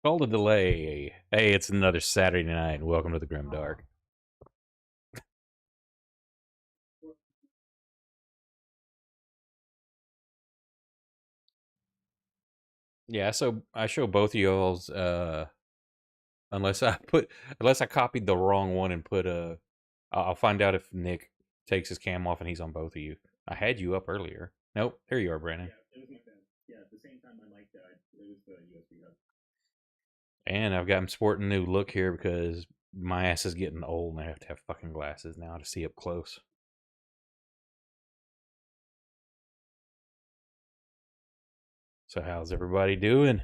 Call a delay. Hey, it's another Saturday night. Welcome to the GrimDark. Yeah, so I show both of y'all's unless I copied the wrong one and put I'll find out if Nick takes his cam off and he's on both of you. I had you up earlier. Nope, there you are, Brandon. Yeah, it was my bad. Yeah, at the same time my mic died. It was the USB hub. And I've got him sporting a new look here because my ass is getting old and I have to have fucking glasses now to see up close. So how's everybody doing?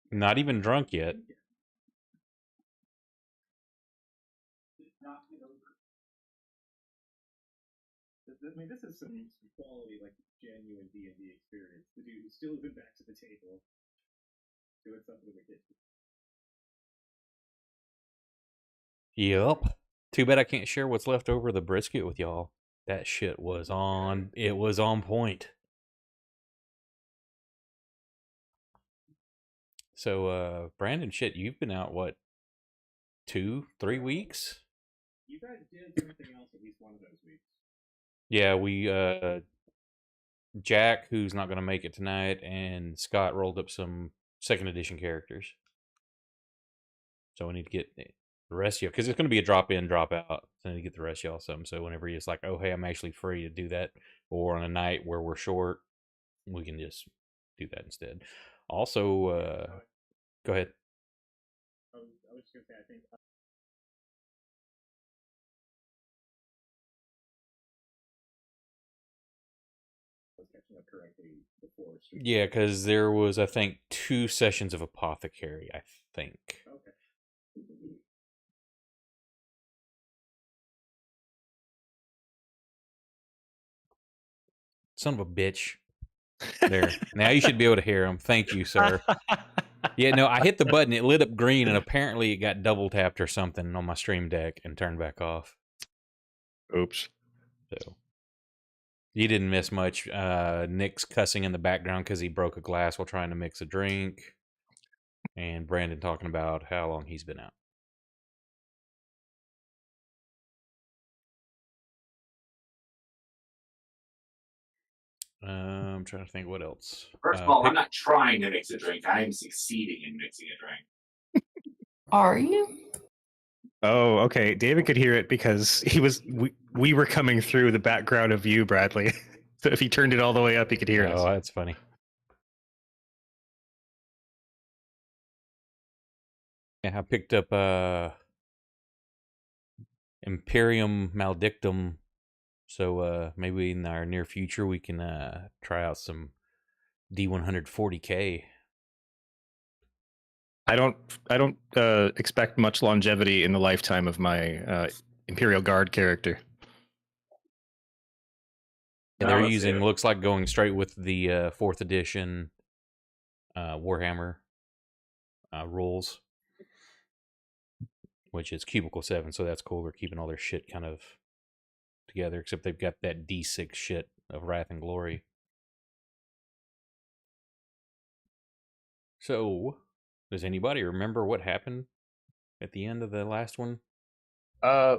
Not even drunk yet. I mean, this is some quality, like, genuine D&D experience. The dude who's still been back to the table, doing something in the kitchen. Yep. Too bad I can't share what's left over of the brisket with y'all. That shit was on. It was on point. So, Brandon, shit, you've been out, what, 2-3 weeks? You guys did everything else at least one of those weeks. Yeah, we, Jack, who's not going to make it tonight, and Scott rolled up some 2nd edition characters. So we need to get the rest of you, because it's going to be a drop in, drop out. So I need to get the rest of y'all something. So whenever it's like, oh, hey, I'm actually free to do that, or on a night where we're short, we can just do that instead. Also, go ahead. I was just going to say, I think I was catching up correctly before. Yeah, because there was, I think, 2 sessions of Apothecary, I think. Okay. Son of a bitch. There. Now you should be able to hear him. Thank you, sir. Yeah, no, I hit the button. It lit up green, and apparently it got double tapped or something on my stream deck and turned back off. Oops. So you didn't miss much. Nick's cussing in the background because he broke a glass while trying to mix a drink. And Brandon talking about how long he's been out. I'm trying to think what else. First of all, I'm not trying to mix a drink. I am succeeding in mixing a drink. Are you? Oh, okay. David could hear it because we were coming through the background of you, Bradley. So if he turned it all the way up, he could hear us. Oh, that's funny. Yeah, I picked up Imperium Maldictum. So maybe in our near future we can try out some D140K. I don't expect much longevity in the lifetime of my Imperial Guard character. And they're using, looks like going straight with the 4th edition Warhammer rules, which is Cubicle 7, so that's cool. They're keeping all their shit kind of together, except they've got that D6 shit of Wrath and Glory. So, does anybody remember what happened at the end of the last one?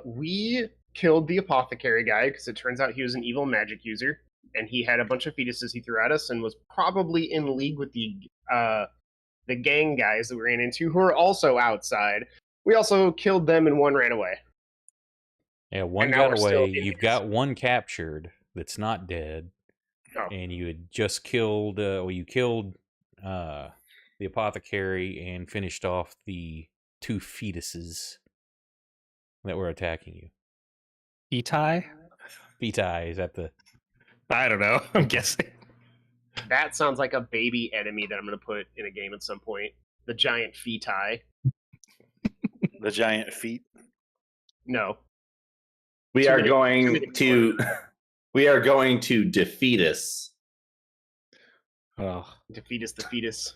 We killed the apothecary guy because it turns out he was an evil magic user, and he had a bunch of fetuses he threw at us, and was probably in league with the gang guys that we ran into, who are also outside. We also killed them, and one ran away. Yeah, one got away. You've got one captured that's not dead, and you had just killed. You killed the apothecary and finished off the 2 fetuses that were attacking you. Feti? Feti, is that the... I don't know. I'm guessing. That sounds like a baby enemy that I'm going to put in a game at some point. The giant feti. The giant feet? No. We are going to defeat us. Oh. Defeat us, the fetus.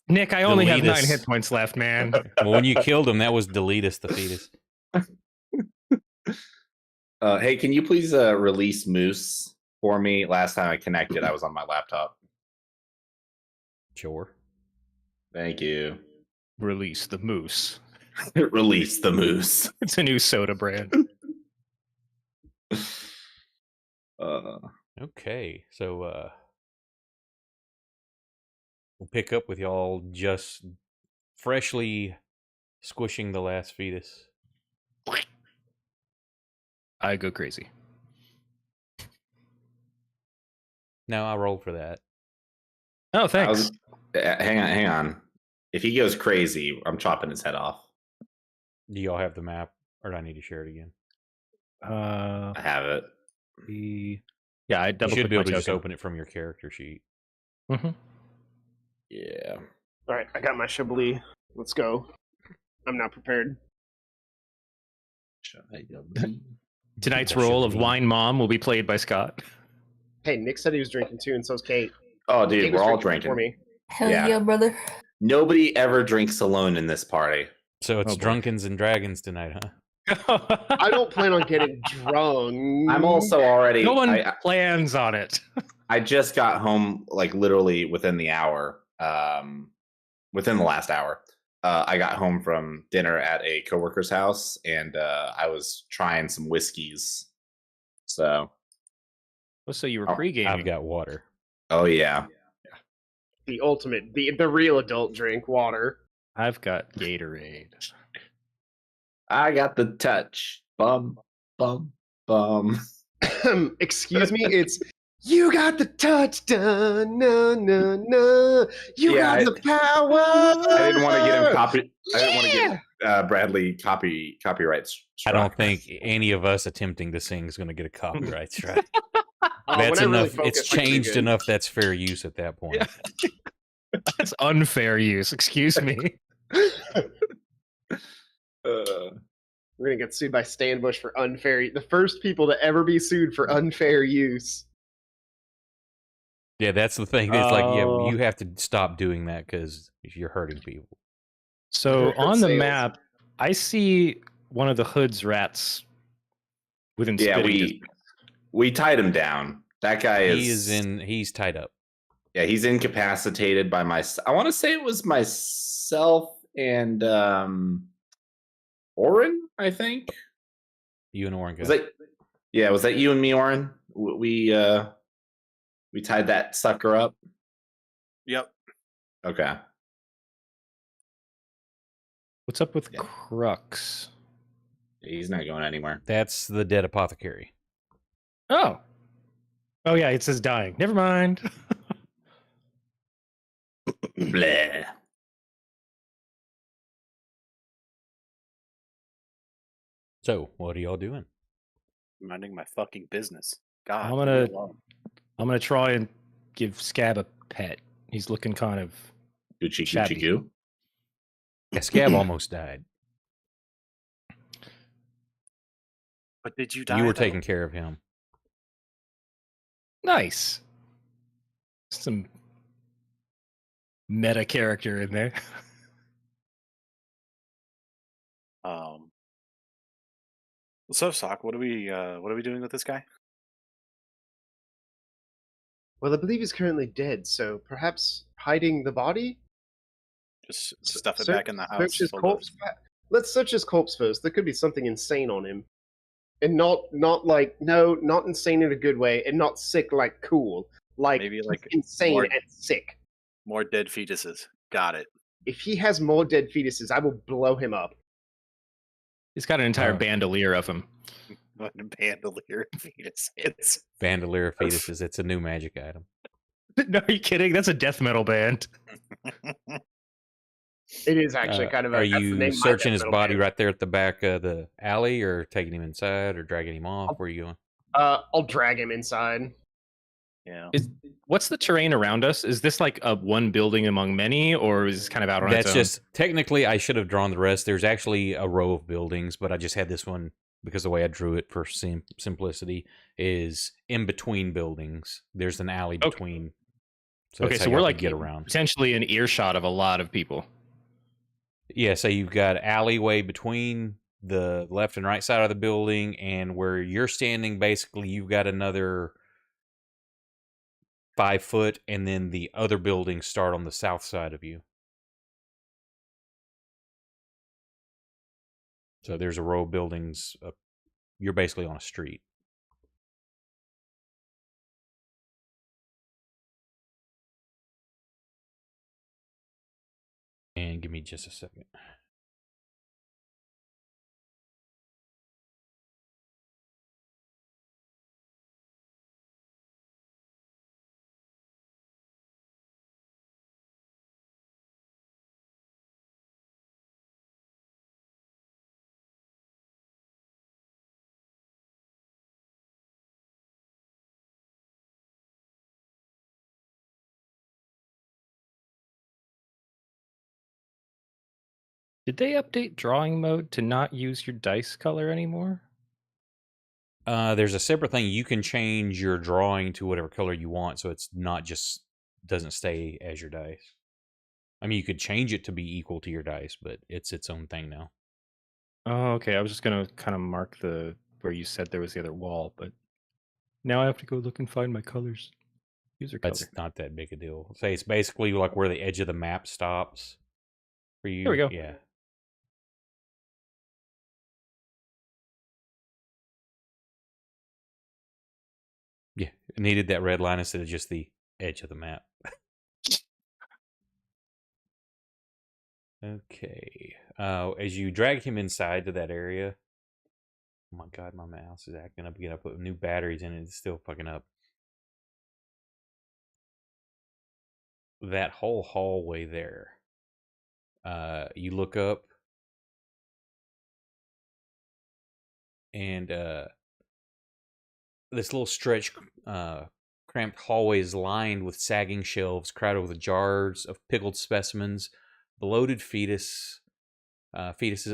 Nick, I only have 9 hit points left, man. Well, when you killed him, that was Deletus the fetus. Hey, can you please release Moose for me? Last time I connected, I was on my laptop. Sure. Thank you. Release the moose. Release the Moose. It's a new soda brand. Okay, so we'll pick up with y'all just freshly squishing the last fetus. I go crazy. No, I rolled for that. Oh, thanks. Hang on. If he goes crazy, I'm chopping his head off. Do y'all have the map, or do I need to share it again? I have it. Yeah, I You double should click be my able to just token. open it from your character sheet. Mm-hmm. Yeah. All right, I got my Chablis. Let's go. I'm not prepared. Tonight's That role should of be- Wine Mom will be played by Scott. Hey, Nick said he was drinking too, and so's Kate. Oh, dude, Kate we're was all drinking before drinking. me. Hell Yeah. yeah, brother. Nobody ever drinks alone in this party. So it's Oh, boy. Drunkens and Dragons tonight, huh? I don't plan on getting drunk. I'm also already. No one I plans on it. I just got home, like literally within the hour. Within the last hour, I got home from dinner at a coworker's house, and I was trying some whiskeys. So, Oh, so you were Oh, pre-gaming. I've got water. oh yeah, The ultimate, the real adult drink, water. I've got Gatorade. I got the touch. Bum, bum, bum. Excuse me, it's you got the touch, dun, no, no, no. You Yeah, got the power. I didn't want to get him copy. I didn't want to Yeah. get Bradley copyright. I don't struck. think any of us attempting to sing is going to get a copyright strike. Oh, That's when I really enough. focus, It's I can do changed good. enough. That's fair use at that point. Yeah. That's unfair use. Excuse me. We're gonna get sued by Stan Bush for unfair. The first people to ever be sued for unfair use. Yeah, that's the thing. It's like, yeah, Oh. you have to stop doing that because you're hurting people. So Hurt on the sales. map, I see one of the hood's rats within Yeah, spitting distance. we tied him down. That guy He's tied up. Yeah, he's incapacitated by my. I want to say it was myself and Oren. I think You and Oren was got that. Yeah, was that you and me, Oren? We tied that sucker up. Yep. Okay. What's up with Yeah. Crux? He's not going anywhere. That's the dead apothecary. Oh. Oh yeah, it says dying. Never mind. Bleh. So, what are y'all doing? Minding my fucking business. God. I'm leave me gonna alone. I'm gonna try and give Scab a pet. He's looking kind of Gucci Shabby. Gucci goo. Yeah, Scab almost died. But did you die? You were though? taking care of him. nice. Some meta character in there. So Sock, what are we doing with this guy? Well, I believe he's currently dead, so perhaps hiding the body? Just stuff it Search- back in the house. Search his full of- corpse. Let's search his corpse first. There could be something insane on him, and not insane in a good way, and not sick like cool, like Maybe like insane more- and sick. more dead fetuses. Got it. If he has more dead fetuses, I will blow him up. He's got an entire Oh. bandolier of them. What a bandolier fetus. It's Bandolier fetuses. It's a new magic item. No, are you kidding? That's a death metal band. It is actually kind of. Are that's the name you of my searching death his metal body band. right there at the back of the alley, or taking him inside, or dragging him off? Where are you going? I'll drag him inside. yeah. What's the terrain around us? Is this like a one building among many, or is this kind of out on its That's own? just technically. I should have drawn the rest. There's actually a row of buildings, but I just had this one because the way I drew it for simplicity is in between buildings. There's an alley Okay. between. Okay, that's so how we're y'all like can get around. potentially an earshot of a lot of people. Yeah, so you've got alleyway between the left and right side of the building, and where you're standing, basically, you've got another 5 foot, and then the other buildings start on the south side of you. So there's a row of buildings. You're basically on a street. And give me just a second. Did they update drawing mode to not use your dice color anymore? There's a separate thing. You can change your drawing to whatever color you want, so it's not just doesn't stay as your dice. I mean, you could change it to be equal to your dice, but it's its own thing now. Oh, okay. I was just gonna kind of mark the where you said there was the other wall, but now I have to go look and find my colors. User color. That's not that big a deal. Say it's basically like where the edge of the map stops for you. There we go. Yeah. Yeah, it needed that red line instead of just the edge of the map. Okay. As you drag him inside to that area, oh my god, my mouse is acting up again. I put new batteries in it, it's still fucking up. That whole hallway there. You look up, and this little stretch, cramped hallway is lined with sagging shelves, crowded with jars of pickled specimens, bloated fetuses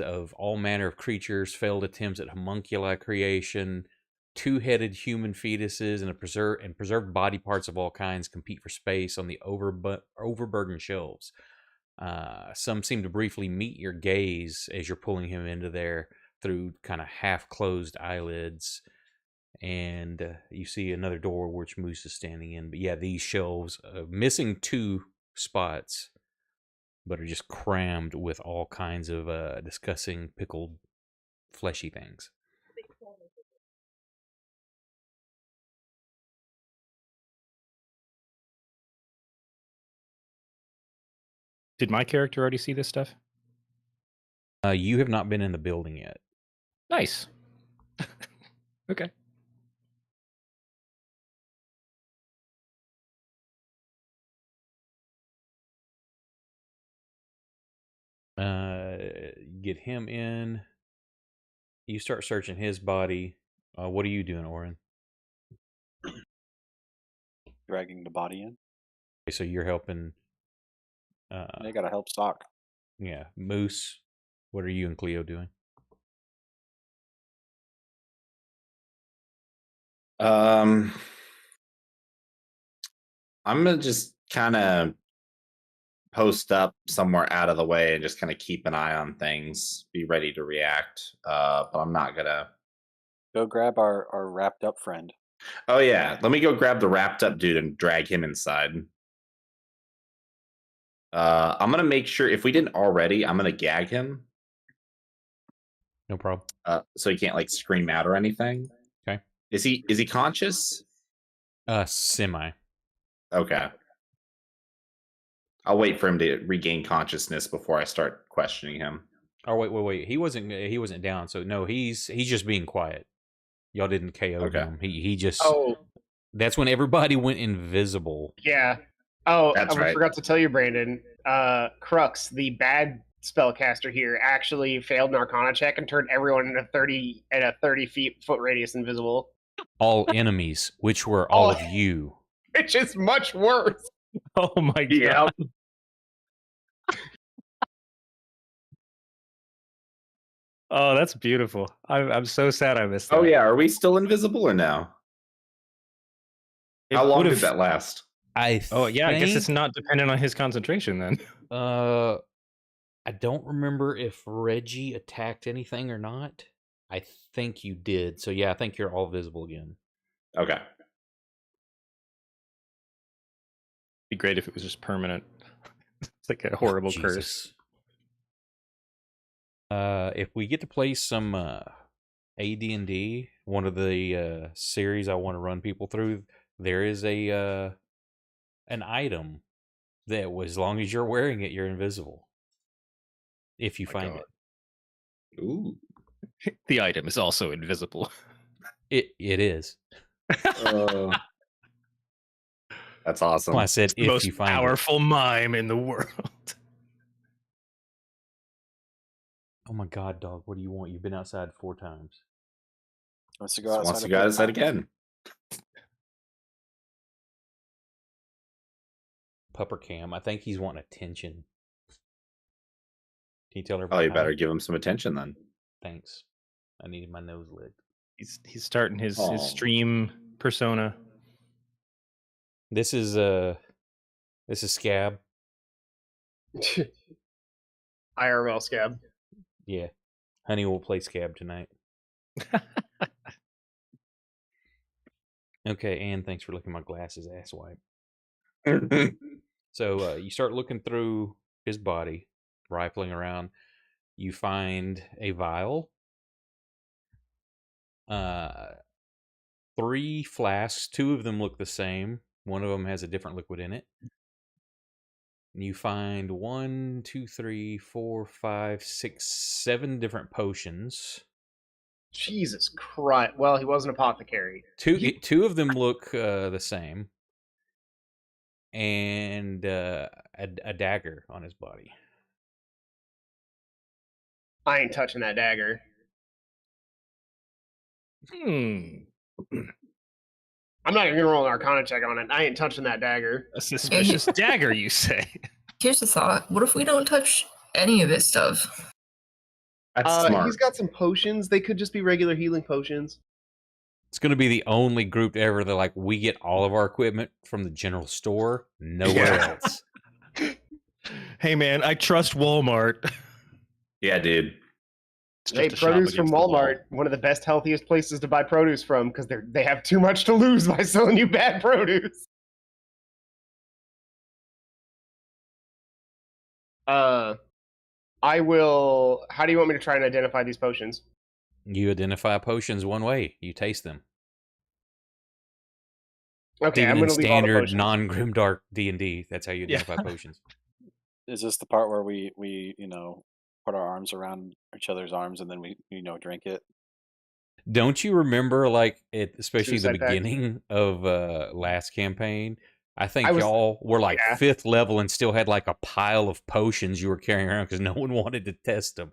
of all manner of creatures, failed attempts at homunculi creation, two-headed human fetuses, and preserved body parts of all kinds compete for space on the overburdened shelves. Some seem to briefly meet your gaze as you're pulling him into there through kind of half-closed eyelids. And you see another door which Moose is standing in. But yeah, these shelves, missing 2 spots, but are just crammed with all kinds of disgusting, pickled, fleshy things. Did my character already see this stuff? You have not been in the building yet. Nice. Okay. Get him in. You start searching his body. What are you doing, Oren? Dragging the body in. Okay, so you're helping. They gotta help Sock. Yeah, Moose. What are you and Cleo doing? I'm gonna just kind of post up somewhere out of the way and just kind of keep an eye on things, be ready to react. But I'm not gonna. Go grab our wrapped up friend. Oh yeah, let me go grab the wrapped up dude and drag him inside. I'm gonna make sure if we didn't already, I'm gonna gag him. No problem. So he can't like scream out or anything. Okay. Is he conscious? Semi. Okay. I'll wait for him to regain consciousness before I start questioning him. Oh wait. He wasn't down. So no, he's just being quiet. Y'all didn't KO Okay. him. He just. Oh, That's when everybody went invisible. yeah. Oh, That's I right. forgot to tell you, Brandon. Crux, the bad spellcaster here, actually failed an Arcana check and turned everyone in a 30 foot radius invisible, All enemies, which were all of you. which is much worse. Oh my Yeah. god. Oh, that's beautiful. I'm so sad I missed that. Oh yeah, are we still invisible or no? It How long would've- did that last? I Oh yeah, I guess it's think, not dependent on his concentration then. I I don't remember if Reggie attacked anything or not. I think you did. So yeah, I think you're all visible again. Okay. Be great if it was just permanent. It's like a horrible curse. Jesus. If we get to play some AD&D, one of the series I want to run people through, there is a an item that, as long as you're wearing it, you're invisible. If you My find God. it. Ooh. The item is also invisible. It is. That's awesome. Well, I said The if most you find powerful mime in the world. it. Oh my God, dog! What do you want? You've been outside 4 times. Wants to go So outside. wants to a go bit. outside again. Pupper Cam. I think he's wanting attention. Can you tell Oh, everybody? you better hi? give him some attention then. Thanks. I needed my nose licked. He's starting his Aw. stream persona. This is Scab. IRL Scab. Yeah, Honey will play Scab tonight. Okay, and thanks for licking my glasses, asswipe. So you start looking through his body, rifling around. You find a vial, 3 flasks. 2 of them look the same. One of them has a different liquid in it. And you find 1, 2, 3, 4, 5, 6, 7 different potions. Jesus Christ. Well, he was an apothecary. Two of them look the same, and a dagger on his body. I ain't touching that dagger. Hmm. I'm not even gonna roll an Arcana check on it. I ain't touching that dagger. A suspicious dagger, you say? Here's a thought. What if we don't touch any of his stuff? That's smart. He's got some potions. They could just be regular healing potions. It's going to be the only group ever that, like, we get all of our equipment from the general store, nowhere Yeah. else. Hey, man, I trust Walmart. Yeah, dude. It's Hey, just a shop produce from against the wall. Walmart, one of the best, healthiest places to buy produce from, because they have too much to lose by selling you bad produce. I will. How do you want me to try and identify these potions? You identify potions one way: you taste them. Okay, Even I'm in going to leave all the standard potions. non-grimdark D&D, that's how you Yeah. identify potions. Is this the part where we put our arms around each other's arms and then we drink it? Don't you remember, like, especially the Suicide pact? beginning of last campaign? I think I was- y'all were like yeah. 5th level and still had like a pile of potions you were carrying around because no one wanted to test them.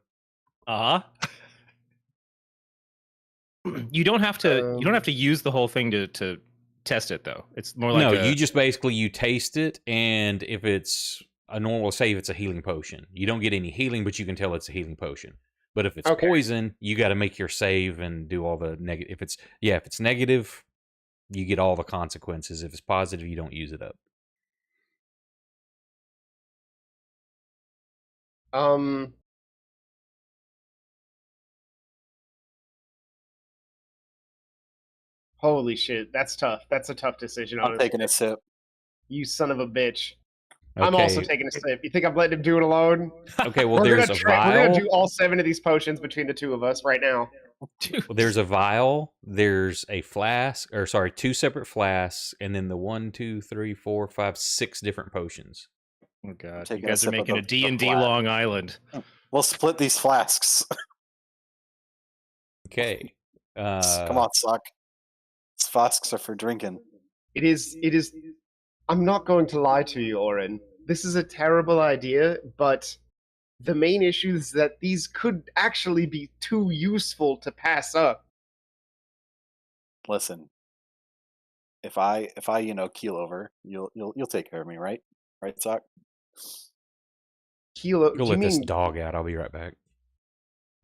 You don't have to use the whole thing to test it, though. It's more like No, you just basically you taste it, and if it's a normal save, it's a healing potion. You don't get any healing, but you can tell it's a healing potion. But if it's Okay. poison, you got to make your save and do all the negative. If it's negative, you get all the consequences. If it's positive, you don't use it up. Holy shit, that's tough. That's a tough decision. I'm Honestly. taking a sip. You son of a bitch. Okay. I'm also taking a sip. You think I'm letting him do it alone? Okay, well, We're there's gonna a We're vial. gonna do all 7 of these potions between the 2 of us right now. Well, there's a vial. There's a flask, or sorry, 2 separate flasks, and then the 1, 2, 3, 4, 5, 6 different potions. Oh god, you Taking a guys are sip of making a the D&D flat. Long Island. We'll split these flasks. Okay. Come on, suck. These flasks are for drinking. It is. I'm not going to lie to you, Oren. This is a terrible idea, but the main issue is that these could actually be too useful to pass up. Listen, if I keel over, you'll take care of me, right? Right, Sock? Kilo, Go do you let this mean, dog out. I'll be right back.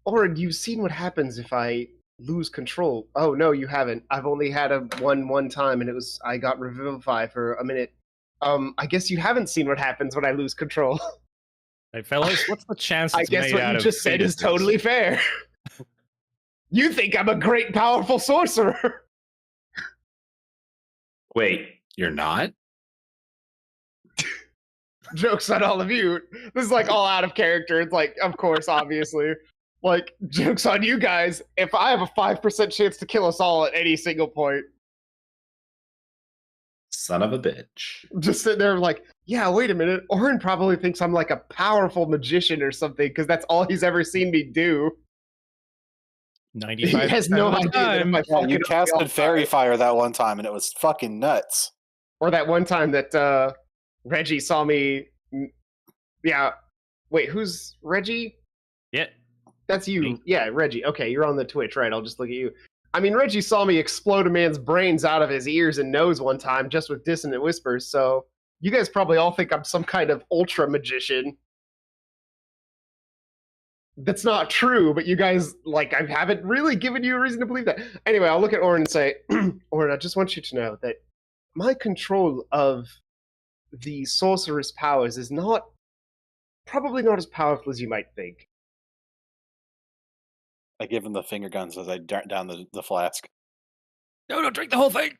Oren, you've seen what happens if I lose control. Oh, no, you haven't. I've only had a one time, and it was I got Revivify for a minute. I guess you haven't seen what happens when I lose control. Hey, fellas, what's the chance I it's guess made what out you of just said is fetuses? totally fair. You think I'm a great, powerful sorcerer. Wait, you're not? Joke's on all of you. This is like all out of character. It's like, of course, obviously. Like, joke's on you guys. If I have a 5% chance to kill us all at any single point, Son of a bitch. just sitting there like, yeah, wait a minute. Orin probably thinks I'm like a powerful magician or something because that's all he's ever seen me do. He 95% has no of the idea that if time. I Yeah, fuck you it up, we all casted Fairy die. Fire that one time, and it was fucking nuts. Or that one time that Reggie saw me. Yeah. Wait, who's Reggie? Yeah. That's you. Me. Yeah, Reggie. Okay, you're on the Twitch, right? I'll just look at you. I mean, Reggie saw me explode a man's brains out of his ears and nose one time just with dissonant whispers, so you guys probably all think I'm some kind of ultra magician. That's not true, but you guys, like, I haven't really given you a reason to believe that. Anyway, I'll look at Orin and say, Orin, I just want you to know that my control of the sorcerer's powers is probably not as powerful as you might think. I give him the finger guns as I dart down the flask. No, don't drink the whole thing.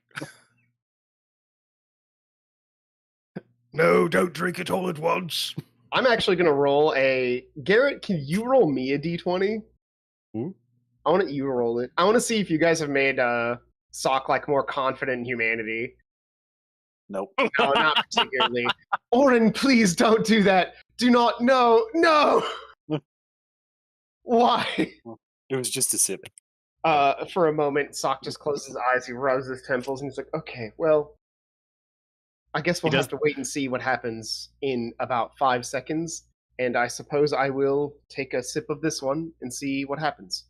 No, don't drink it all at once. I'm actually going to roll a... Garrett, can you roll me a d20? Ooh. I want you to roll it. I want to see if you guys have made Sock like more confident in humanity. Nope. No, not particularly. Orin, please don't do that. Do not. No. Why? It was just a sip. For a moment, Sock just closes his eyes. He rubs his temples, and he's like, "Okay, well, I guess we'll have to wait and see what happens in about 5 seconds. And I suppose I will take a sip of this one and see what happens."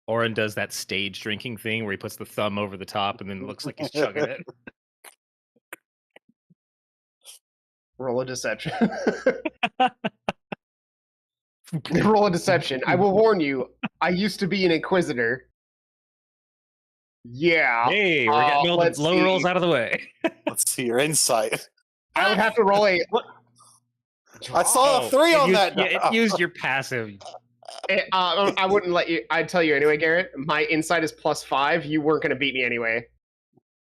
Orin does that stage drinking thing where he puts the thumb over the top and then it looks like he's chugging it. Roll a deception. Roll a deception. I will warn you, I used to be an inquisitor. Yeah. Hey, we're getting all the let's low see. rolls out of the way. Let's see your insight. I would have to roll a. I saw a 3 on that. Yeah, it used your passive. I wouldn't let you. I'd tell you anyway, Garrett. My insight is +5. You weren't going to beat me anyway.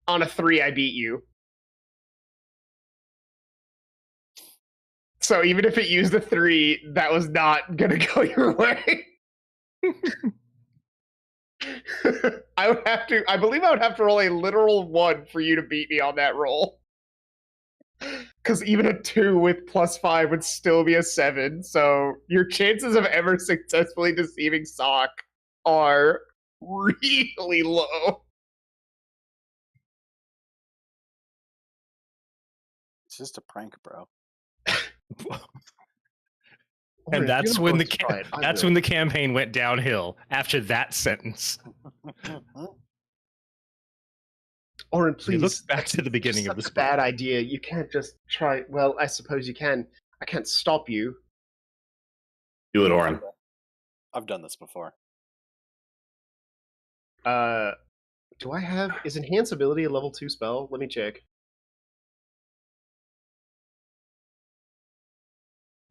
On a 3, I beat you. So even if it used a 3, that was not going to go your way. I believe I would have to roll a literal 1 for you to beat me on that roll. Because even a 2 with +5 would still be a 7. So your chances of ever successfully deceiving Sock are really low. It's just a prank, bro. And that's when that's when the campaign went downhill after that sentence. Orin, We please. look back to the beginning of That's the a bad idea. You can't just try. Well, I suppose you can. I can't stop you. Do it, Orin. I've done this before. Do I have? Is Enhance Ability a level 2 spell? Let me check.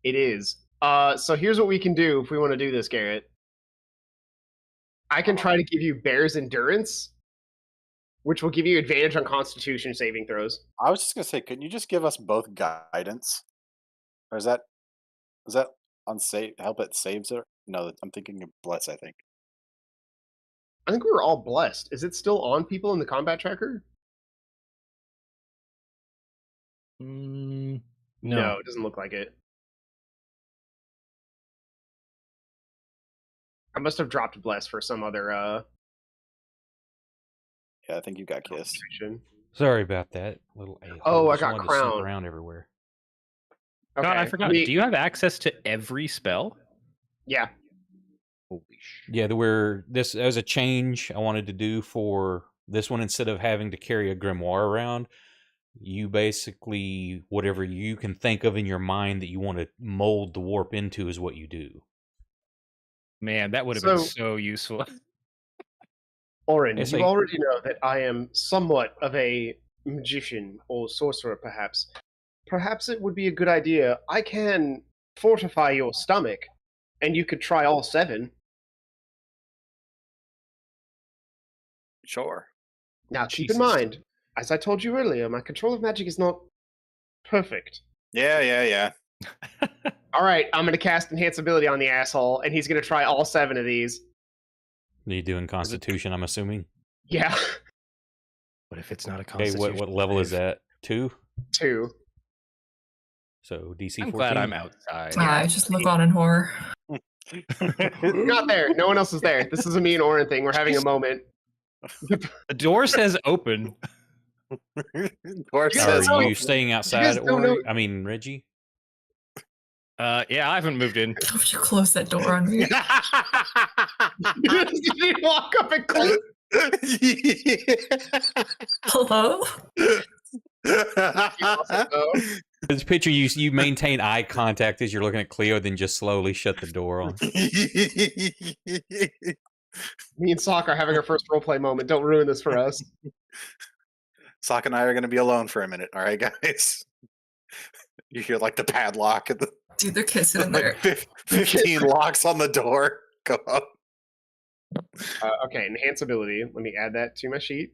It is. So here's what we can do if we want to do this, Garrett. I can try to give you Bear's Endurance, which will give you advantage on Constitution saving throws. I was just gonna say, couldn't you just give us both guidance? Or is that on save? Help it saves it? No, I'm thinking of bless. I think. I think we were all blessed. Is it still on people in the combat tracker? No. No, it doesn't look like it. I must have dropped bless for some other Yeah, I think you got kissed. concentration. Sorry about that, little a-hole. Oh, I Just got wanted to snoop crown. around everywhere. Okay. God, I forgot. Do you have access to every spell? Yeah. Holy shit. Yeah, this as a change I wanted to do for this one. Instead of having to carry a grimoire around, you basically, whatever you can think of in your mind that you want to mold the warp into is what you do. Man, that would have been so useful. Orin, It's you like- already know that I am somewhat of a magician or sorcerer, perhaps. Perhaps it would be a good idea. I can fortify your stomach, and you could try all 7. Sure. Now, keep in Jesus. mind, as I told you earlier, my control of magic is not perfect. Yeah. All right, I'm going to cast Enhance Ability on the asshole, and he's going to try all 7 of these. Are you doing Constitution, I'm assuming? Yeah, What if it's not a Okay, constitution? what level is save? that? 2? 2. So DC 14? I'm glad I'm outside. I just look on in horror. Not there. No one else is there. This is a me and Orin thing. We're having a moment. The door says open. Or You says, know- Are you staying outside, don't know- Ori? I mean, Reggie? Yeah, I haven't moved in. Don't you close that door on me? You need to walk up and close. Hello? This picture, you maintain eye contact as you're looking at Cleo, then just slowly shut the door on. Me and Sock are having our first roleplay moment. Don't ruin this for us. Sock and I are going to be alone for a minute. All right, guys. You hear like the padlock and the Dude, they're kissing in like there. 15 locks on the door. Go up. Okay, Enhance Ability. Let me add that to my sheet.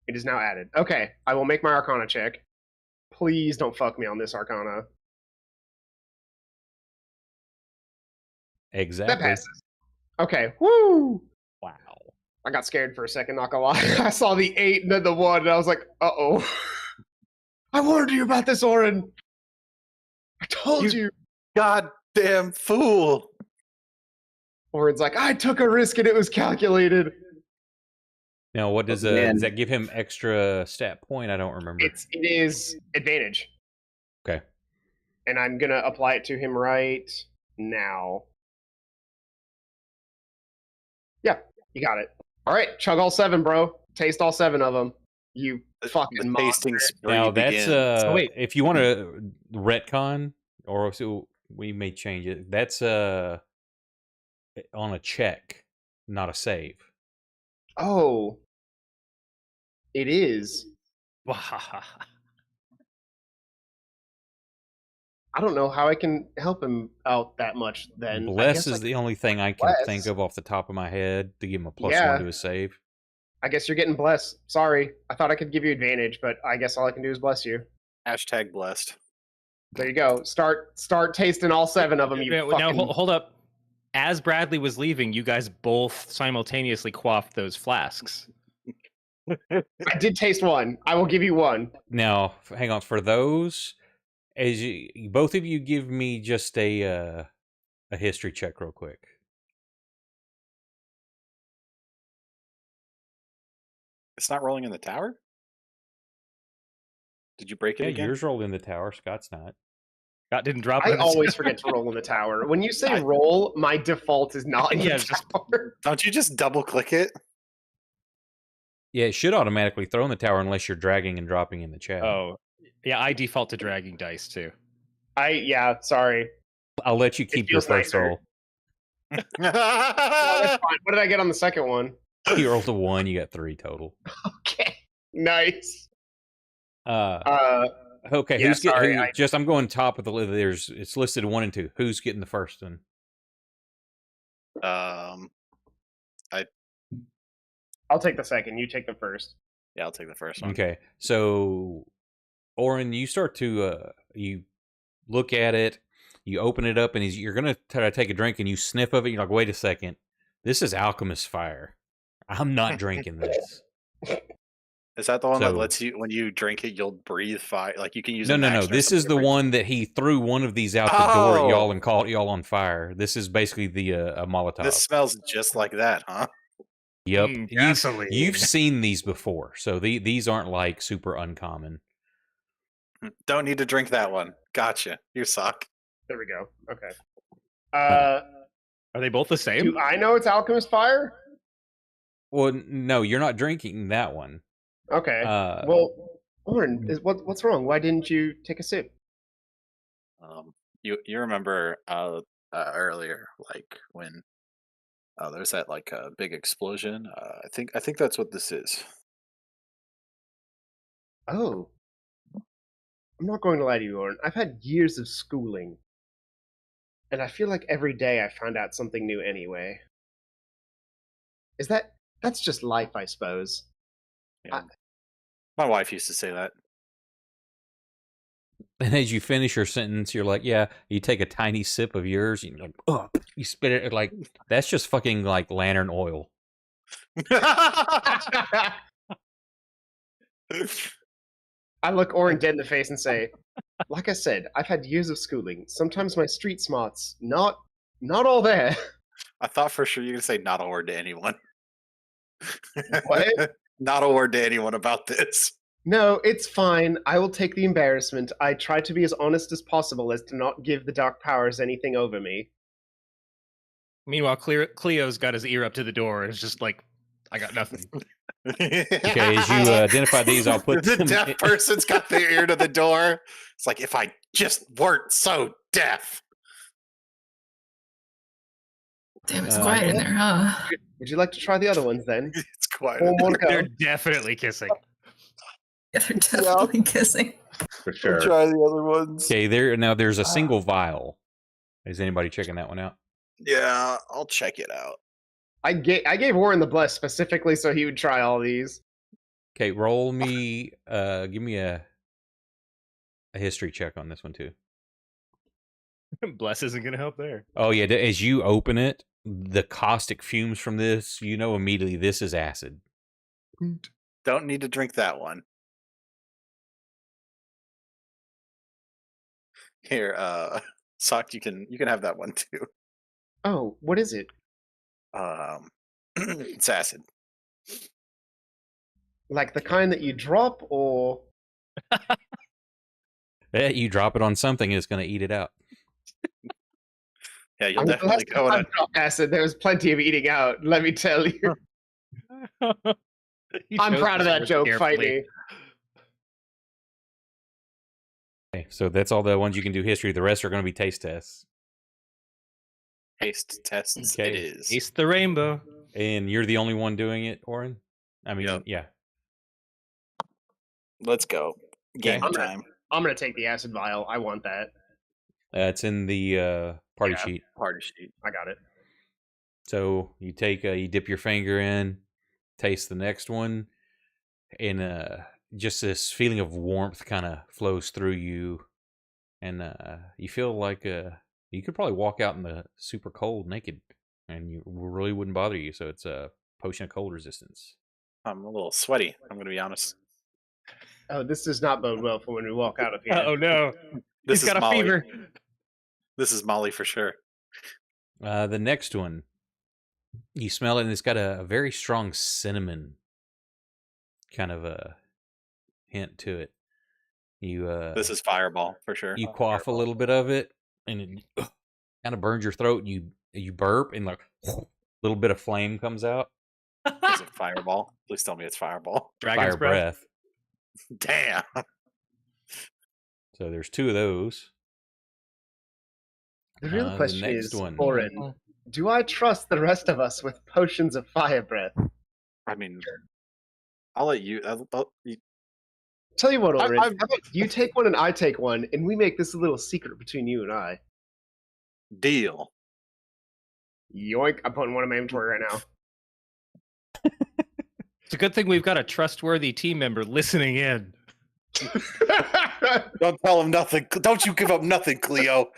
It is now added. Okay, I will make my Arcana check. Please don't fuck me on this Arcana. Exactly. That passes. Okay, woo! Wow. I got scared for a second, not gonna lie. I saw the 8 and then the 1, and I was like, uh-oh. I warned you about this, Orin. I told you. Goddamn fool. Orin's like, I took a risk and it was calculated. Now, what does Man. does that give him extra stat point? I don't remember. It is advantage. Okay. And I'm gonna apply it to him right now. Yeah, you got it. All right, chug all 7, bro. Taste all 7 of them. You fucking The monster. tasting spree Now that's begins. Oh, wait. if you want to retcon, or so we may change it. That's on a check, not a save. Oh, it is. I don't know how I can help him out that much. Then I Bless guess is I the only thing I can Bless. think of off the top of my head to give him a plus Yeah. 1 to his save. I guess you're getting blessed. Sorry, I thought I could give you advantage, but I guess all I can do is bless you. Hashtag blessed. There you go. Start tasting all 7 of them. You Now, fucking... hold up. As Bradley was leaving, you guys both simultaneously quaffed those flasks. I did taste 1. I will give you 1. Now, hang on. For those, as you, both of you give me just a history check real quick. It's not rolling in the tower? Did you break it Yeah, again? yours rolled in the tower. Scott's not. Scott didn't drop it. I on his- always forget to roll in the tower. When you say roll, my default is not in Yeah, the just- tower. Don't you just double click it? Yeah, it should automatically throw in the tower unless you're dragging and dropping in the chat. Oh, yeah. I default to dragging dice too. Sorry. I'll let you keep your feels first nicer. roll. No, that's fine. What did I get on the second one? You rolled a 1, you got 3 total. Okay. Nice. Okay, yeah, who's sorry, getting? I'm going top of the list. It's listed 1 and 2. Who's getting the first one? I'll take the second. You take the first. Yeah, I'll take the first one. Okay, so Oren, you start to you look at it, you open it up, and you're gonna try to take a drink, and you sniff of it. You're like, wait a second, this is alchemist fire. I'm not drinking this. Is that the one that So- lets you, when you drink it, you'll breathe fire? Like you can use No, an no, no. action or This is something the to one that he threw one of these out the door at Oh! y'all and caught y'all on fire. This is basically the a Molotov. This smells just like that, huh? Yep. Gasoline. You've seen these before, so these aren't like super uncommon. Don't need to drink that one. Gotcha. You suck. There we go. Okay. Are they both the same? Do I know it's alchemist fire? Well, no, you're not drinking that one. Okay. Uh, Well, Oren, what's wrong? Why didn't you take a sip? You remember earlier, like when there's that like big explosion. I think that's what this is. Oh. I'm not going to lie to you, Oren. I've had years of schooling, and I feel like every day I found out something new anyway. That's just life, I suppose. Yeah. My wife used to say that. And as you finish your sentence, you're like, yeah, you take a tiny sip of yours, and you're like, oh, you spit it like, that's just fucking like lantern oil. I look Oren dead in the face and say, like I said, I've had years of schooling. Sometimes my street smarts, not all there. I thought for sure you were going to say not a word to anyone. What? Not a word to anyone about this. No, it's fine. I will take the embarrassment. I try to be as honest as possible as to not give the dark powers anything over me. Meanwhile, Cleo's got his ear up to the door and is just like, I got nothing. Okay, as you identify these, I'll put the them deaf person's got their ear to the door. It's like, if I just weren't so deaf. Damn, it's quiet in there, huh? Would you like to try the other ones then? It's quiet. Four more to go. They're definitely kissing. Yeah, they're definitely kissing. For sure. Try the other ones. Okay, there's a single vial. Is anybody checking that one out? Yeah, I'll check it out. I gave Warren the bless specifically so he would try all these. Okay, roll me. Give me a history check on this one too. Bless isn't going to help there. Oh yeah, as you open it, the caustic fumes from this, you know immediately this is acid. Don't need to drink that one. Here, Sock, you can have that one too. Oh, what is it? It's acid. Like the kind that you drop, or Yeah, you drop it on something, it's going to eat it out. Yeah, you'll I mean, definitely go in. acid. There was plenty of eating out. Let me tell you. I'm proud of that joke. Fight me. Okay, so that's all the ones you can do history. The rest are going to be taste tests. Taste tests. Okay. It is. Taste the rainbow. And you're the only one doing it, Oren? I mean, Yep. yeah. Let's go. Game Okay. time. I'm gonna take the acid vial. I want that. It's in the party Yeah. sheet. Party sheet. I got it. So you take, you dip your finger in, taste the next one, and just this feeling of warmth kind of flows through you, and you feel like you could probably walk out in the super cold naked, and you really wouldn't bother you. So it's a potion of cold resistance. I'm a little sweaty. I'm going to be honest. Oh, this does not bode well for when we walk out of here. Oh no. This He's is got a Molly. fever. This is Molly for sure. The next one, you smell it, and it's got a very strong cinnamon kind of a hint to it. You This is Fireball for sure. you quaff a little bit of it, and it kind of burns your throat. And you burp, and like a little bit of flame comes out. Is it Fireball? Please tell me it's Fireball. Dragon's Fire breath. breath. Damn. So there's two of those. The real The question next is, one. Oren, do I trust the rest of us with potions of fire breath? I mean, I'll let you. Tell you what, Oren, I'm- how about you take one and I take one, and we make this a little secret between you and I. Deal. Yoink! I'm putting one in my inventory right now. It's a good thing we've got a trustworthy team member listening in. Don't tell him nothing. Don't you give up nothing, Cleo.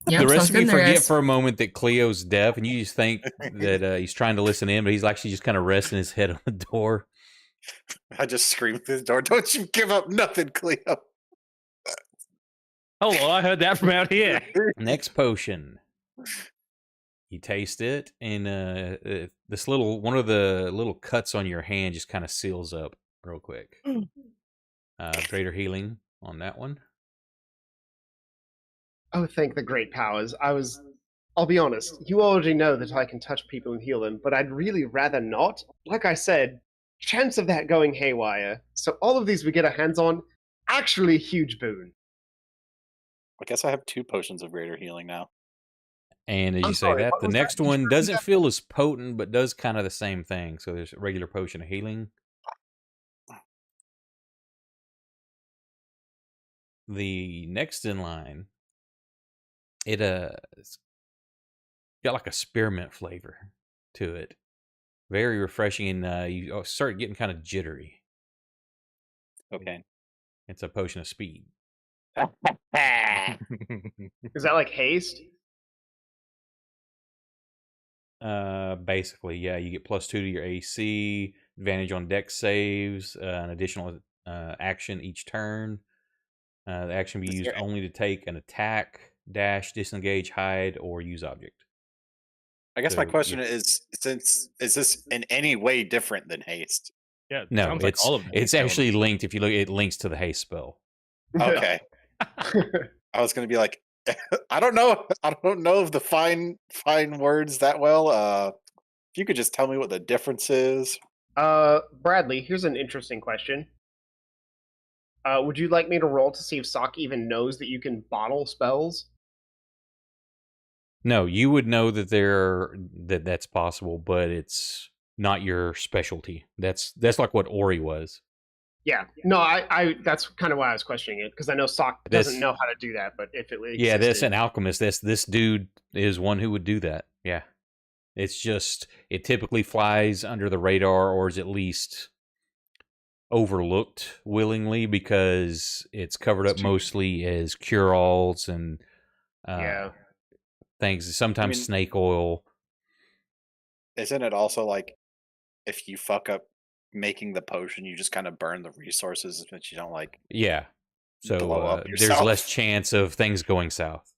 Yeah, The rest sounds of you good there, forget guys. for a moment that Cleo's deaf, and you just think that he's trying to listen in, but he's actually just kind of resting his head on the door. I just screamed through the door. Don't you give up nothing, Cleo. Oh, well, I heard that from out here. Next potion. You taste it, and this one of the little cuts on your hand just kind of seals up real quick. Greater healing on that one. Oh, thank the great powers. I'll be honest, you already know that I can touch people and heal them, but I'd really rather not. Like I said, chance of that going haywire. So all of these we get our hands on, actually a huge boon. I guess I have 2 potions of greater healing now. And as I'm you say sorry, that, what the was next that? one doesn't feel as potent, but does kind of the same thing. So there's a regular potion of healing. the next in line, it's got like a spearmint flavor to it. Very refreshing, and you start getting kind of jittery. Okay. It's a potion of speed. Is that like haste? Basically, yeah, you get +2 to your AC, advantage on dex saves, an additional action each turn. The action be Is used there- only to take an attack, dash, disengage, hide, or use object. I guess my So, question yeah. is this in any way different than haste? Yeah, it No, sounds like it's all of them. it's actually linked. If you look, it links to the haste spell. Okay. I was gonna be like, I don't know of the fine words that well. If you could just tell me what the difference is. Bradley, here's an interesting question. Would you like me to roll to see if Sock even knows that you can bottle spells? No, you would know that that's possible, but it's not your specialty. That's like what Ori was. Yeah. No, I that's kind of why I was questioning it, because I know Sock doesn't This- know how to do that, but if it Yeah, that's existed- an alchemist. This dude is one who would do that. Yeah. It's just it typically flies under the radar, or is at least overlooked willingly, because it's covered up mostly as cure-alls and Yeah. things. Sometimes mean- snake oil. Isn't it also like if you fuck up making the potion, you just kind of burn the resources, but you don't like Yeah. So blow up there's yourself? less chance of things going south,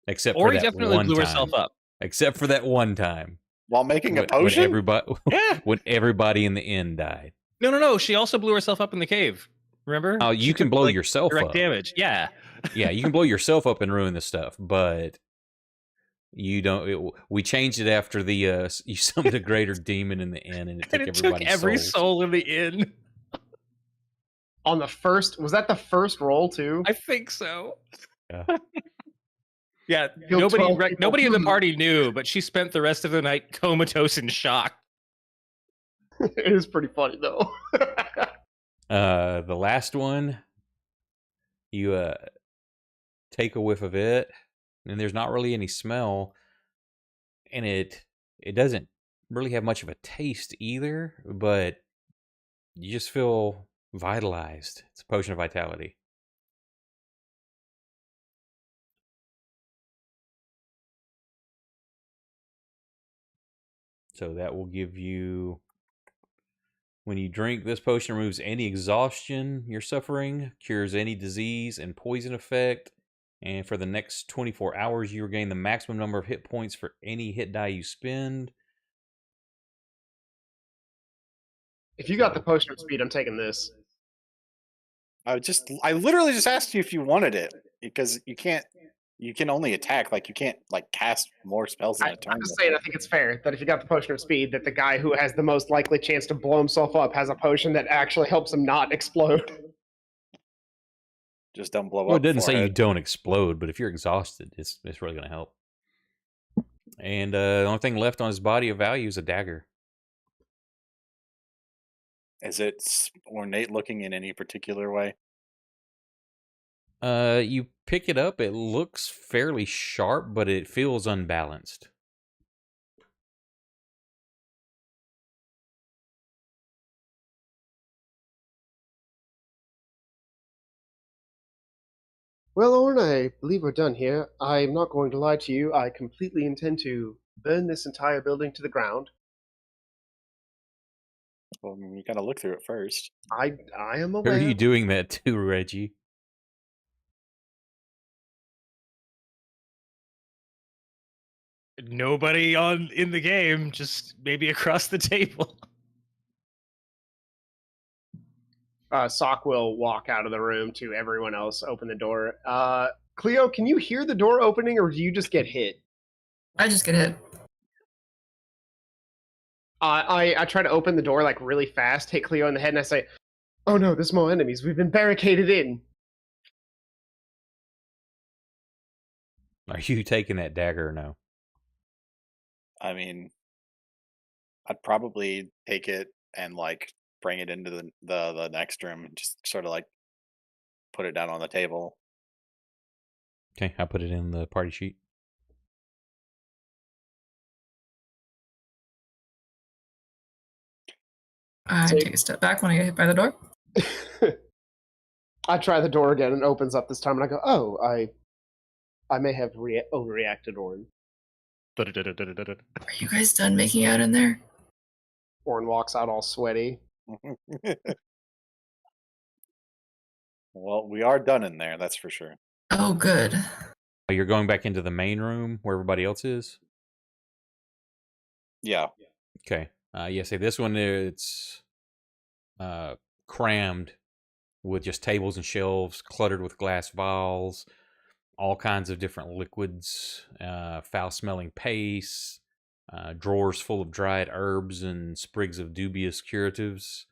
except Ori for that definitely one blew time. herself up. Except for that one time while making a when potion? everybody Yeah. when everybody in the inn died. No. She also blew herself up in the cave. Remember? Oh, She you can took, blow like, yourself direct up. damage. Yeah. Yeah, you can blow yourself up and ruin the stuff, but you don't. We changed it after the you summoned a greater demon in the inn, and it took And it took everybody's every souls. soul in the inn. On the first, was that the first roll too? I think so. Yeah. Yeah, Killed 12 people. nobody in the party knew, but she spent the rest of the night comatose and shocked. It is pretty funny though. The last one, you take a whiff of it, and there's not really any smell, and it doesn't really have much of a taste either, but you just feel vitalized. It's a potion of vitality. So that will give you, when you drink this potion, removes any exhaustion you're suffering, cures any disease and poison effect, and for the next 24 hours you regain the maximum number of hit points for any hit die you spend. If you got the potion of speed, I'm taking this. I literally just asked you if you wanted it because you can only attack, like you can't like cast more spells in a turn. I'm just saying, I think it's fair that if you got the potion of speed, that the guy who has the most likely chance to blow himself up has a potion that actually helps him not explode. Just don't blow Well, up. it doesn't say you forehead. don't explode, but if you're exhausted, it's really going to help. And the only thing left on his body of value is a dagger. Is it ornate looking in any particular way? You pick it up, it looks fairly sharp, but it feels unbalanced. Well, Orn, I believe we're done here. I'm not going to lie to you. I completely intend to burn this entire building to the ground. Well, I mean, you gotta look through it first. I am Who aware. are you doing that to, Reggie? Nobody in the game, just maybe across the table. Sock will walk out of the room to everyone else, open the door. Cleo, can you hear the door opening, or do you just get hit? I just get hit. I try to open the door like really fast, hit Cleo in the head, and I say, "Oh no, there's more enemies. We've been barricaded in." Are you taking that dagger or no? I mean, I'd probably take it and like bring it into the next room and just sort of like put it down on the table. Okay, I put it in the party sheet. I So- take a step back when I get hit by the door. I try the door again and it opens up this time, and I go, "Oh, I may have overreacted, Orin." Are you guys done making out in there? Orin walks out all sweaty. Well, we are done in there, that's for sure. Oh, good. Oh, you're going back into the main room where everybody else is? Yeah. Okay. Yeah, see, this one, it's crammed with just tables and shelves, cluttered with glass vials, all kinds of different liquids, foul-smelling paste, drawers full of dried herbs and sprigs of dubious curatives.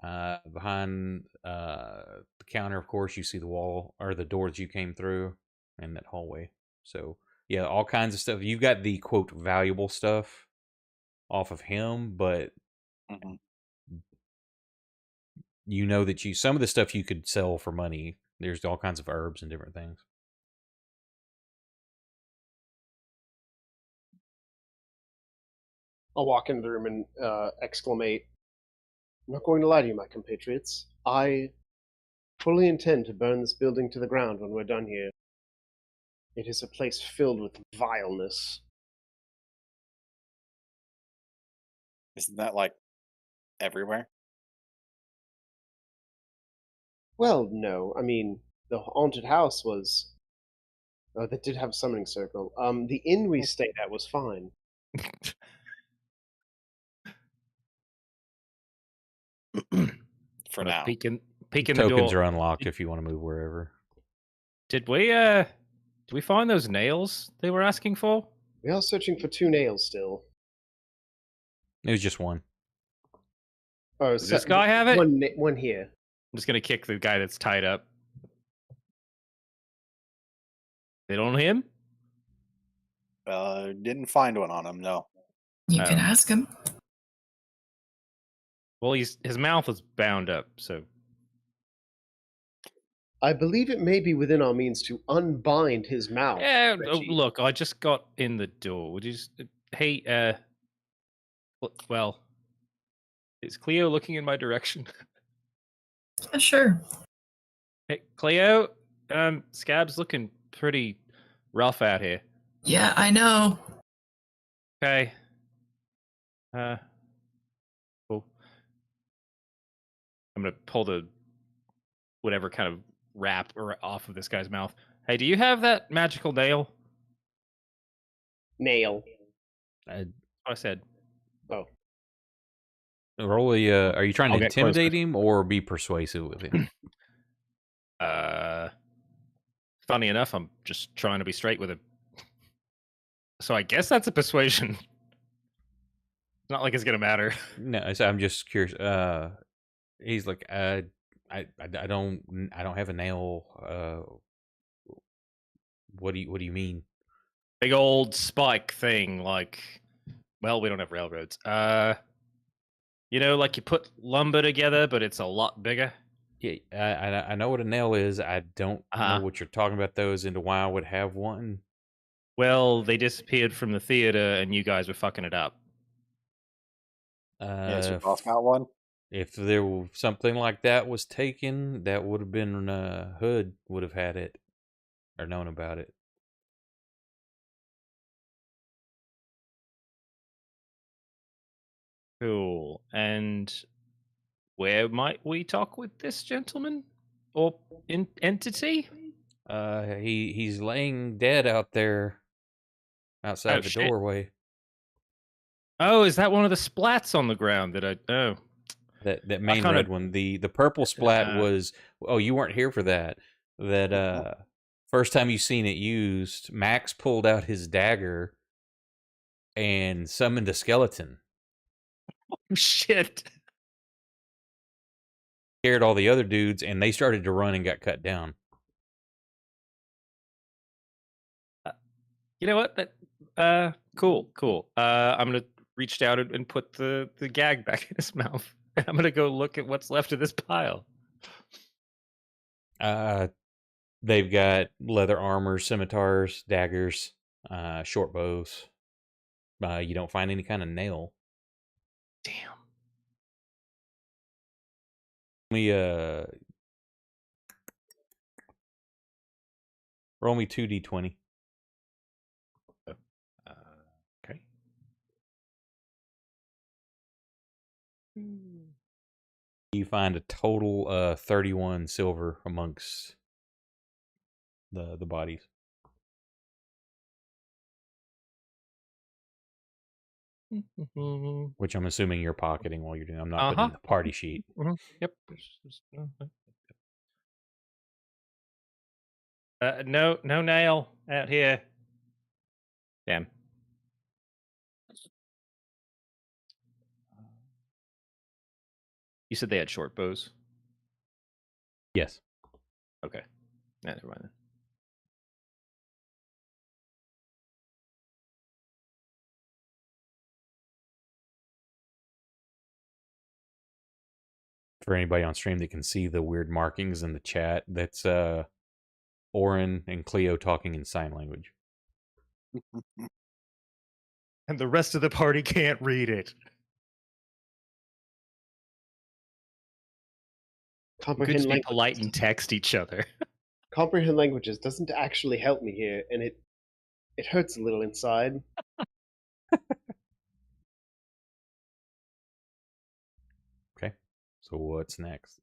Behind the counter, of course, you see the wall or the door that you came through in that hallway. So, yeah, all kinds of stuff. You've got the, quote, valuable stuff off of him, but Mhm. you know that some of the stuff you could sell for money. There's all kinds of herbs and different things. I'll walk into the room and exclamate, "I'm not going to lie to you, my compatriots. I fully intend to burn this building to the ground when we're done here. It is a place filled with vileness." Isn't that like everywhere? Well, no. I mean, the haunted house was. Oh, that did have a summoning circle. The inn we stayed at was fine. For now. Peeking the Tokens door. are unlocked if you want to move wherever. Did we find those nails they were asking for? We are searching for 2 nails still. It was just one. Oh, Does this guy have it? One here. I'm just gonna kick the guy that's tied up. They don't him? Didn't find one on him, no. You can Oh. ask him. Well, his mouth is bound up, so I believe it may be within our means to unbind his mouth. yeah. Reggie. Look, I just got in the door. Would you just, hey, well, is Cleo looking in my direction? Sure. Hey, Cleo, Scab's looking pretty rough out here. Yeah, I know. Okay. Cool. I'm gonna pull the whatever kind of wrap or off of this guy's mouth. Hey, do you have that magical nail? Nail. What I said. Oh. Roll a, are you trying to I'll get closer. intimidate him or be persuasive with him? Funny enough, I'm just trying to be straight with him. So I guess that's a persuasion. It's not like it's gonna matter. No, so I'm just curious. He's like, I don't have a nail. What do you mean? Big old spike thing, like, well, we don't have railroads. You know, like you put lumber together, but it's a lot bigger. Yeah, I know what a nail is. I don't Uh-huh. know what you're talking about though, as into why I would have one. Well, they disappeared from the theater, and you guys were fucking it up. Yes, your boss got one. If there was something like that was taken, that would have been Hood would have had it or known about it. Cool. And where might we talk with this gentleman or entity? He's laying dead out there outside Oh, the shit. doorway. Oh, is that one of the splats on the ground that I? Oh, That main kinda- red one. The purple splat was. Oh, you weren't here for that. That first time you seen it used, Max pulled out his dagger and summoned a skeleton. shit. Scared all the other dudes, and they started to run and got cut down. You know what? That cool. I'm gonna reach down and put the gag back in his mouth. I'm gonna go look at what's left of this pile. They've got leather armor, scimitars, daggers, short bows. You don't find any kind of nail. Damn. Roll me 2d20. Okay. You find a total 31 silver amongst the bodies. Which I'm assuming you're pocketing while you're doing. I'm not putting in the party sheet. Yep. No nail out here. Damn. You said they had short bows. Yes. Okay. Nah, never mind then. For anybody on stream that can see the weird markings in the chat, that's Oren and Cleo talking in sign language. And the rest of the party can't read it. Good Comprehend to be languages. polite and text each other. Comprehend languages doesn't actually help me here, and it hurts a little inside. Okay. So what's next?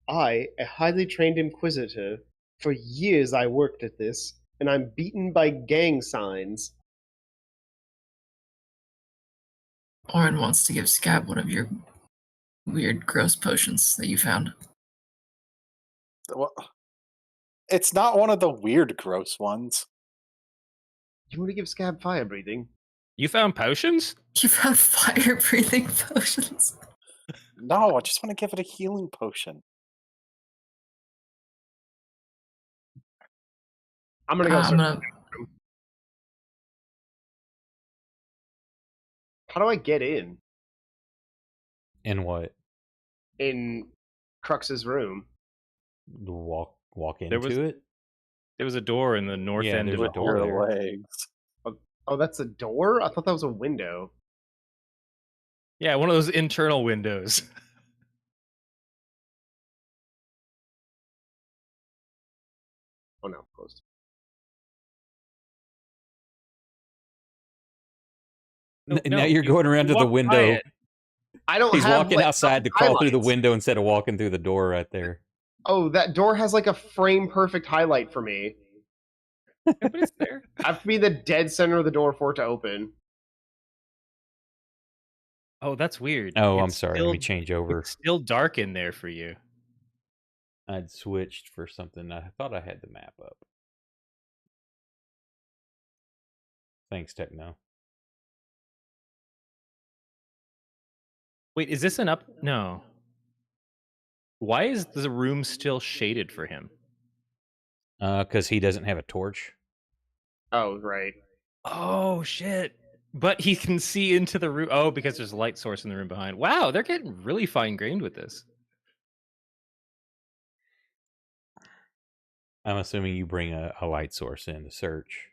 I, a highly trained inquisitor, for years I worked at this, and I'm beaten by gang signs. Orin wants to give Scab one of your weird, gross potions that you found. Well, it's not one of the weird, gross ones. You want to give Scab fire breathing? You found potions? You found fire breathing potions. No, I just want to give it a healing potion. I'm gonna go. I'm gonna. How do I get in? In what? In Crux's room. Walk There was- into it? There was a door in the north Yeah, end of there's the a door door. there. Legs. Oh, that's a door? I thought that was a window. Yeah, one of those internal windows. Oh no, closed. No, Now you're you- going around you to the walk by window. it. I don't He's have, walking like, outside to crawl through the highlights. window instead of walking through the door right there. Oh, that door has like a frame perfect highlight for me. Yeah, but it's there. I have to be in the dead center of the door for it to open. Oh, that's weird. Oh, I'm It's sorry. still- Let me change over. It's still dark in there for you. I'd switched for something. I thought I had the map up. Thanks, Techno. Wait, is this an up? No. Why is the room still shaded for him? Because he doesn't have a torch. Oh, right. Oh shit! But he can see into the room. Oh, because there's a light source in the room behind. Wow, they're getting really fine grained with this. I'm assuming you bring a light source in to search.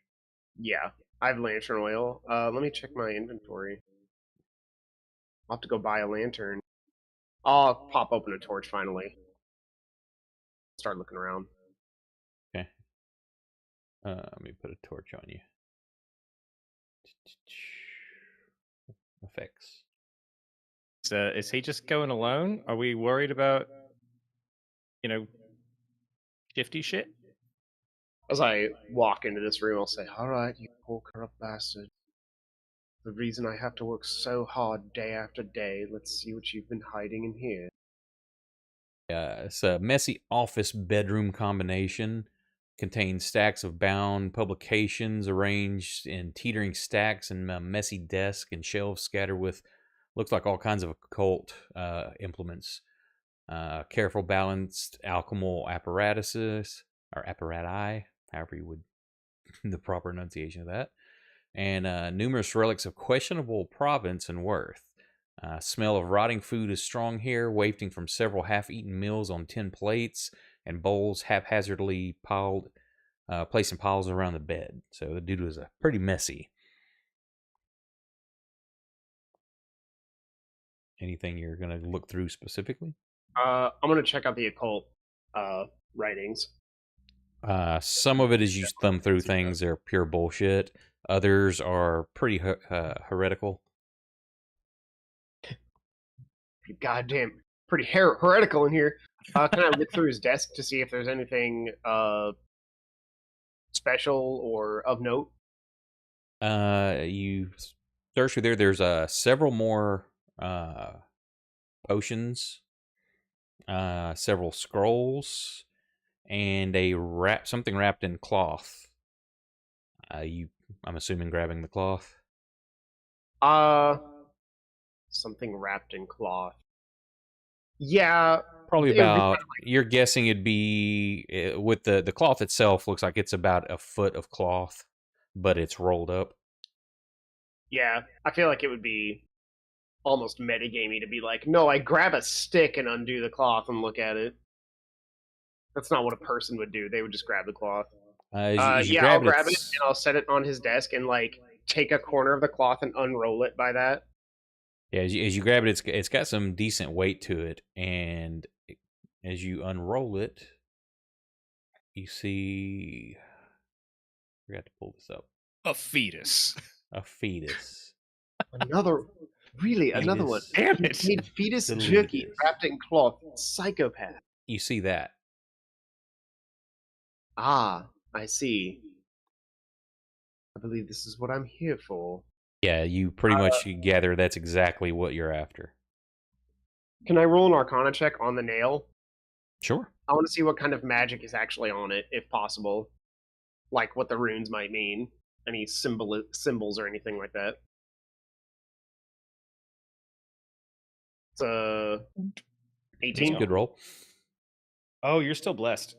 Yeah, I have lantern oil. Let me check my inventory. I'll have to go buy a lantern. I'll pop open a torch finally. Start looking around. Okay. Let me put a torch on you. Effects. Is he just going alone? Are we worried about, shifty shit? As I walk into this room, I'll say, "All right, you poor corrupt bastard. The reason I have to work so hard day after day. Let's see what you've been hiding in here." It's a messy office bedroom combination. Contains stacks of bound publications arranged in teetering stacks and a messy desk and shelves scattered with looks like all kinds of occult implements. Careful balanced alchemical apparatuses or apparati, however you would the proper enunciation of that, and numerous relics of questionable provenance and worth. Smell of rotting food is strong here, wafting from several half-eaten meals on tin plates and bowls haphazardly placed in piles around the bed. So the dude was pretty messy. Anything you're gonna look through specifically? I'm gonna check out the occult writings. Some of it is you thumb through things; they're pure bullshit. Others are pretty heretical. Goddamn, pretty heretical in here. Can I look through his desk to see if there's anything special or of note? You search through there. There's several more potions, several scrolls, and something wrapped in cloth. I'm assuming grabbing the cloth. Something wrapped in cloth. Yeah, Probably it would be about. You're guessing it'd be with the cloth itself. Looks like it's about a foot of cloth, but it's rolled up. yeah, I feel like it would be almost metagamey to be like, no, I grab a stick and undo the cloth and look at it. That's not what a person would do. They would just grab the cloth. As you Yeah, I'll grab grab it and I'll set it on his desk and like take a corner of the cloth and unroll it by that. Yeah, as you grab it, it's got some decent weight to it, and as you unroll it, you see. I forgot to pull this up. A fetus. A fetus. Another one. Fetus. Damn He it! made fetus Deleted jerky this. wrapped in cloth. Psychopath. You see that? Ah, I see. I believe this is what I'm here for. Yeah, you pretty much gather that's exactly what you're after. Can I roll an Arcana check on the nail? Sure. I want to see what kind of magic is actually on it, if possible. Like what the runes might mean. Any symbols or anything like that. It's a 18. It's a good roll. Oh, you're still blessed.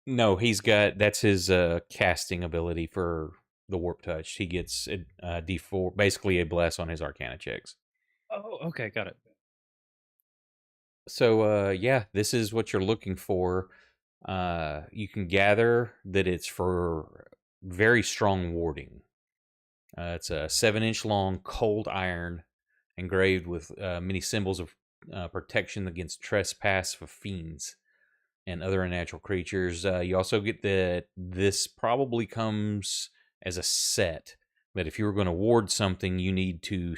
No, that's his casting ability for the warp touch. He gets a D4, basically a bless on his Arcana checks. Oh, okay, got it. So yeah, this is what you're looking for. You can gather that it's for very strong warding. It's a 7-inch long cold iron engraved with many symbols of protection against trespass of fiends and other unnatural creatures. You also get that this probably comes as a set, that if you were going to ward something, you need to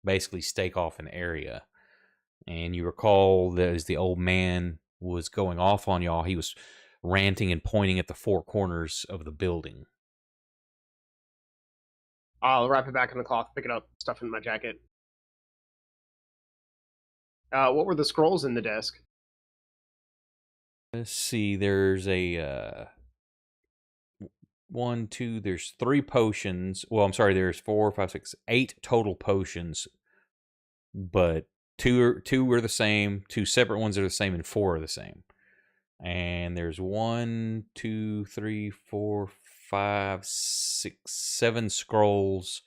basically stake off an area. And you recall that as the old man was going off on y'all, he was ranting and pointing at the four corners of the building. I'll wrap it back in the cloth, pick it up, stuff it in my jacket. What were the scrolls in the desk? Let's see, there's there's 3 potions. Well, I'm sorry, there's 4, 5, 6, 8 total potions, but two are the same, 2 separate ones are the same, and 4 are the same. And there's 1, 2, 3, 4, 5, 6, 7 scrolls,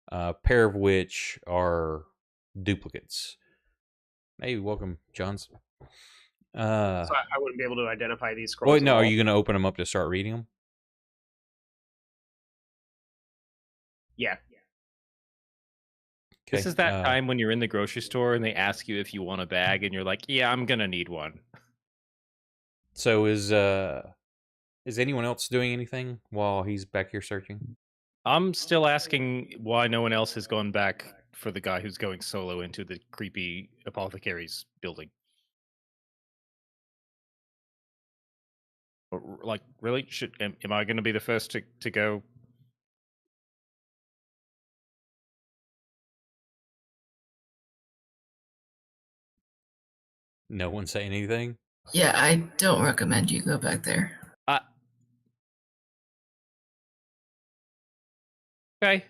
a pair of which are duplicates. Hey, welcome, Johns. So I wouldn't be able to identify these scrolls. Well, no, are you going to open them up to start reading them? Yeah. Okay. This is that time when you're in the grocery store and they ask you if you want a bag, and you're like, "Yeah, I'm gonna need one." So is anyone else doing anything while he's back here searching? I'm still asking why no one else has gone back for the guy who's going solo into the creepy apothecary's building. Like, really? Am I going to be the first to go? No one saying anything? Yeah, I don't recommend you go back there. Okay.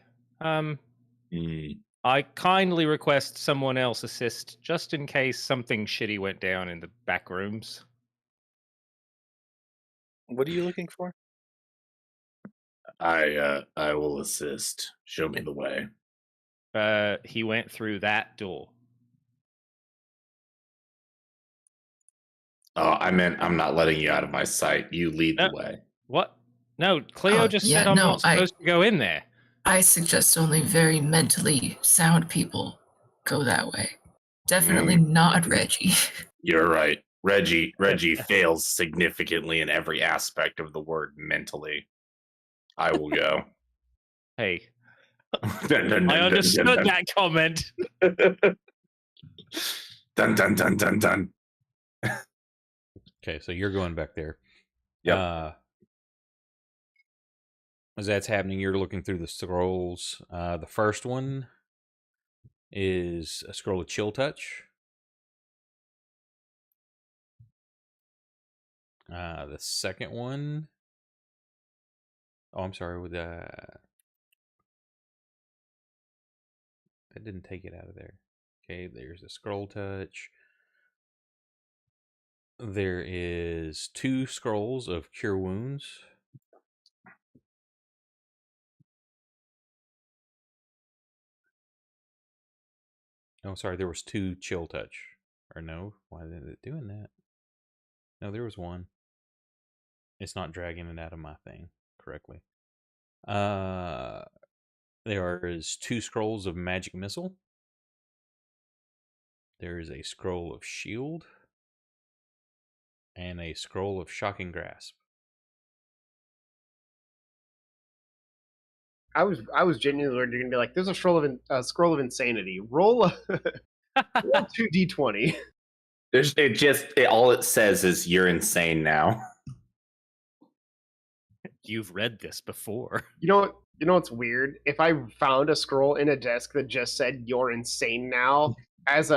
I kindly request someone else assist, just in case something shitty went down in the back rooms. What are you looking for? I will assist. Show me the way. He went through that door. Oh, I meant I'm not letting you out of my sight. You lead No. the way. What? No, Cleo Oh, just yeah, said I'm no, not supposed to go in there. I suggest only very mentally sound people go that way. Definitely not Reggie. You're right. Reggie fails significantly in every aspect of the word mentally. I will go. Hey, Dun, dun, I dun, understood dun, dun, that comment. dun dun dun dun dun. Okay, so you're going back there. Yep. As that's happening, you're looking through the scrolls. The first one is a scroll of Chill Touch. The second one. Oh, I'm sorry. With that didn't take it out of there. Okay, there's a Scroll Touch. There is 2 scrolls of Cure Wounds. Oh, sorry. There was 2 Chill Touch. Or no? Why isn't it doing that? No, there was 1. It's not dragging it out of my thing correctly. There is 2 scrolls of Magic Missile. There is a scroll of Shield. And a scroll of Shocking Grasp. I was genuinely going to be like, "There's a scroll of insanity. Roll 2d20." All it says is you're insane now. You've read this before. You know what's weird? If I found a scroll in a desk that just said "You're insane now," as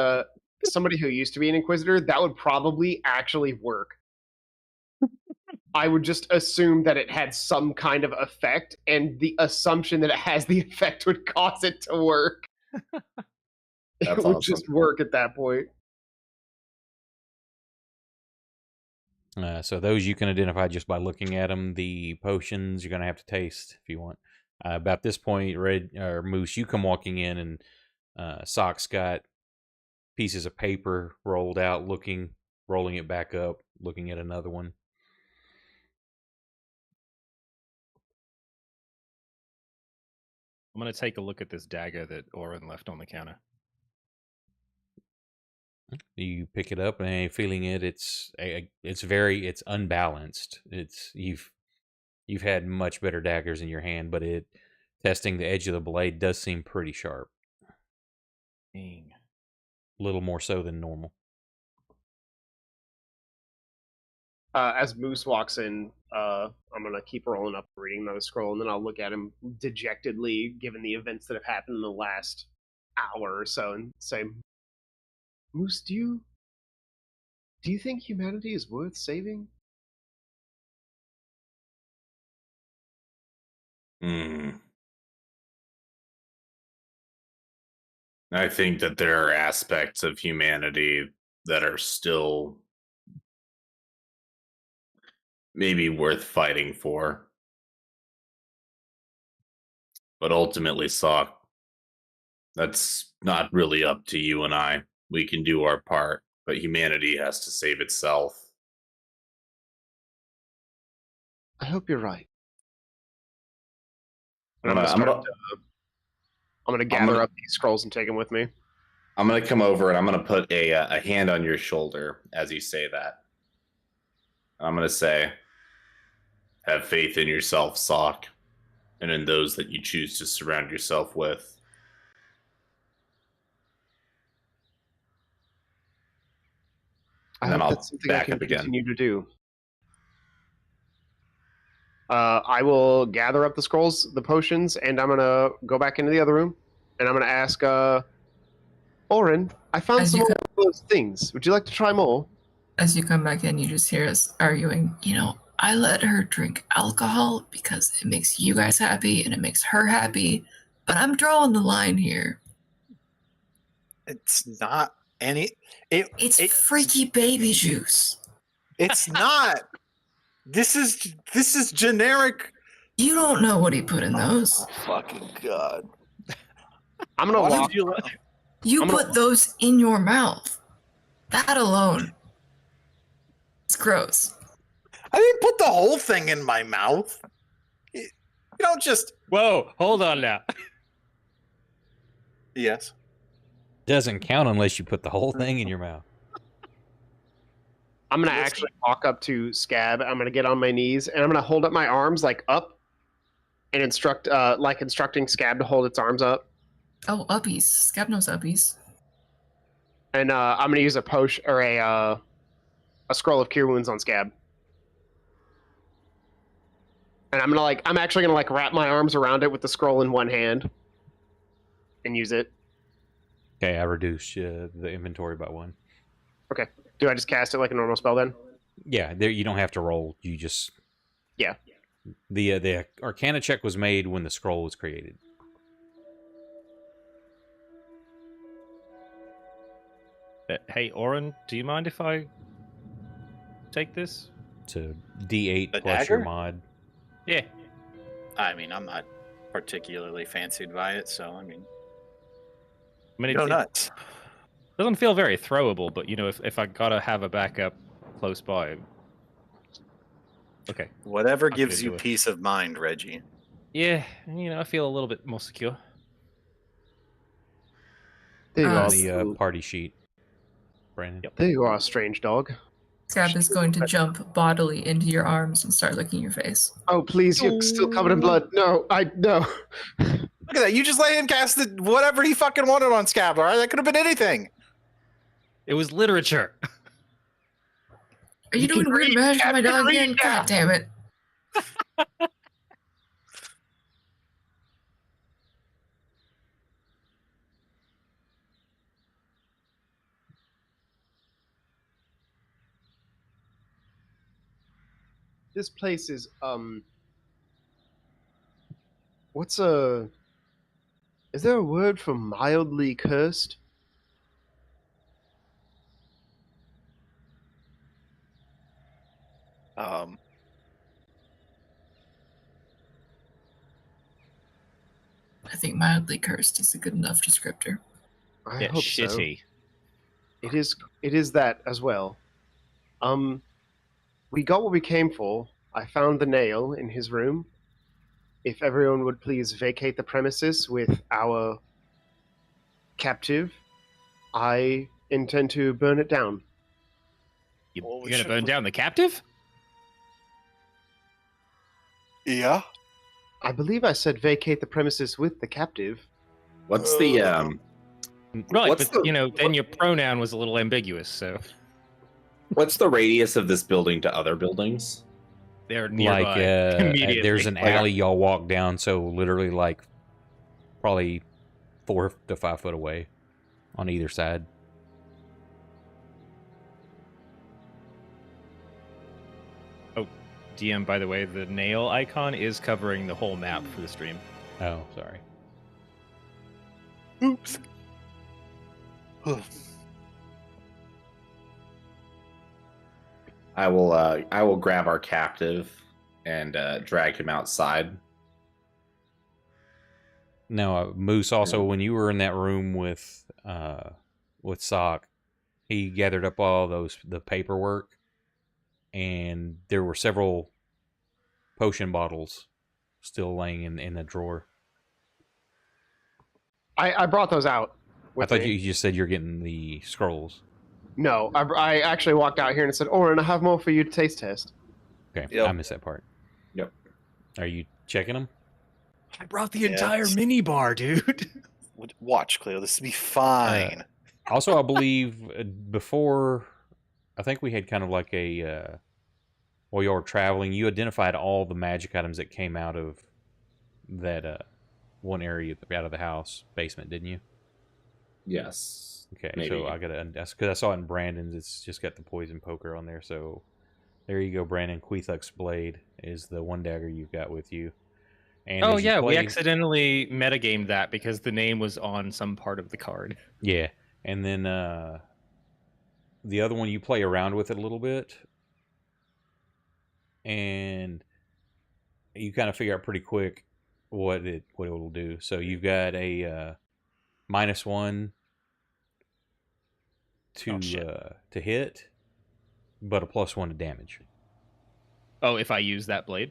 somebody who used to be an Inquisitor, that would probably actually work. I would just assume that it had some kind of effect, and the assumption that it has the effect would cause it to work. It would awesome. just work at that point. So those you can identify just by looking at them. The potions you're going to have to taste if you want. About this point, Red or Moose, you come walking in, and Sock's got pieces of paper rolled out, rolling it back up, looking at another one. I'm going to take a look at this dagger that Oren left on the counter. You pick it up and feeling it. It's unbalanced. You've had much better daggers in your hand, but testing the edge of the blade does seem pretty sharp. Dang. A little more so than normal. As Moose walks in, I'm gonna keep rolling up, reading another scroll, and then I'll look at him dejectedly, given the events that have happened in the last hour or so, and say, "Moose, do you think humanity is worth saving?" I think that there are aspects of humanity that are still maybe worth fighting for. But ultimately, Sock, that's not really up to you and I. We can do our part, but humanity has to save itself. I hope you're right. And I'm I'm gonna gather up these scrolls and take them with me. I'm gonna come over and I'm gonna put a hand on your shoulder as you say that. I'm gonna say, have faith in yourself, Sock, and in those that you choose to surround yourself with. I then hope I'll that's something I back can up again. continue to do. I will gather up the scrolls, the potions, and I'm gonna go back into the other room, and I'm gonna ask Oren, I found As some you more of those things. Would you like to try more? As you come back in, you just hear us arguing. I let her drink alcohol because it makes you guys happy and it makes her happy, but I'm drawing the line here. It's not any. It's freaky baby juice. It's not. This is generic. You don't know what he put in those. Oh, fucking god. I'm gonna Why walk. did you You I'm gonna- put those in your mouth. That alone. It's gross. I didn't put the whole thing in my mouth. You don't just. Whoa, hold on now. Yes. Doesn't count unless you put the whole thing in your mouth. I'm gonna Listen. actually walk up to Scab. I'm gonna get on my knees and I'm gonna hold up my arms like up, and instructing Scab to hold its arms up. Oh, uppies. Scab knows uppies. And I'm gonna use a potion or a scroll of cure wounds on Scab. And I'm actually gonna wrap my arms around it with the scroll in one hand, and use it. Okay, I reduce the inventory by 1. Do I just cast it like a normal spell then? Yeah, there you don't have to roll. You just Yeah. The Arcana check was made when the scroll was created. Hey, Oren, do you mind if I take this? It's a D8 A plus your dagger? mod. Yeah. I mean, I'm not particularly fancied by it, so I mean, I mean, go it nuts. doesn't feel very throwable, but you know, if I gotta have a backup close by. Okay. Whatever I'll get gives you into it. peace of mind, Reggie. Yeah, you know, I feel a little bit more secure. There you Uh, are. On the party sheet, Brandon. Yep. There you are, strange dog. Scab is going to jump bodily into your arms and start licking your face. Oh please, you're still covered in blood. No. Look at that. You just let him cast whatever he fucking wanted on Scab, all right? That could have been anything. It was literature. Are you doing weird magic on my dog read again? God damn it. This place is is there a word for mildly cursed? I think mildly cursed is a good enough descriptor. I Yeah, hope so. shitty. It is that as well. We got what we came for. I found the nail in his room. If everyone would please vacate the premises with our captive, I intend to burn it down. Well, You're we gonna should- burn down the captive? Yeah. I believe I said vacate the premises with the captive. What's the Right, What's but the- you know, then your pronoun was a little ambiguous, so what's the radius of this building to other buildings? they're nearby Like immediately. there's an alley y'all walk down, so literally like probably 4 to 5 foot away on either side. DM, by the way, the nail icon is covering the whole map for the stream. Oh, sorry. Oops. I will grab our captive and drag him outside. No, Moose. Also, when you were in that room with Sock, he gathered up all the paperwork, and there were several potion bottles still laying in the drawer. I brought those out. I with thought me. you just said you're getting the scrolls. No, I actually walked out here and said, "Oren, I have more for you to taste test." Okay, Yep. I missed that part. Yep. Are you checking them? I brought the Yeah. entire mini bar, dude. Watch, Cleo. This will be fine. Also, I believe before, I think we had kind of like a while you were traveling, you identified all the magic items that came out of that one area out of the house basement, didn't you? Yes. Okay, Maybe. so I gotta, that's because I saw it in Brandon's. It's just got the poison poker on there. So there you go, Brandon. Quethuk's blade is the one dagger you've got with you. And Oh as you yeah, we play- accidentally metagamed that because the name was on some part of the card. Yeah, and then the other one you play around with it a little bit, and you kind of figure out pretty quick what it will do. So you've got a -1 Oh, shit. to hit, but a +1 to damage. Oh, if I use that blade?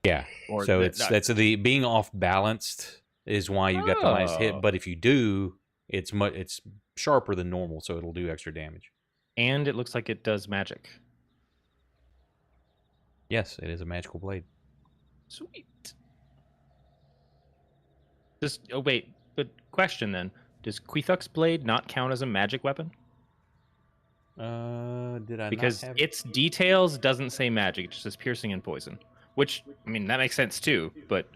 Yeah. Or So the- that's the being off balanced is why you got the minus hit. Oh. But if you do, it's sharper than normal, so it'll do extra damage. And it looks like it does magic. Yes, it is a magical blade. Sweet. Oh wait, but question then: does Quethuk's blade not count as a magic weapon? Did I Because not have its details doesn't say magic; it just says piercing and poison. Which, I mean, that makes sense too. But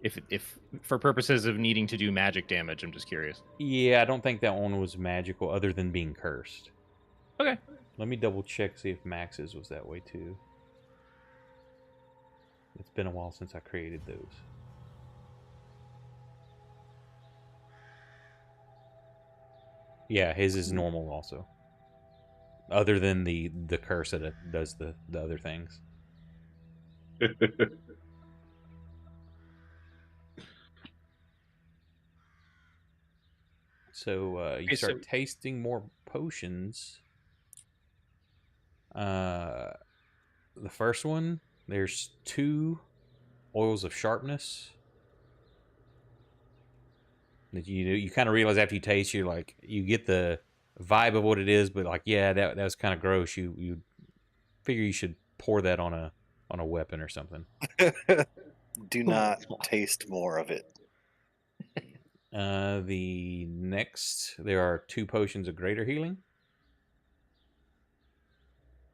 if for purposes of needing to do magic damage, I'm just curious. Yeah, I don't think that one was magical, other than being cursed. Okay. Let me double check, see if Max's was that way too. It's been a while since I created those. Yeah, his is normal also. Other than the curse that it does the other things. So you Okay, start so- tasting more potions. The first one, there's 2 oils of sharpness. That you kind of realize after you taste, you're like, you get the vibe of what it is, but like, yeah, that was kind of gross. You figure you should pour that on a weapon or something. Do not taste more of it. The next, there are 2 potions of greater healing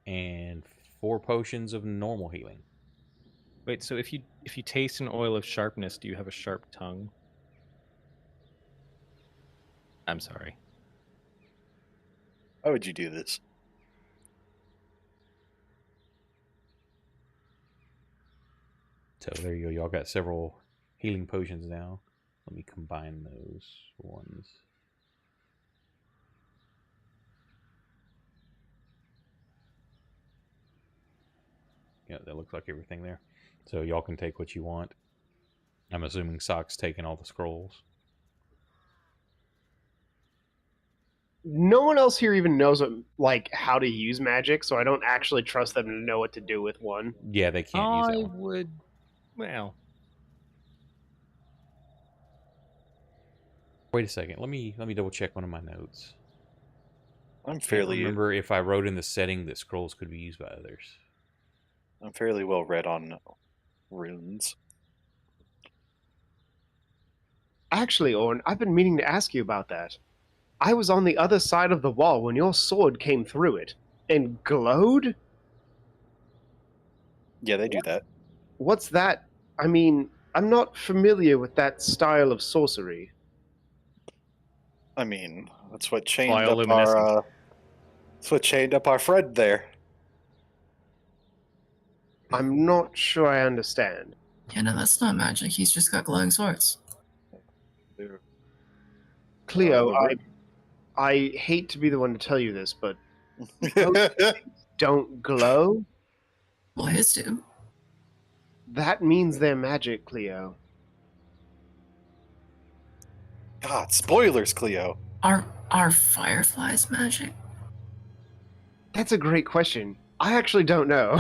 and 4 potions of normal healing. Wait, so if you taste an oil of sharpness, do you have a sharp tongue? I'm sorry. Why would you do this? So there you go. Y'all got several healing potions now. Let me combine those ones. Yeah, that looks like everything there. So y'all can take what you want. I'm assuming Sock's taking all the scrolls. No one else here even knows how to use magic, so I don't actually trust them to know what to do with one. Yeah, they can't use that I one. would. Well, Wait a second. Let me double check one of my notes. I'm Can't fairly remember if I wrote in the setting that scrolls could be used by others. I'm fairly well read on runes. Actually, Orn, I've been meaning to ask you about that. I was on the other side of the wall when your sword came through it and glowed? Yeah, they do that. What's that? I mean, I'm not familiar with that style of sorcery. I mean, that's what chained up Bioluminescent. that's what chained up our friend there. I'm not sure I understand. Yeah, no, that's not magic. He's just got glowing swords. Cleo, I hate to be the one to tell you this, but don't glow? Well, his do. That means they're magic, Cleo. God, spoilers, Cleo. Are fireflies magic? That's a great question. I actually don't know.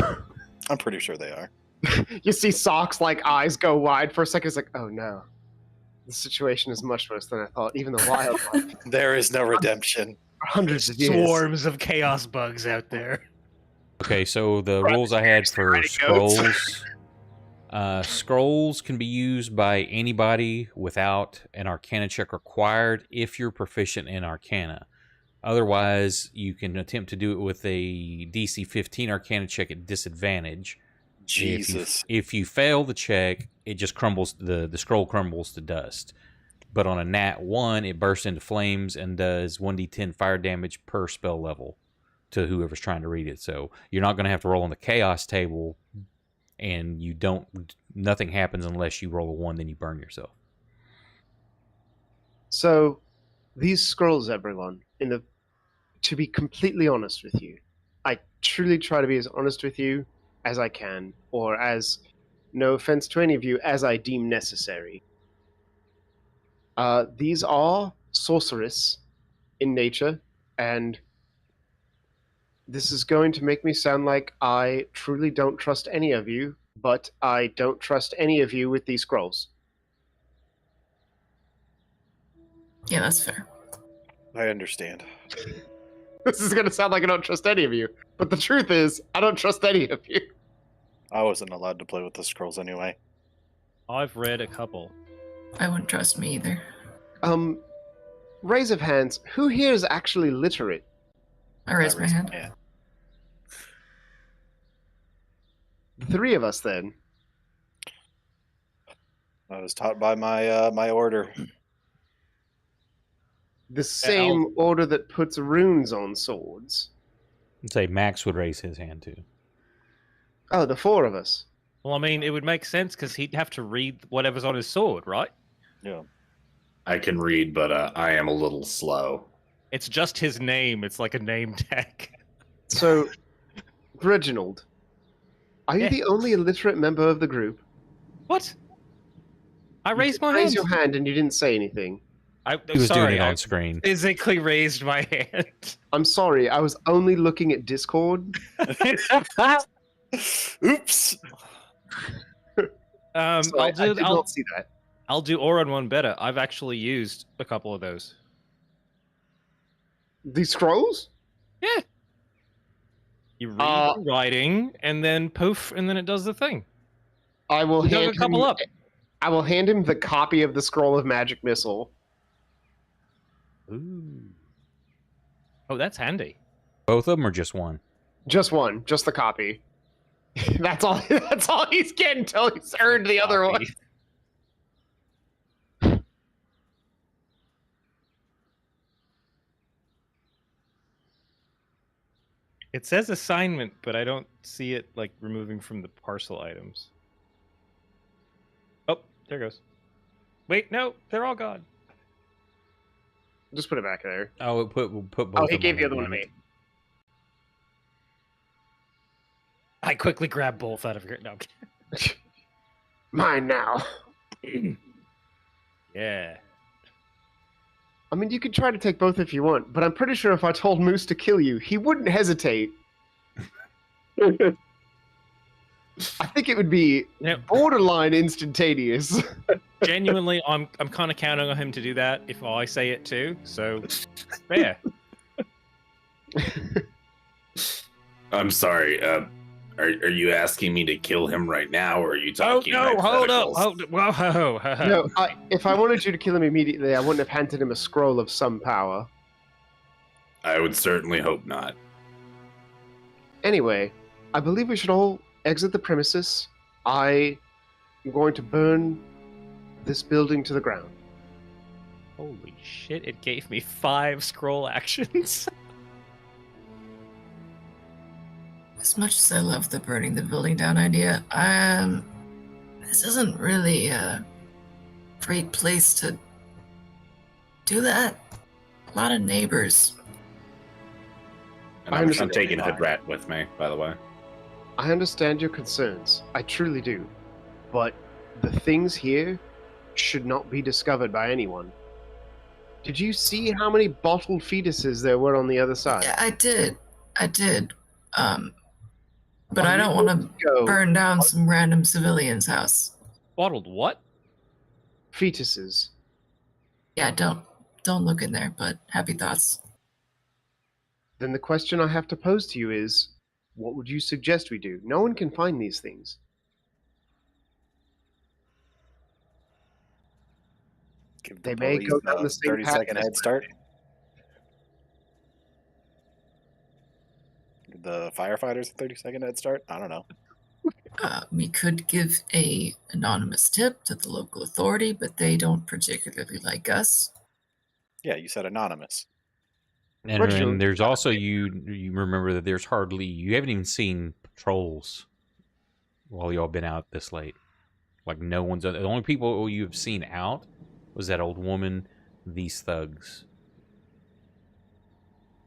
I'm pretty sure they are. You see Sock's eyes go wide for a second. It's like, oh no. The situation is much worse than I thought. Even the wildlife. There is no redemption. For hundreds of years. Swarms of chaos bugs out there. Okay, so the rules I had for scrolls. Scrolls can be used by anybody without an Arcana check required if you're proficient in Arcana. Otherwise, you can attempt to do it with a DC 15 Arcana check at disadvantage. Jesus. If you fail the check, it just crumbles. The scroll crumbles to dust. But on a nat 1, it bursts into flames and does 1d10 fire damage per spell level to whoever's trying to read it. So you're not going to have to roll on the chaos table, and nothing happens unless you roll a 1, then you burn yourself. So, these scrolls, everyone, to be completely honest with you, I truly try to be as honest with you as I can, or as, no offense to any of you, as I deem necessary. These are sorceress in nature, and this is going to make me sound like I truly don't trust any of you, but I don't trust any of you with these scrolls. Yeah, that's fair. I understand. This is going to sound like I don't trust any of you, but the truth is, I don't trust any of you. I wasn't allowed to play with the scrolls anyway. I've read a couple. I wouldn't trust me either. Raise of hands, who here is actually literate? I raised my hand. Yeah. The three of us, then. I was taught by my order. The same order that puts runes on swords. I'd say Max would raise his hand too. Oh, the four of us. Well, I mean, it would make sense because he'd have to read whatever's on his sword, right? Yeah. I can read, but I am a little slow. It's just his name. It's like a name tag. So, Reginald, are you Yeah. the only illiterate member of the group? What? I You raised did my raise hand. your hand and you didn't say anything. He was sorry, doing it I on screen. physically raised my hand. I'm sorry, I was only looking at Discord. Oops. So I did not see that. I'll do Oron one better. I've actually used a couple of those. The scrolls? Yeah. You read the writing, and then poof, and then it does the thing. I will We dug hand a couple him, up. I will hand him the copy of the Scroll of Magic Missile. Ooh. Oh, that's handy. Both of them or just one? Just one, just the copy. That's all. That's all he's getting until he's earned the other one. It says assignment, but I don't see it like removing from the parcel items. Oh, there it goes. Wait, no, they're all gone. Just put it back there. Oh, we'll put both. Oh, of he them gave on the other one to hand. me. I quickly grabbed both out of your. No. Mine now. Yeah. I mean, you could try to take both if you want, but I'm pretty sure if I told Moose to kill you, he wouldn't hesitate. I think it would be Now, borderline instantaneous. genuinely, I'm kind of counting on him to do that if I say it too. So, fair. I'm sorry. Are you asking me to kill him right now, or are you Oh talking? no! Hold up! hypotheticals? Whoa! No, if I wanted you to kill him immediately, I wouldn't have handed him a scroll of some power. I would certainly hope not. Anyway, I believe we should all exit the premises. I am going to burn this building to the ground. Holy shit! It gave me 5 scroll actions. As much as I love the burning the building down idea, this isn't really a great place to do that. A lot of neighbors. And I I'm understand. taking Hoodrat with me, by the way. I understand your concerns. I truly do. But the things here should not be discovered by anyone. Did you see how many bottled fetuses there were on the other side? Yeah, I did. But Are I you don't want going to go burn down some random civilian's house. Bottled what? fetuses. Yeah, don't look in there, but happy thoughts. Then the question I have to pose to you is, what would you suggest we do? No one can find these things. Give They the may police go down a the same 30-second path. head start. Give the firefighters a 30-second head start. I don't know. We could give a anonymous tip to the local authority, but they don't particularly like us. Yeah, you said anonymous. And there's also you remember that there's hardly you haven't even seen patrols while y'all been out this late. Like no one's the only people you've seen out was that old woman, these thugs.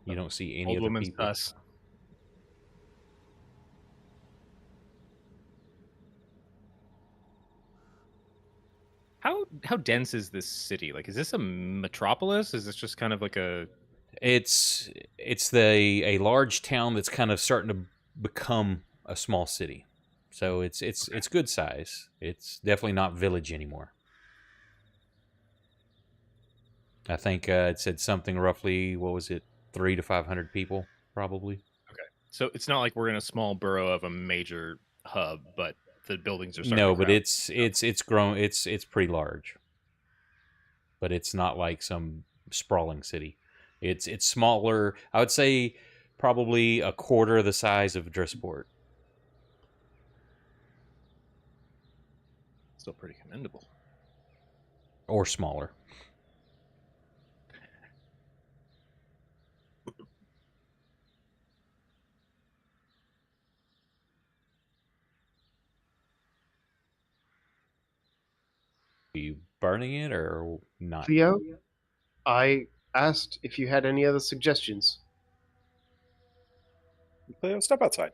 You don't see any Old other woman's people. us. How dense is this city? Like, is this a metropolis? Is this just kind of like a? It's a large town that's kind of starting to become a small city. So it's good size. It's definitely not village anymore. I think it said something roughly. What was it? 300 to 500 people, probably. So it's not like we're in a small borough of a major hub, but the buildings are starting. No, to but crowd. it's grown. It's pretty large. But it's not like some sprawling city. It's smaller. I would say probably a quarter the size of Drissport. Still pretty commendable. Or smaller. Are you burning it or not? Theo, I asked if you had any other suggestions. Cleo, step outside.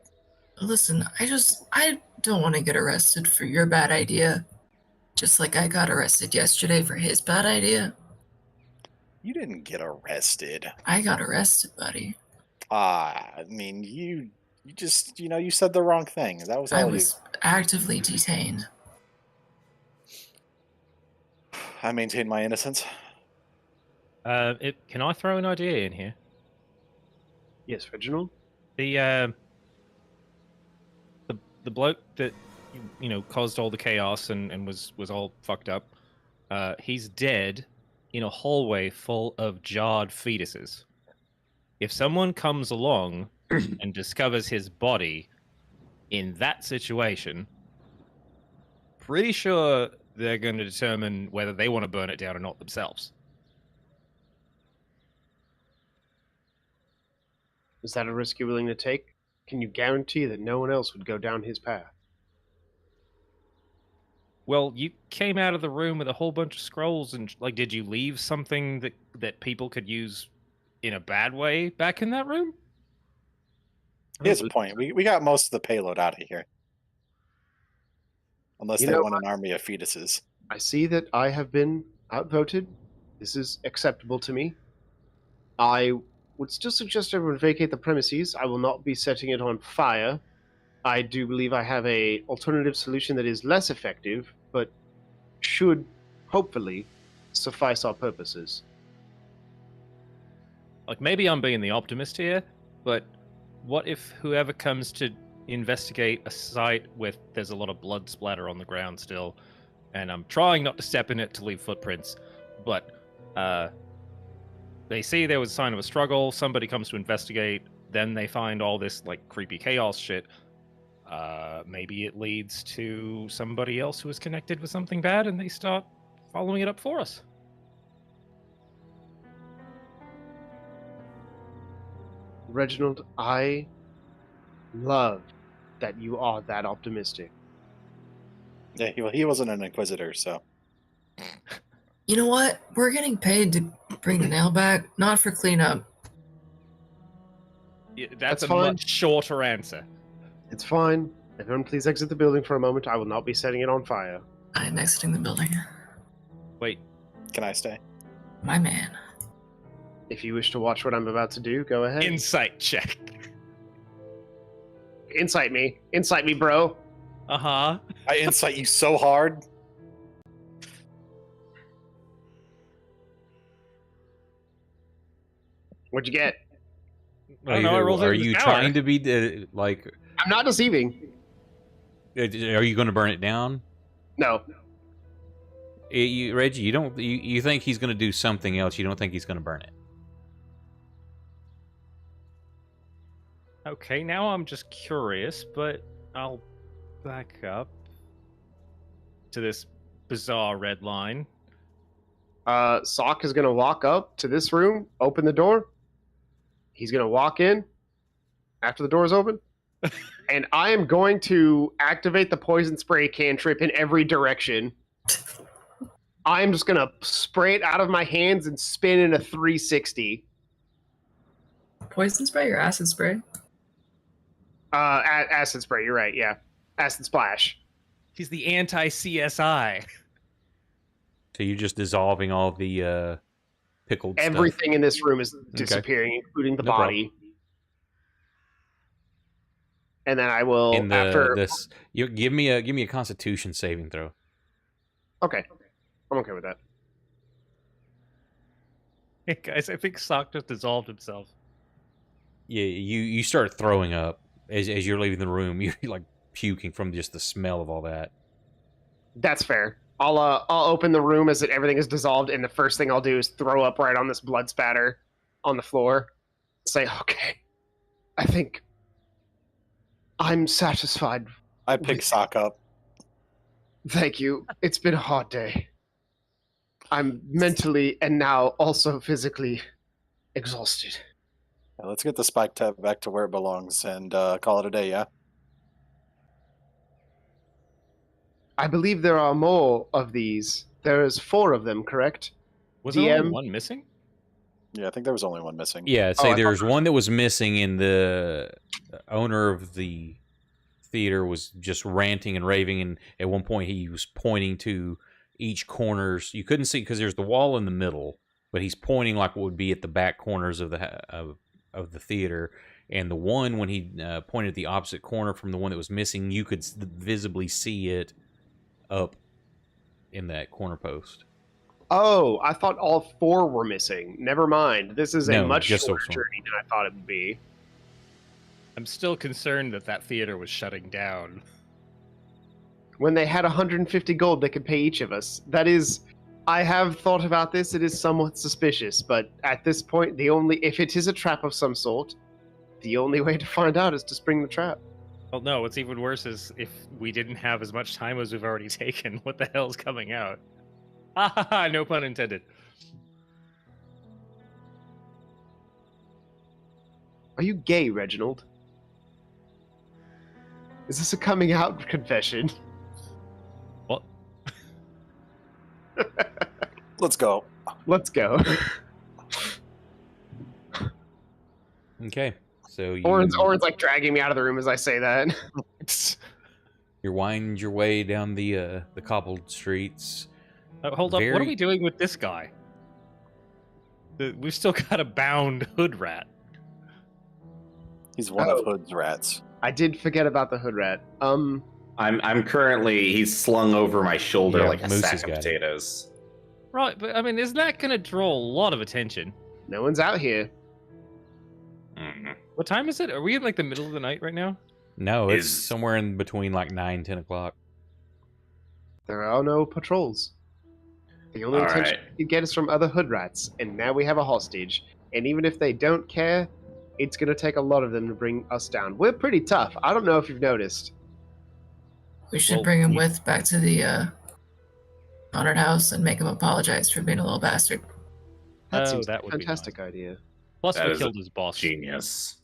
Listen, I don't want to get arrested for your bad idea. Just like I got arrested yesterday for his bad idea. You didn't get arrested. I got arrested, buddy. I mean, you just, you said the wrong thing. That was all I you. was actively detained. I maintain my innocence. Can I throw an idea in here? Yes, Reginald? The bloke that caused all the chaos and was all fucked up. He's dead in a hallway full of jarred fetuses. If someone comes along and discovers his body in that situation, pretty sure they're going to determine whether they want to burn it down or not themselves. Is that a risk you're willing to take? Can you guarantee that no one else would go down his path? Well, you came out of the room with a whole bunch of scrolls, and did you leave something that people could use in a bad way back in that room? Here's the point. We got most of the payload out of here. Unless they want an army of fetuses. I see that I have been outvoted. This is acceptable to me. I would still suggest everyone vacate the premises. I will not be setting it on fire. I do believe I have a alternative solution that is less effective, but should hopefully suffice our purposes. Maybe I'm being the optimist here, but what if whoever comes to investigate a site with there's a lot of blood splatter on the ground still, and I'm trying not to step in it to leave footprints, but they see there was a sign of a struggle, somebody comes to investigate, then they find all this creepy chaos shit. Maybe it leads to somebody else who is connected with something bad, and they start following it up for us. Reginald, I love that you are that optimistic. Yeah, he wasn't an inquisitor, so. You know what? We're getting paid to bring the nail back, not for cleanup. Yeah, That's a fine. much shorter answer. It's fine. Everyone please exit the building for a moment. I will not be setting it on fire. I am exiting the building. Wait, Can I stay? My man. If you wish to watch what I'm about to do, go ahead. insight check. Insight me. Insight me, bro. Uh-huh. I insight you so hard. What'd you get? I don't know, I rolled Are it in the you tower. trying to be I'm not deceiving. Are you going to burn it down? No. Reggie, you think he's going to do something else? You don't think he's going to burn it? Okay, now I'm just curious, but I'll back up to this bizarre red line. Sock is going to walk up to this room, open the door. He's going to walk in after the door's open. And I am going to activate the poison spray cantrip in every direction. I'm just going to spray it out of my hands and spin in a 360. Poison spray or acid spray? Acid spray, you're right, yeah. Acid splash. He's the anti-CSI. So you're just dissolving all the pickled stuff. Everything in this room is disappearing, including the No body. problem. And then I will In after. this, you give me a Constitution saving throw. Okay, I'm okay with that. Hey guys, I think Sock just dissolved himself. Yeah, you start throwing up as you're leaving the room. You're like puking from just the smell of all that. That's fair. I'll open the room as everything is dissolved, and the first thing I'll do is throw up right on this blood spatter on the floor. Say, okay, I think I'm satisfied. I pick Sock up. Thank you. It's been a hard day. I'm mentally and now also physically exhausted. Yeah, let's get the spike tab back to where it belongs and call it a day, yeah? I believe there are more of these. There's 4 of them, correct? Was there only DM? one missing? Yeah, I think there was only one missing. Yeah, Oh, say I there's one that was missing, and the owner of the theater was just ranting and raving, and at one point he was pointing to each corners. You couldn't see because there's the wall in the middle, but he's pointing like what would be at the back corners of the theater. And the one when he pointed at the opposite corner from the one that was missing, you could visibly see it up in that corner post. Oh, I thought all 4 were missing. Never mind. This is a No, much just shorter those 4. journey than I thought it would be. I'm still concerned that theater was shutting down. When they had 150 gold they could pay each of us. That is, I have thought about this. It is somewhat suspicious, but at this point, if it is a trap of some sort, the only way to find out is to spring the trap. Well, no, what's even worse is if we didn't have as much time as we've already taken, what the hell's coming out? Ah, no pun intended. Are you gay, Reginald? Is this a coming out confession? What? Let's go. Let's go. Okay, so you Orin's like dragging me out of the room as I say that. you wind your way down the cobbled streets. Hold up, what are we doing with this guy? We've still got a bound hood rat. He's one of Hood's rats. I did forget about the hood rat. I'm currently he's slung over my shoulder Yeah, like a Moose sack has of got it. potatoes. Right, but I mean, isn't that going to draw a lot of attention? No one's out here. Mm. What time is it? Are we in like the middle of the night right now? No, it's Is- somewhere in between like 9-10 o'clock. There are no patrols. The only All attention right. we get is from other hood rats, and now we have a hostage. And even if they don't care, it's going to take a lot of them to bring us down. We're pretty tough. I don't know if you've noticed. We should Well, bring him back to the haunted house and make him apologize for being a little bastard. That Oh, seems that like a would be fantastic idea. Plus, That we is killed a his boss. Genius.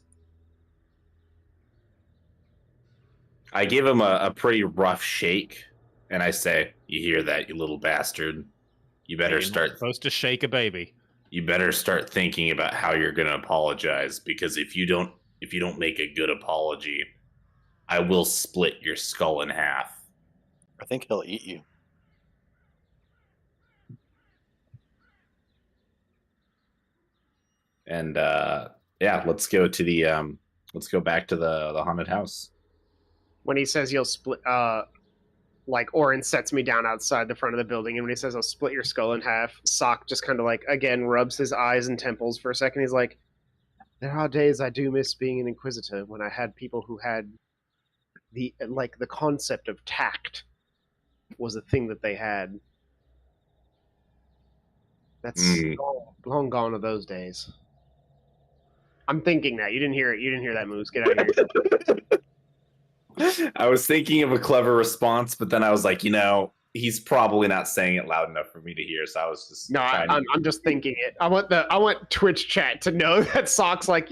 I give him a pretty rough shake, and I say, "You hear that, you little bastard? You better You're not start. supposed to shake a baby. You better start thinking about how you're going to apologize, because if you don't make a good apology, I will split your skull in half." I think he'll eat you. And yeah, let's go back to the haunted house. When he says you'll split, like Orin sets me down outside the front of the building, and when he says I'll split your skull in half, Sock just kind of like again rubs his eyes and temples for a second. He's like, "There are days I do miss being an inquisitor when I had people who had the concept of tact was a thing that they had. That's Mm. long gone are those days." I'm thinking that you didn't hear it. You didn't hear that, Moose. Get out of here. I was thinking of a clever response, but then I was like, he's probably not saying it loud enough for me to hear. So I was just No, trying to- I'm just thinking it. I want Twitch chat to know that Sock's like,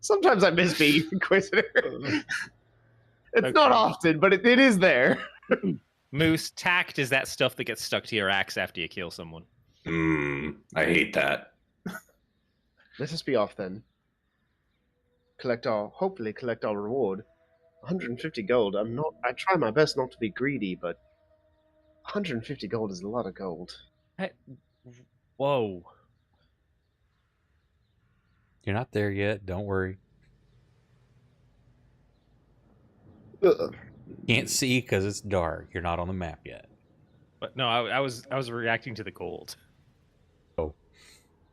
sometimes I miss being Inquisitor. It's not often, but it is there. Moose, tact is that stuff that gets stuck to your axe after you kill someone. I hate that. Let us be off then. Hopefully collect our reward. 150 gold. I try my best not to be greedy, but 150 gold is a lot of gold. Whoa. You're not there yet. Don't worry. Can't see because it's dark. You're not on the map yet. But no, I was reacting to the cold. Oh.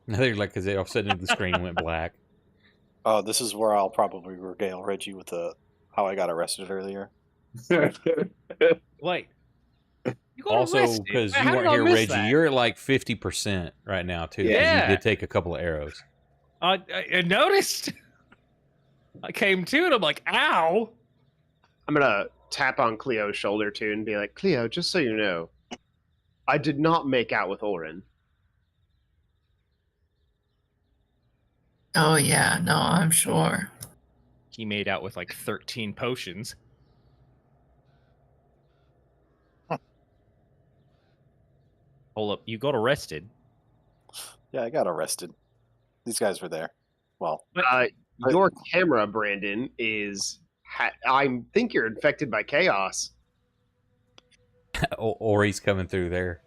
They're like, because all of a sudden the screen went black. Oh, this is where I'll probably regale Reggie with how I got arrested earlier. Wait. You got Also, arrested? because How you did weren't I here, miss Reggie, that? you're at like 50% right now, too. 'cause Yeah. You did take a couple of arrows. I noticed. I came to and I'm like, ow. I'm gonna tap on Cleo's shoulder too and be like, Cleo, just so you know, I did not make out with Orin. Oh, yeah, no, I'm sure. He made out with like 13 potions. Hold up, you got arrested. Yeah, I got arrested. These guys were there. Well, Your camera, Brandon, is. I think you're infected by chaos. Or he's coming through there.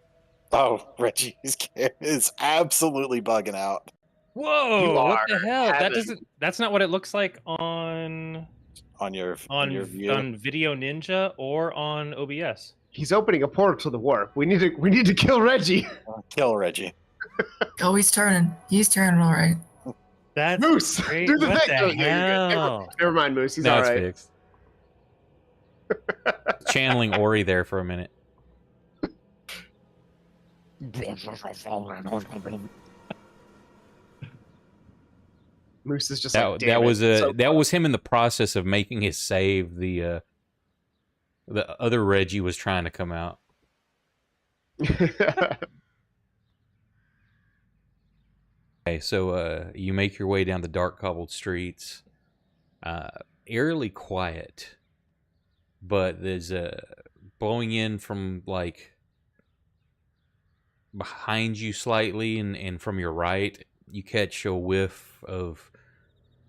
oh, Reggie's camera is absolutely bugging out. Whoa! You What the are hell? That having- doesn't. That's not what it looks like on On your view. on Video Ninja or on OBS. He's opening a portal to the warp. We need to kill Reggie. Kill Reggie. Oh, he's turning. He's turning all right. That's Moose, great. do the What thing. the Oh, yeah, you're good. hell? Never mind, Moose. He's Now all it's right. fixed. Channeling Ori there for a minute. Moose is just That, like, that "Damn was it, so that was him in the process of making his save. The other Reggie was trying to come out. Okay, so you make your way down the dark cobbled streets, eerily quiet, but there's blowing in from like behind you slightly and from your right, you catch a whiff of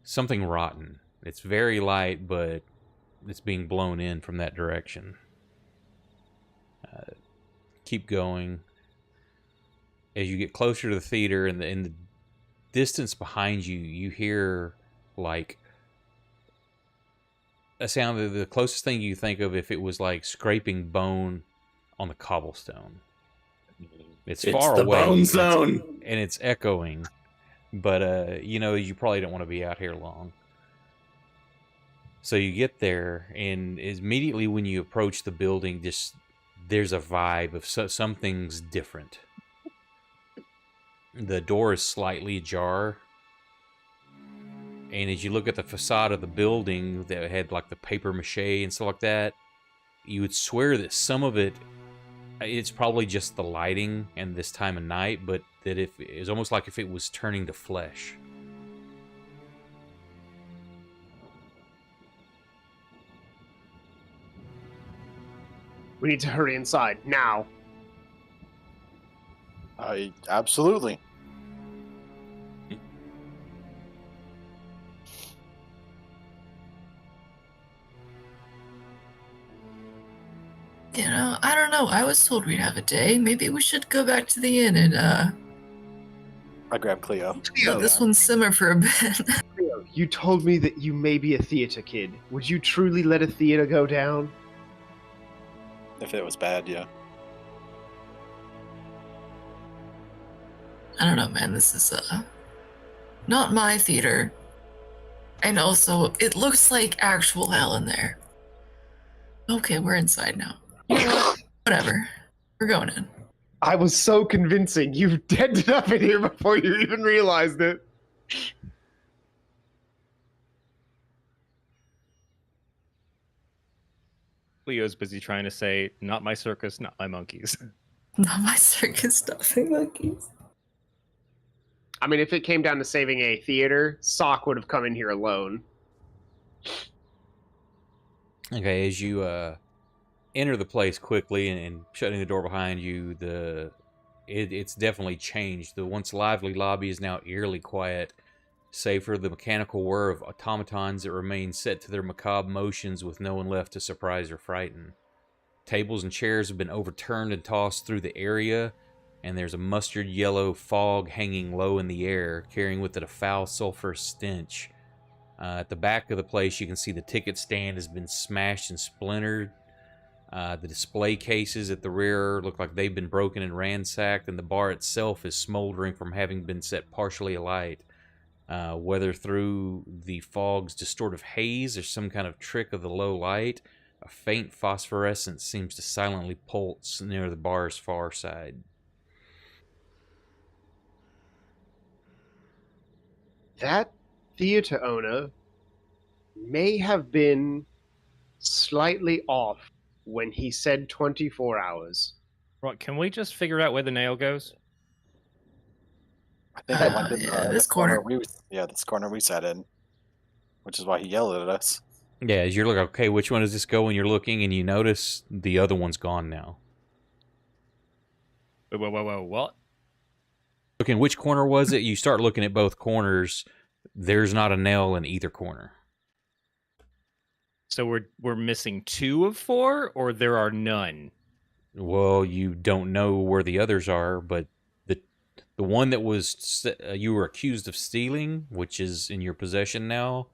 something rotten. It's very light, but it's being blown in from that direction. Keep going. As you get closer to the theater, in the distance behind you, you hear like a sound of the closest thing you think of if it was like scraping bone on the cobblestone. It's far the away. bone zone. And it's echoing. But you probably don't want to be out here long. So you get there, and immediately when you approach the building, there's a vibe of something's different. The door is slightly ajar, and as you look at the facade of the building that had like the paper mache and stuff like that, you would swear that some of it's probably just the lighting and this time of night, but that it's almost like if it was turning to flesh. We need to hurry inside now. Absolutely. I don't know. I was told we'd have a day. Maybe we should go back to the inn and I grabbed Cleo. let this one simmer for a bit. Cleo, you told me that you may be a theater kid. Would you truly let a theater go down? If it was bad, yeah. I don't know, man. This is not my theater. And also, it looks like actual hell in there. Okay, we're inside now. You know what? Whatever. We're going in. I was so convincing. You ended up in here before you even realized it. Leo's busy trying to say, "Not my circus, not my monkeys." Not my circus stuffing monkeys. I mean, if it came down to saving a theater, Sock would have come in here alone. Okay, as you enter the place quickly and shutting the door behind you, it's definitely changed. The once lively lobby is now eerily quiet, save for the mechanical whir of automatons that remain set to their macabre motions with no one left to surprise or frighten. Tables and chairs have been overturned and tossed through the area, and there's a mustard yellow fog hanging low in the air, carrying with it a foul sulfur stench. At the back of the place, you can see the ticket stand has been smashed and splintered. The display cases at the rear look like they've been broken and ransacked, and the bar itself is smoldering from having been set partially alight. Whether through the fog's distortive haze or some kind of trick of the low light, a faint phosphorescence seems to silently pulse near the bar's far side. That theater owner may have been slightly off when he said 24 hours. Right, can we just figure out where the nail goes? I think I went in Yeah, the this corner. this corner we sat in, which is why he yelled at us. Yeah, as you're looking, okay, which one does this go? And you're looking, and you notice the other one's gone now. Whoa, what? Looking, which corner was it? You start looking at both corners. There's not a nail in either corner. So we're missing 2 of 4, or there are none? Well, you don't know where the others are, but the one that was you were accused of stealing, which is in your possession now,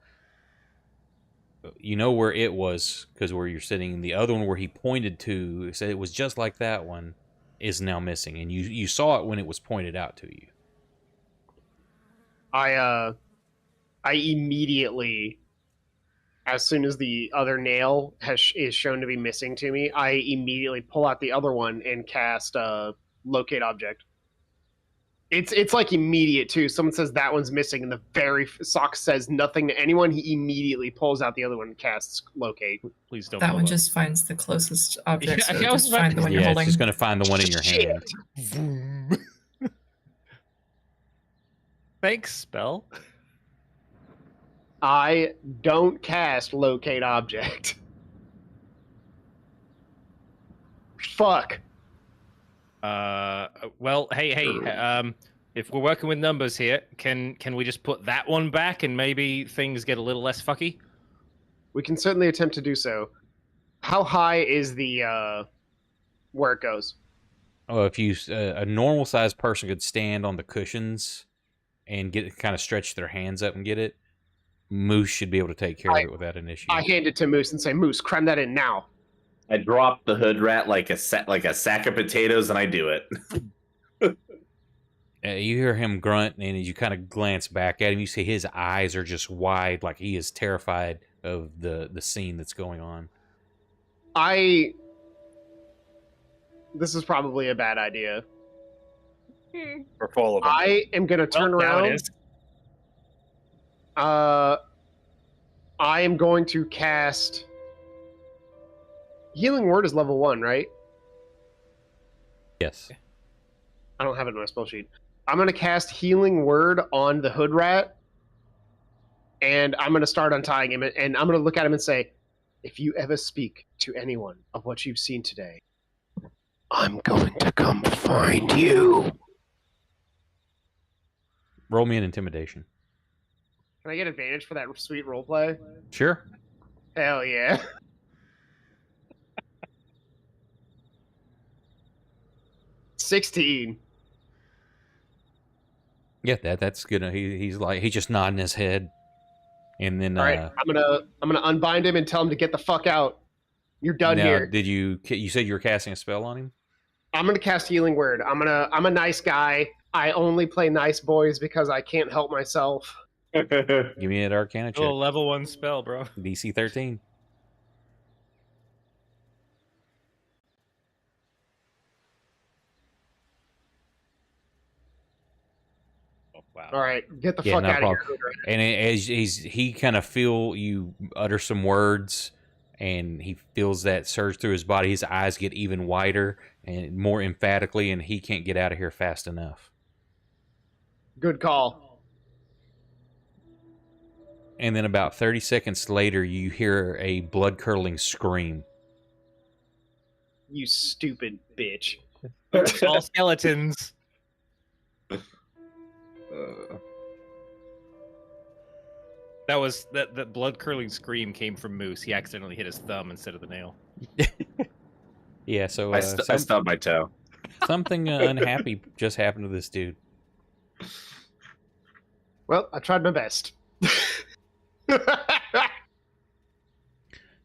you know where it was because where you're sitting. The other one where he pointed to, said it was just like that one, is now missing, and you saw it when it was pointed out to you. I immediately, as soon as the other nail is shown to be missing to me, I immediately pull out the other one and cast locate object. It's like immediate too. Someone says that one's missing, and the very Sock says nothing to anyone. He immediately pulls out the other one and casts locate. Please don't. That blow one up. just finds the closest object. Yeah, So I was just about find to the one Yeah, you're it's holding. just going to find the one in your hand. Shit. Thanks, spell. I don't cast locate object. Fuck. Well, hey, if we're working with numbers here, can we just put that one back and maybe things get a little less fucky? We can certainly attempt to do so. How high is the where it goes? Oh, if you a normal sized person could stand on the cushions and get kind of stretch their hands up and get it, Moose should be able to take care of it without an issue. I hand it to Moose and say, Moose, cram that in now. I drop the hood rat like a sack of potatoes, and I do it. You hear him grunt, and as you kind of glance back at him, you see his eyes are just wide, like he is terrified of the scene that's going on. This is probably a bad idea. We're full of them. I am going to turn Now it around. is. I am going to cast... Healing Word is level 1, right? Yes. I don't have it in my spell sheet. I'm going to cast Healing Word on the Hood Rat, and I'm going to start untying him, and I'm going to look at him and say, if you ever speak to anyone of what you've seen today, I'm going to come find you. Roll me an intimidation. Can I get advantage for that sweet roleplay? Sure. Hell yeah. $16. Yeah, that's good. He's just nodding his head, and then All right, I'm gonna unbind him and tell him to get the fuck out. You're done now, here. did you said you were casting a spell on him? I'm gonna cast Healing Word. I'm a nice guy. I only play nice boys because I can't help myself. Give me an Arcana check. Oh, level 1 spell, bro. DC 13. Oh, wow. All right, get the Yeah, fuck no out of problem. here. And as he kind of feel you utter some words, and he feels that surge through his body. His eyes get even wider and more emphatically, and he can't get out of here fast enough. Good call. And then about 30 seconds later, you hear a blood-curdling scream. You stupid bitch. It's all skeletons. That blood curdling scream came from Moose. He accidentally hit his thumb instead of the nail. Yeah, so I stubbed my toe. Something unhappy just happened to this dude. Well, I tried my best.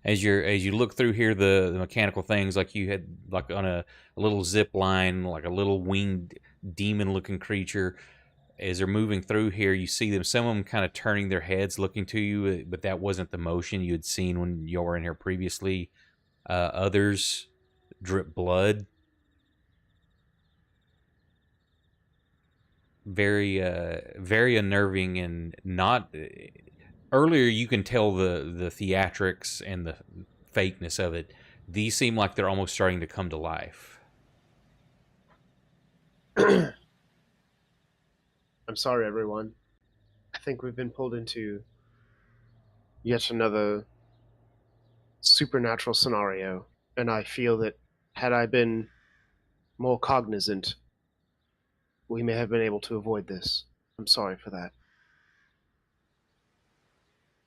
As you look through here, the mechanical things, like you had like on a little zip line, like a little winged demon looking creature. As they're moving through here, you see them, some of them kind of turning their heads looking to you, but that wasn't the motion you had seen when you were in here previously. Others drip blood. Very very unnerving, and not earlier you can tell the theatrics and the fakeness of it. These seem like they're almost starting to come to life. I'm sorry, everyone. I think we've been pulled into yet another supernatural scenario, and I feel that had I been more cognizant, we may have been able to avoid this. I'm sorry for that.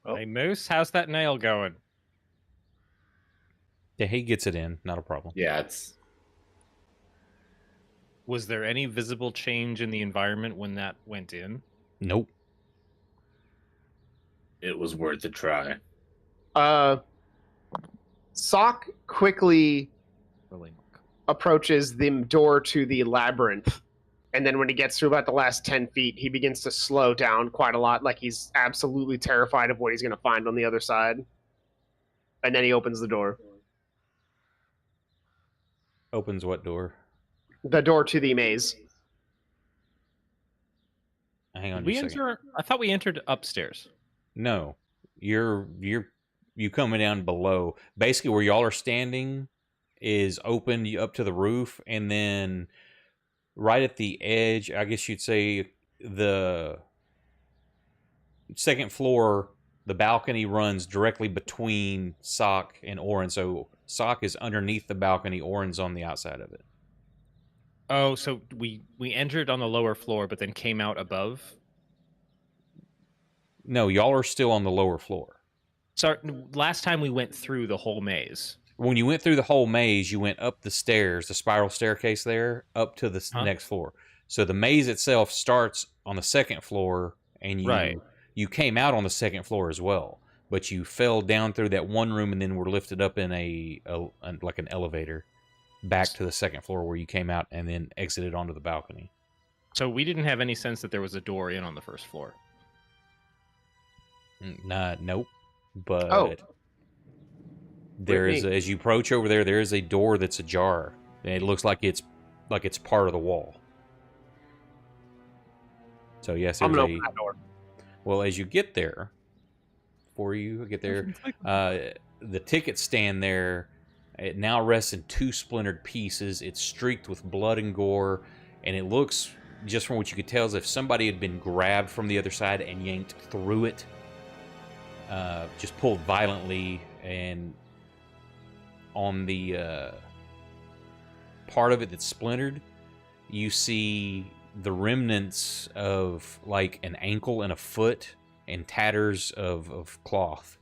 Hey, Moose, how's that nail going? Yeah, he gets it in, not a problem. Yeah, it's Was there any visible change in the environment when that went in? Nope. it was worth a try. Sock quickly approaches the door to the labyrinth, and then when he gets to about the last 10 feet, he begins to slow down quite a lot, like he's absolutely terrified of what he's going to find on the other side. And then he opens the door. Opens what door? The door to the maze. Hang on We just a second. enter. I thought we entered upstairs. No, you coming down below. Basically, where y'all are standing is open up to the roof, and then right at the edge, I guess you'd say the second floor, the balcony runs directly between Sock and Orin. So Sock is underneath the balcony, Orin's on the outside of it. Oh, so we entered on the lower floor, but then came out above. No, y'all are still on the lower floor. Sorry, last time we went through the whole maze. When you went through the whole maze, you went up the stairs, the spiral staircase there, up to the next floor. So the maze itself starts on the second floor, and you came out on the second floor as well. But you fell down through that one room, and then were lifted up in like an elevator back to the second floor where you came out, and then exited onto the balcony. So we didn't have any sense that there was a door in on the first floor. Nope. But there is, as you approach over there, there is a door that's ajar, and it looks like it's part of the wall. So yes, I'm there's gonna open that door. Well, as you get there, before you get there, the ticket stand there, it now rests in two splintered pieces. It's streaked with blood and gore, and it looks, just from what you could tell, as if somebody had been grabbed from the other side and yanked through it. Just pulled violently, and on the part of it that's splintered, you see the remnants of like an ankle and a foot and tatters of cloth.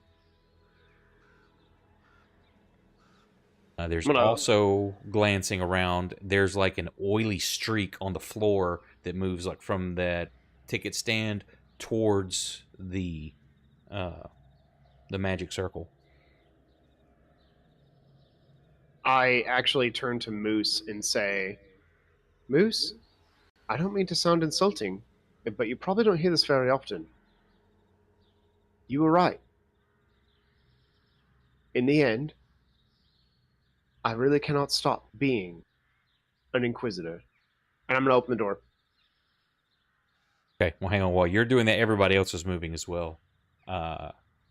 There's also, glancing around, there's like an oily streak on the floor that moves like from that ticket stand towards the magic circle. I actually turn to Moose and say, Moose, I don't mean to sound insulting, but you probably don't hear this very often. You were right. In the end, I really cannot stop being an Inquisitor. And I'm going to open the door. Okay, well, hang on. While you're doing that, everybody else is moving as well.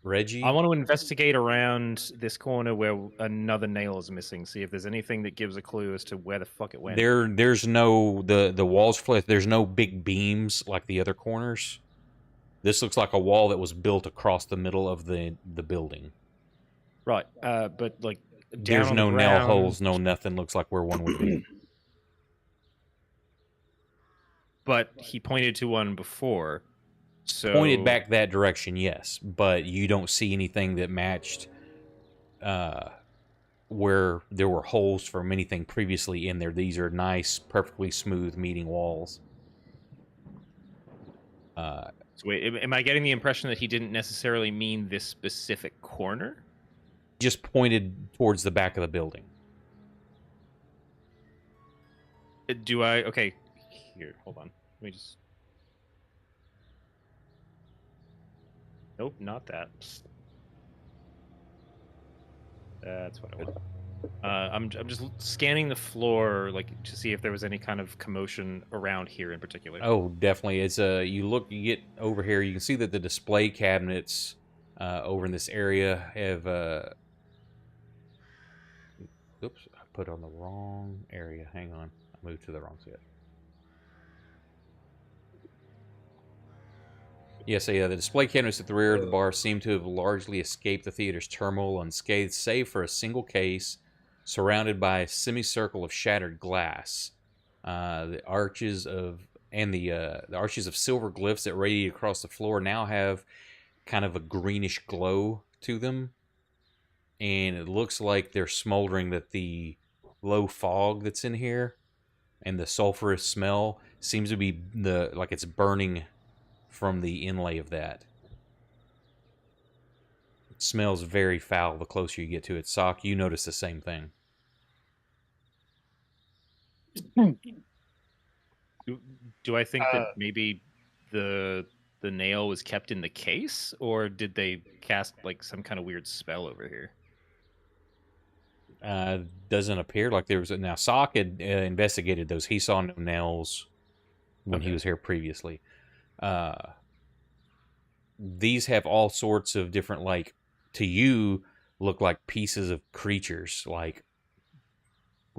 Reggie? I want to investigate around this corner where another nail is missing, see if there's anything that gives a clue as to where the fuck it went. There's no, the walls flat, there's no big beams like the other corners. This looks like a wall that was built across the middle of the building. Right, but like down there's on no the nail ground, holes, no nothing. Looks like where one would be. But he pointed to one before. So Pointed back that direction, yes, but you don't see anything that matched where there were holes from anything previously in there. These are nice, perfectly smooth meeting walls. So wait, am I getting the impression that he didn't necessarily mean this specific corner? Just pointed towards the back of the building. Do I? Okay, here, hold on. Let me just. Nope, not that. That's what I want. I'm just scanning the floor, like, to see if there was any kind of commotion around here in particular. Oh, definitely. It's you get over here, you can see that the display cabinets over in this area have oops, I put on the wrong area. Hang on. I moved to the wrong set. Yes, yeah, the display cabinets at the rear of the bar seem to have largely escaped the theater's turmoil unscathed, save for a single case surrounded by a semicircle of shattered glass. The arches of silver glyphs that radiate across the floor now have kind of a greenish glow to them, and it looks like they're smoldering. That the low fog that's in here and the sulfurous smell seems to be like it's burning from the inlay of that. It smells very foul the closer you get to it. Sock, you notice the same thing. Do I think that maybe the nail was kept in the case, or did they cast like some kind of weird spell over here? Doesn't appear like there was now. Sock had investigated those. He saw no nails when he was here previously. These have all sorts of different, like, to you, look like pieces of creatures, like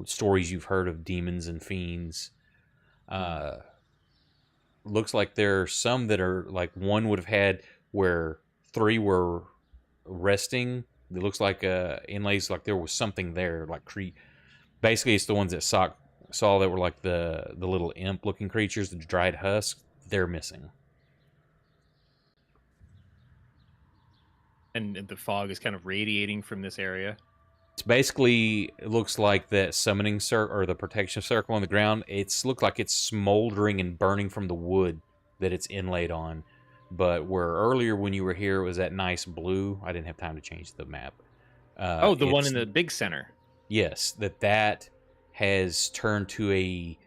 stories you've heard of demons and fiends. Looks like there are some that are like one would have had where 3 were resting. It looks like inlays, like there was something there, like basically it's the ones that Sock saw that were like the little imp looking creatures, the dried husks. They're missing. And the fog is kind of radiating from this area. It's basically, it looks like that summoning circle or the protection circle on the ground. It's looked like it's smoldering and burning from the wood that it's inlaid on. But where earlier when you were here it was that nice blue. I didn't have time to change the map. The one in the big center. Yes, that has turned to a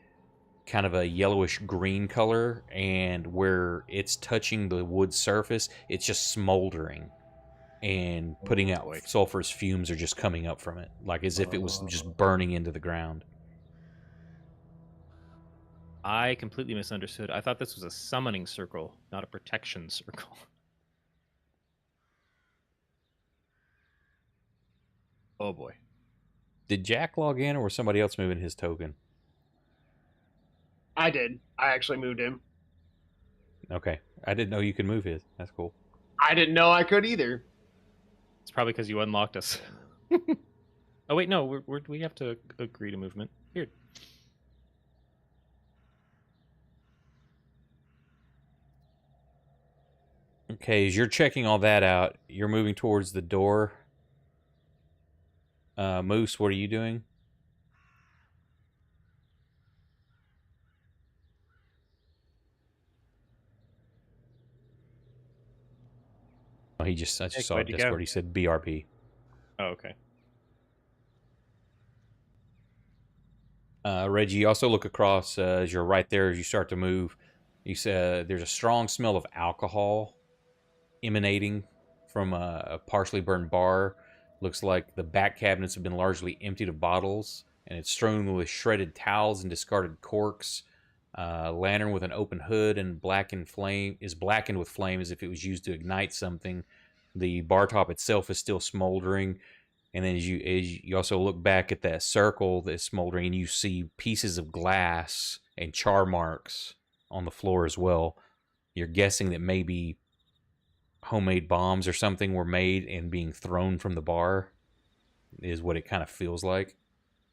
kind of a yellowish green color, and where it's touching the wood surface, it's just smoldering and putting out sulfurous fumes are just coming up from it, like as if it was just burning into the ground. I completely misunderstood. I thought this was a summoning circle, not a protection circle. Oh boy. Did Jack log in, or was somebody else moving his token? I did. I actually moved him. Okay. I didn't know you could move his. That's cool. I didn't know I could either. It's probably because you unlocked us. Oh wait, no, we have to agree to movement. Weird. Okay, as you're checking all that out, you're moving towards the door. Moose, what are you doing? Oh, I just saw where'd you go? Discord. He said BRB. Oh, okay. Reggie, you also look across as you're right there as you start to move. You said there's a strong smell of alcohol emanating from a partially burned bar. Looks like the back cabinets have been largely emptied of bottles, and it's strewn with shredded towels and discarded corks. Lantern with an open hood and blackened with flame as if it was used to ignite something. The bar top itself is still smoldering. And then as you also look back at that circle that's smoldering, and you see pieces of glass and char marks on the floor as well. You're guessing that maybe homemade bombs or something were made and being thrown from the bar is what it kind of feels like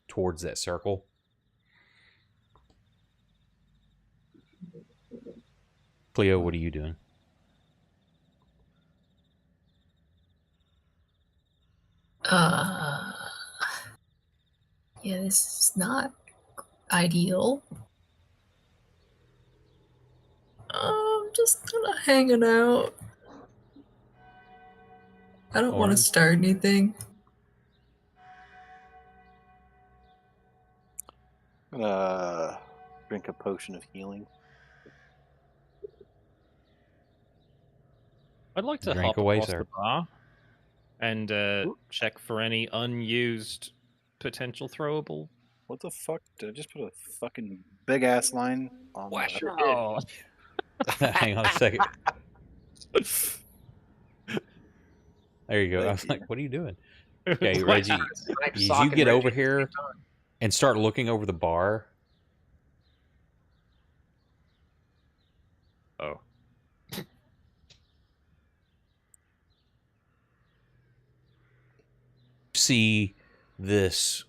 towards that circle. Cleo, what are you doing? Yeah, this is not ideal. I'm just kind of hanging out. I don't want to Orin? start anything. I'm gonna drink a potion of healing. I'd like to Drink hop away, across sir. the bar and check for any unused potential throwable. What the fuck? Did I just put a fucking big ass line on Wow. Sure did. Hang on a second. There you go. I Thank was you. like, what are you doing? Okay, Wow. Reggie, Snipe as sock you and get Reggie over at the same here time. and start looking over the bar, Oh. see this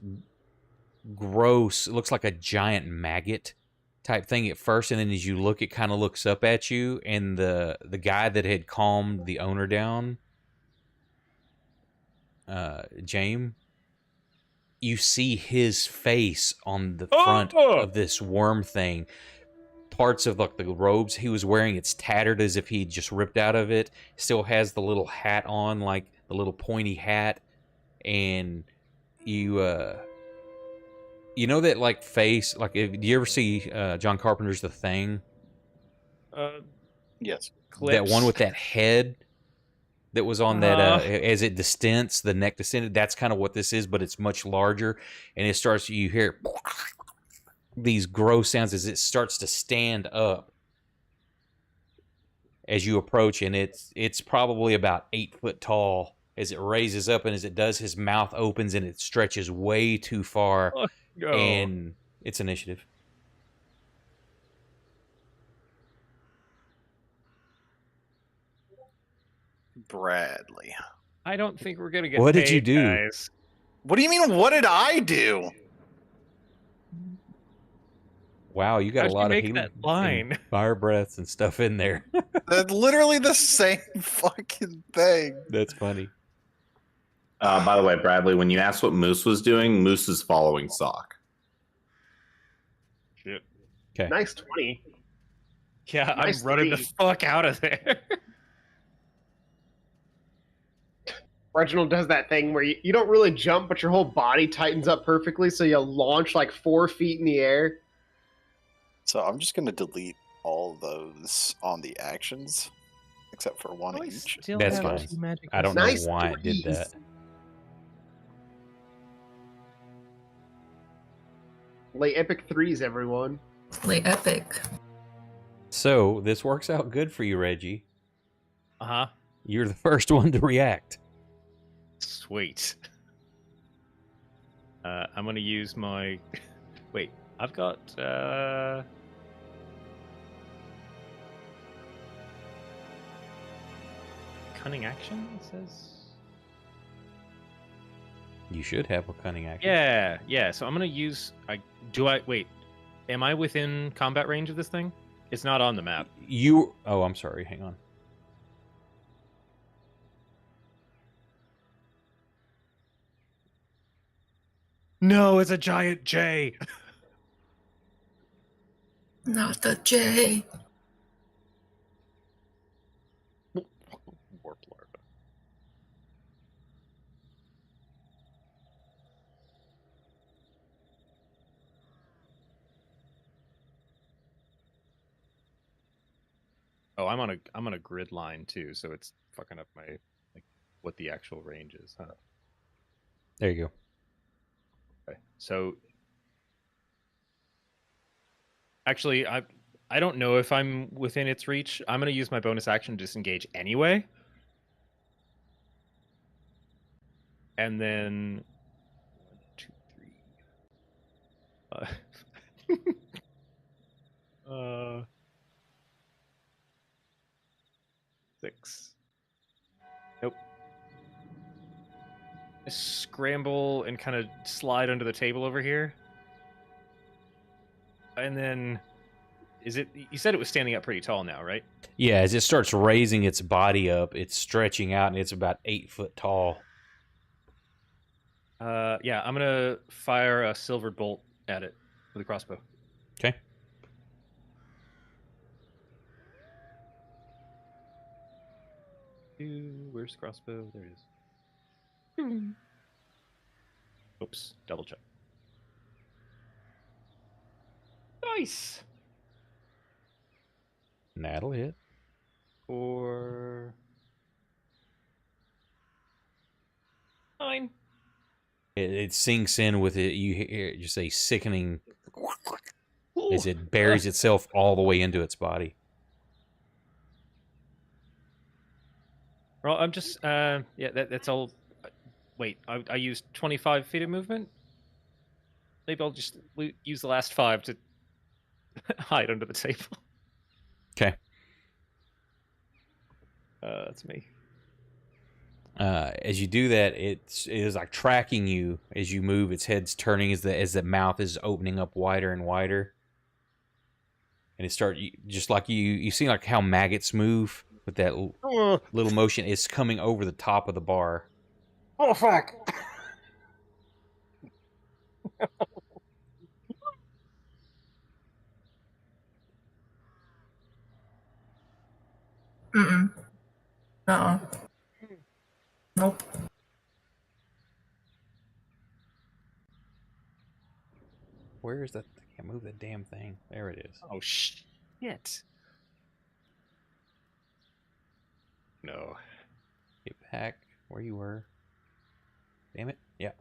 gross, it looks like a giant maggot type thing at first, and then as you look, it kind of looks up at you, and the guy that had calmed the owner down, James, you see his face on the front of this worm thing. Parts of like the robes he was wearing, it's tattered as if he just ripped out of it. Still has the little hat on, like the little pointy hat, and you you know that like face, like do you ever see John Carpenter's The Thing? Yes. That one with that head that was on that as it distends, the neck descended. That's kind of what this is, but it's much larger, and it starts. You hear these gross sounds as it starts to stand up as you approach, and it's probably about 8 foot tall. As it raises up, and as it does, his mouth opens and it stretches way too far, and it's initiative. Bradley. I don't think we're gonna get What paid, did you do? guys. What do you mean? What did I do? Wow, you got How'd a you lot of make healing that line? and fire breaths and stuff in there. That's literally the same fucking thing. That's funny. By the way, Bradley, when you asked what Moose was doing, Moose is following Sock. Shit. Okay. Nice 20. Yeah, Nice I'm running the three. fuck out of there. Reginald does that thing where you don't really jump, but your whole body tightens up perfectly, so you launch like 4 feet in the air. So I'm just gonna delete all those on the actions, except for one Oh, I each. still That's have fine. 2 magic I don't Nice know why it did threes. that. Lay epic threes, everyone. Play epic. So this works out good for you, Reggie. Uh-huh. You're the first one to react. Sweet. I'm gonna use my... Wait, I've got... Cunning action, it says? You should have a cunning action. Yeah, so I'm gonna use... Wait, am I within combat range of this thing? It's not on the map. Oh, I'm sorry. Hang on. No, it's a giant J! Not the J. Warp larva. Oh, I'm on a grid line too, so it's fucking up my what the actual range is, huh? There you go. Okay. So actually I don't know if I'm within its reach. I'm gonna use my bonus action to disengage anyway. And then 1, 2, 3. 6. Nope. I scramble and kind of slide under the table over here. And then you said it was standing up pretty tall now, right? Yeah, as it starts raising its body up, it's stretching out, and it's about 8 foot tall. Yeah, I'm gonna fire a silver bolt at it with a crossbow. Okay. Where's the crossbow? There it is. Oops, double check. Nice. And that'll hit. Or 9. It sinks in with it. You hear just a sickening as it buries itself all the way into its body. Well, I'm just yeah. That's all. Wait, I used 25 feet of movement. Maybe I'll just use the last 5 to hide under the table. Okay. That's me. As you do that, it is like tracking you as you move. Its head's turning as the mouth is opening up wider and wider. And it just like you see like how maggots move with that little motion. It's coming over the top of the bar. Oh fuck! Mm-mm. Uh-uh. Nope. Where is that? I can't move that damn thing. There it is. Oh shit! No. Get back where you were. Damn it. Yeah.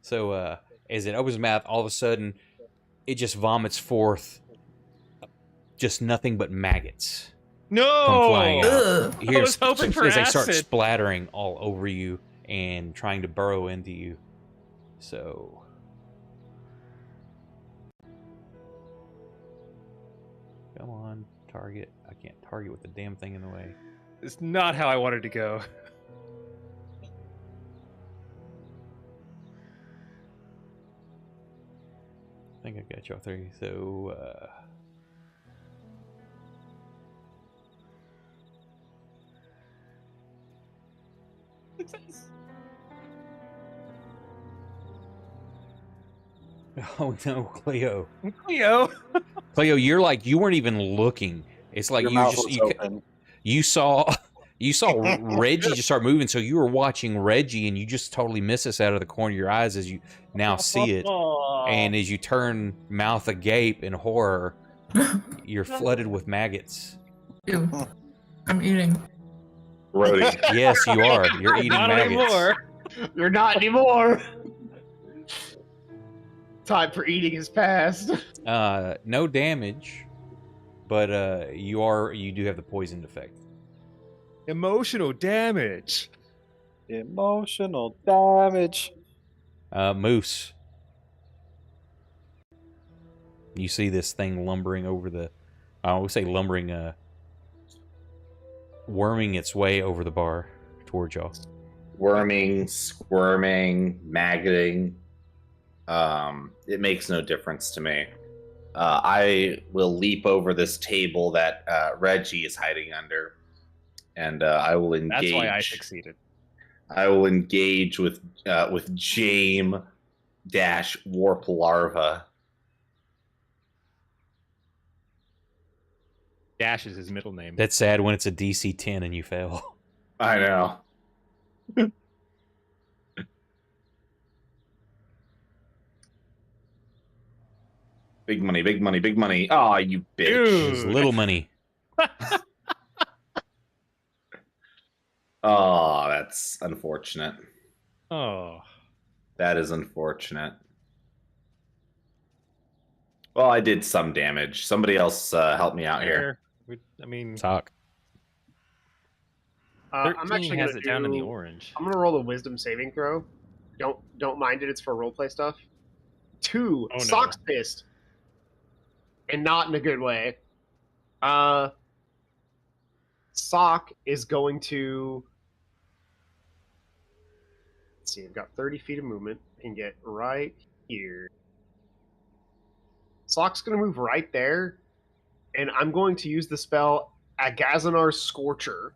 So as it opens its mouth, all of a sudden, it just vomits forth just nothing but maggots. No. Come flying out. Ugh. Here's, I was hoping for as they start acid. splattering all over you and trying to burrow into you. So come on, target. I can't target with the damn thing in the way. It's not how I wanted to go. I think I got y'all 3. So Success. oh no, Cleo. Cleo. Cleo, you're like you weren't even looking. It's like Your you mouth just was you, open. you saw Reggie just start moving, so you were watching Reggie and you just totally miss this out of the corner of your eyes as you now see it. And as you turn mouth agape in horror, you're flooded with maggots. Ew. I'm eating. Brody. Yes, you are. You're eating Not maggots. anymore. You're not anymore. Time for eating is past. No damage, but you do have the poisoned effect. Emotional damage. Emotional damage. Moose. You see this thing lumbering over the, I would say lumbering, worming its way over the bar towards y'all. Worming, squirming, maggoting. It makes no difference to me. I will leap over this table that Reggie is hiding under, and I will engage. That's why I succeeded. I will engage with Jame dash Warp Larva. Dash is his middle name. That's sad when it's a DC 10 and you fail. I know. Big money, big money, big money. Oh, you bitch. It's little money. Oh, that's unfortunate. Oh. That is unfortunate. Well, I did some damage. Somebody else help me out here. I mean, Talk. 13 I'm actually has gonna it down in the do- orange. I'm gonna roll a wisdom saving throw. Don't mind it. It's for roleplay stuff. 2 Oh, no. socks pissed, and not in a good way. Sock is going to. Let's see. I've got 30 feet of movement and get right here. Sock's gonna move right there, and I'm going to use the spell Agazanar's Scorcher.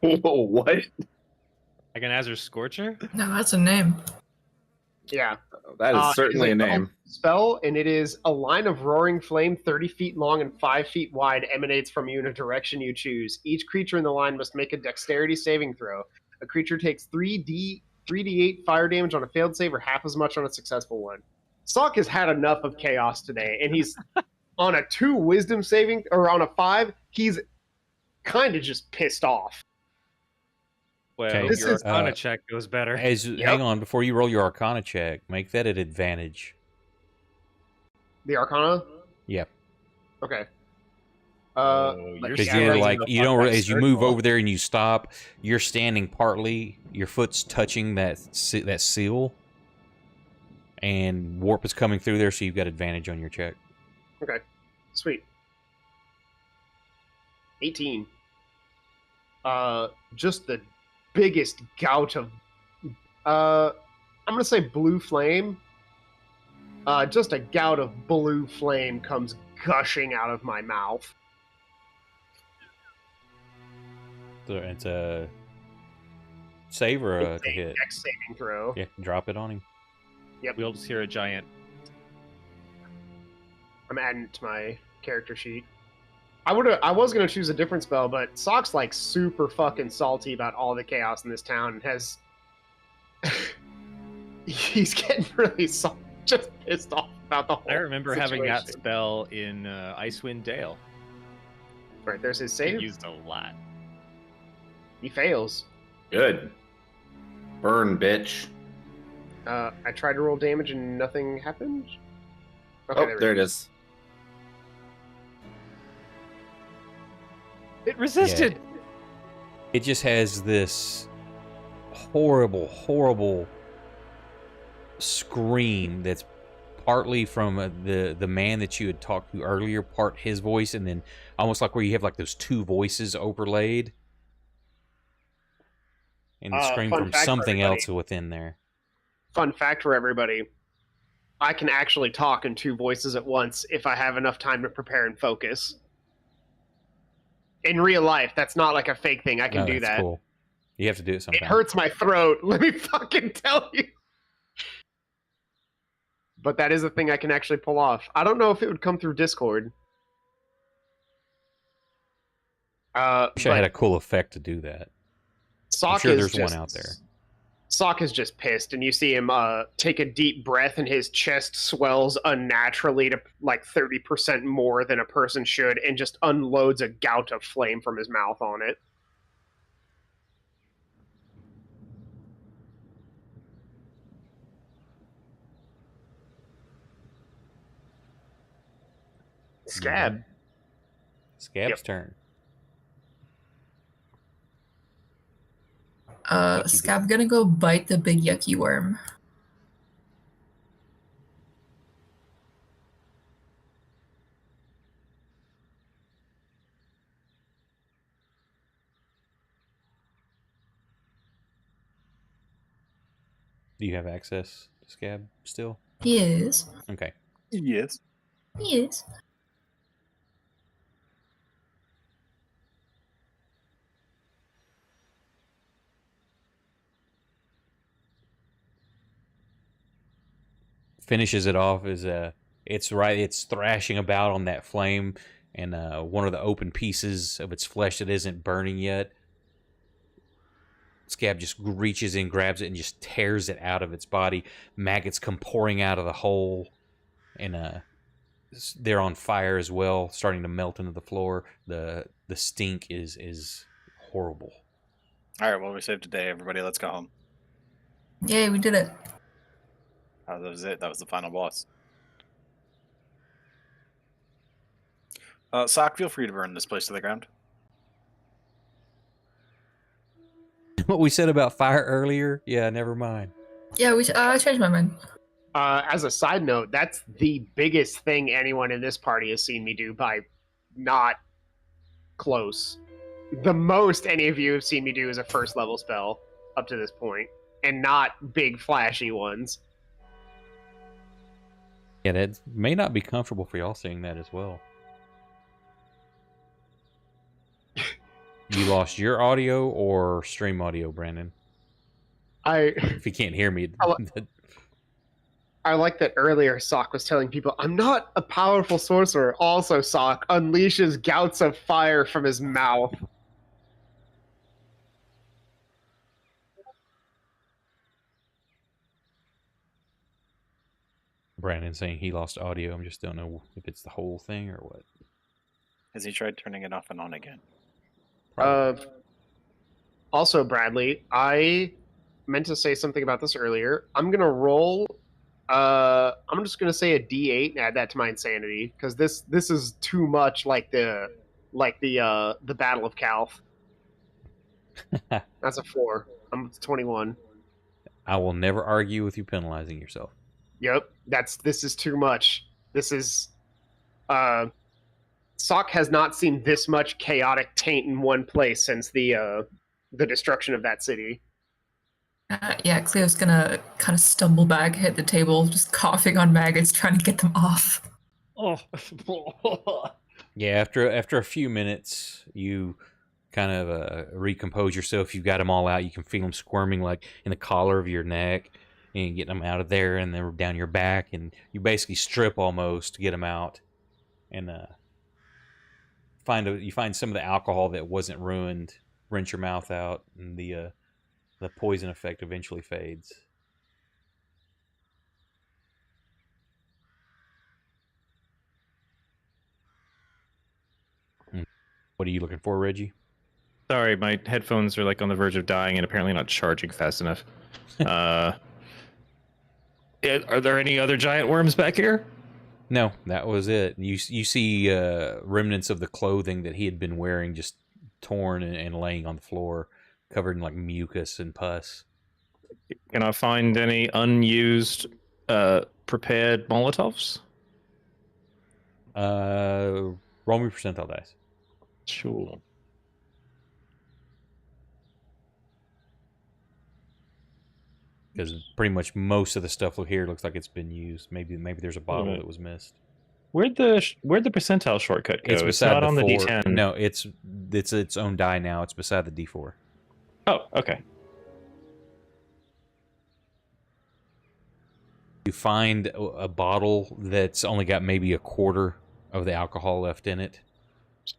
Whoa, what? Like an Azure Scorcher? No, that's a name. Yeah. That is certainly a It is name. spell, and it is a line of roaring flame 30 feet long and 5 feet wide emanates from you in a direction you choose. Each creature in the line must make a dexterity saving throw. A creature takes 3d8 fire damage on a failed save or half as much on a successful one. Sock has had enough of chaos today, and he's on a 2 wisdom saving, or on a 5, he's kind of just pissed off. Well, Okay, This your is, Arcana check goes better. Hang on, before you roll your Arcana check, make that an advantage. The Arcana? Yep. Okay. You're Because Yeah, you're right. like, you don't, as you move circle. over there and you stop, you're standing partly, your foot's touching that seal, and warp is coming through there, so you've got advantage on your check. Okay. Sweet. 18. Just the biggest gout of I'm gonna say blue flame. Just a gout of blue flame comes gushing out of my mouth. So it's a save or a It's a hit? dex saving throw. Yeah, drop it on him. We'll just hear a giant. I'm adding it to my character sheet. I was gonna choose a different spell, but Sock's like super fucking salty about all the chaos in this town and has he's getting really just pissed off about the whole I remember having that situation. spell in Icewind Dale. Right, there's his It save. used a lot. He fails. Good. Burn, bitch. I tried to roll damage and nothing happened. Okay, Oh, there it is. It resisted. It just has this horrible, horrible scream that's partly from the man that you had talked to earlier, part his voice, and then almost like where you have like those two voices overlaid, and the scream fun from fact for something everybody. else within there. Fun fact for everybody. I can actually talk in 2 voices at once if I have enough time to prepare and focus. In real life, that's not like a fake thing. I can No, do that's that. cool. You have to do it It sometime. hurts my throat. Let me fucking tell you. But that is a thing I can actually pull off. I don't know if it would come through Discord. Wish I had a cool effect to do that. Sock I'm sure is there's just, one out there. Sock is just pissed, and you see him take a deep breath, and his chest swells unnaturally to like 30% more than a person should, and just unloads a gout of flame from his mouth on it. Scab. Scab's turn. Scab gonna go bite the big yucky worm. Do you have access to Scab still? Yes. Okay. Yes. Yes. Finishes it off as it's thrashing about on that flame, and one of the open pieces of its flesh that isn't burning yet, Scab just reaches in, grabs it, and just tears it out of its body. Maggots come pouring out of the hole, and they're on fire as well, starting to melt into the floor. The stink is horrible. All right. Well, we saved today, everybody. Let's go home. Yay, we did it. That was it. That was the final boss. Sock, feel free to burn this place to the ground. What we said about fire earlier, yeah, never mind. Yeah, I changed my mind. As a side note, that's the biggest thing anyone in this party has seen me do by not close. The most any of you have seen me do is a first level spell up to this point, and not big flashy ones. Yeah, that may not be comfortable for y'all seeing that as well. You lost your audio or stream audio, Brandon? If he can't hear me, I like that earlier Sock was telling people, I'm not a powerful sorcerer. Also, Sock unleashes gouts of fire from his mouth. Brandon saying he lost audio. I just don't know if it's the whole thing or what. Has he tried turning it off and on again? Also, Bradley, I meant to say something about this earlier. I'm gonna roll. I'm just gonna say a D8 and add that to my insanity because this is too much like the Battle of Calth. That's a 4. I'm 21. I will never argue with you penalizing yourself. Yep, this is too much. This is Sock has not seen this much chaotic taint in one place since the destruction of that city. Yeah, Cleo's gonna kind of stumble back, hit the table, just coughing on maggots, trying to get them off. Oh. Yeah, after a few minutes, you kind of recompose yourself. You've got them all out. You can feel them squirming like in the collar of your neck, and get them out of there, and then down your back, and you basically strip almost to get them out, and you find some of the alcohol that wasn't ruined. Rinse your mouth out, and the poison effect eventually fades. What are you looking for, Reggie? Sorry, my headphones are like on the verge of dying and apparently not charging fast enough. Are there any other giant worms back here? No, that was it. You see remnants of the clothing that he had been wearing just torn and laying on the floor, covered in like mucus and pus. Can I find any unused prepared Molotovs? Roll me percentile dice. Sure. Because pretty much most of the stuff here looks like it's been used. Maybe there's a bottle that was missed. Where'd the percentile shortcut go? It's beside not the on the 4. D10. No, it's its own die now. It's beside the D4. Oh, okay. You find a bottle that's only got maybe a quarter of the alcohol left in it.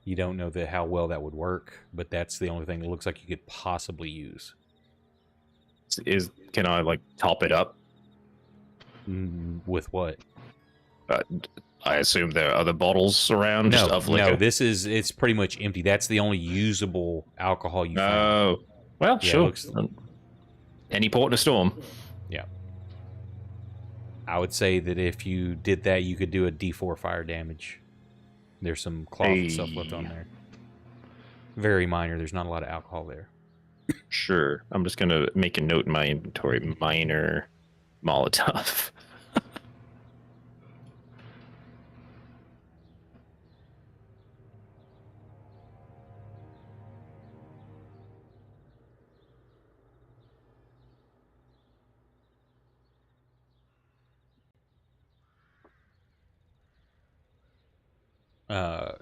You don't know how well that would work, but that's the only thing that looks like you could possibly use. Can I like top it up? With what? I assume there are other bottles around. No, of liquor. it's pretty much empty. That's the only usable alcohol you find. Oh, well, Yeah, sure. Any port in a storm. Yeah. I would say that if you did that, you could do a D4 fire damage. There's some cloth and stuff left on there. Very minor. There's not a lot of alcohol there. Sure. I'm just going to make a note in my inventory. Minor Molotov.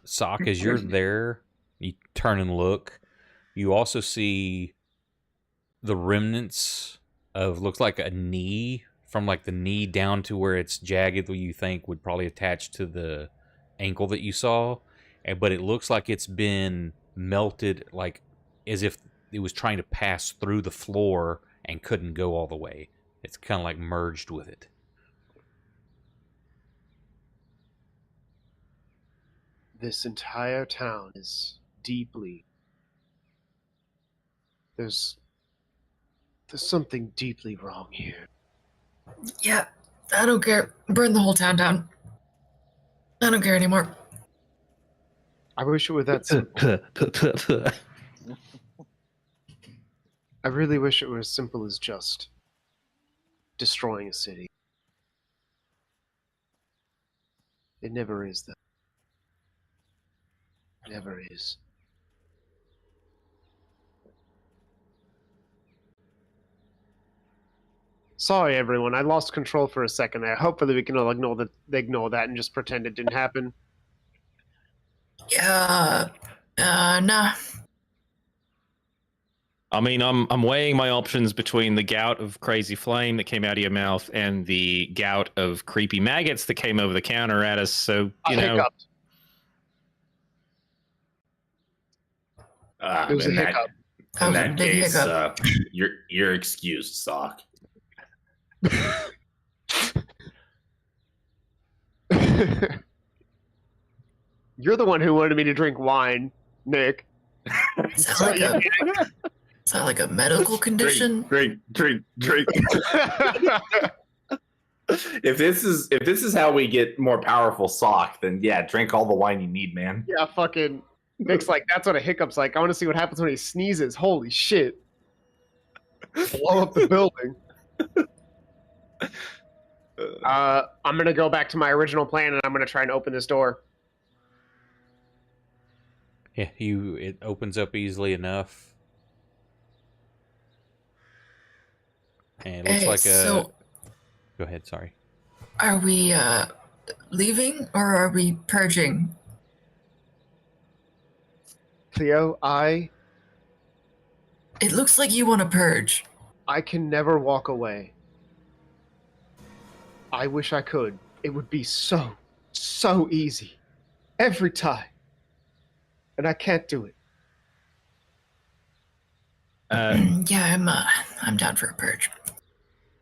Sock, as you're there, you turn and look. You also see the remnants of looks like a knee, from like the knee down to where it's jagged, what you think would probably attach to the ankle that you saw, but it looks like it's been melted, like as if it was trying to pass through the floor and couldn't go all the way. It's kind of like merged with it. This entire town is deeply... There's something deeply wrong here. Yeah, I don't care. Burn the whole town down. I don't care anymore. I wish it were that simple. I really wish it were as simple as just destroying a city. It never is, though. Never is. Sorry, everyone. I lost control for a second there. Hopefully we can all ignore that and just pretend it didn't happen. Yeah. Nah. I mean, I'm weighing my options between the gout of crazy flame that came out of your mouth and the gout of creepy maggots that came over the counter at us. So you know, hiccuped. It was a in that, hiccup. That in was a that big case, hiccup. you're excused, Sock. You're the one who wanted me to drink wine, Nick. Is that like a medical condition? Drink. If this is how we get more powerful, Sock, then yeah, drink all the wine you need, man. Yeah, fucking Nick's like, that's what a hiccup's like. I want to see what happens when he sneezes. Holy shit. Blow up the building. I'm gonna go back to my original plan and I'm gonna try and open this door. Yeah, it opens up easily enough. And it looks Hey, like a... so Go ahead, sorry. are we leaving or are we purging? Cleo, It looks like you want to purge. I can never walk away. I wish I could. It would be so easy. Every time. And I can't do it. Yeah, I'm down for a purge.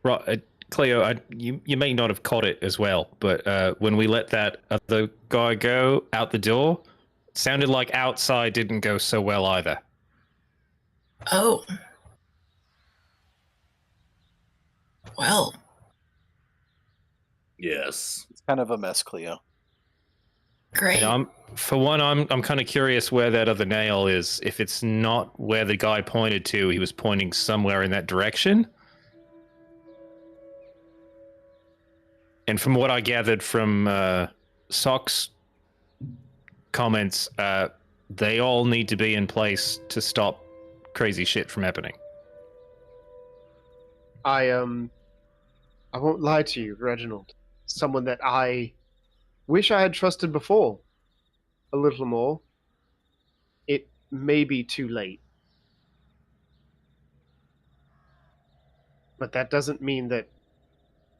right, Cleo, you may not have caught it as well, but when we let that other guy go out the door, it sounded like outside didn't go so well either. Oh. Well, Yes. It's kind of a mess, Cleo. great. You know, I'm kind of curious where that other nail is. If it's not where the guy pointed to, he was pointing somewhere in that direction. And from what I gathered from Sock's comments, they all need to be in place to stop crazy shit from happening. I won't lie to you, Reginald. Someone that I wish I had trusted before. A little more. It may be too late. But that doesn't mean that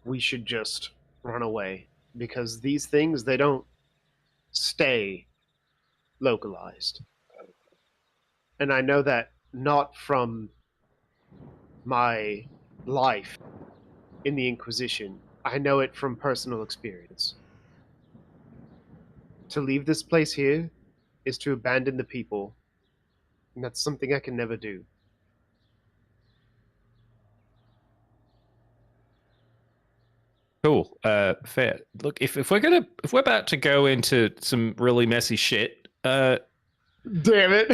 we should just run away. Because these things, they don't stay localized. And I know that not from my life in the Inquisition. I know it from personal experience. To leave this place here is to abandon the people, and that's something I can never do. Cool. Fair. Look, if we're about to go into some really messy shit, Damn it.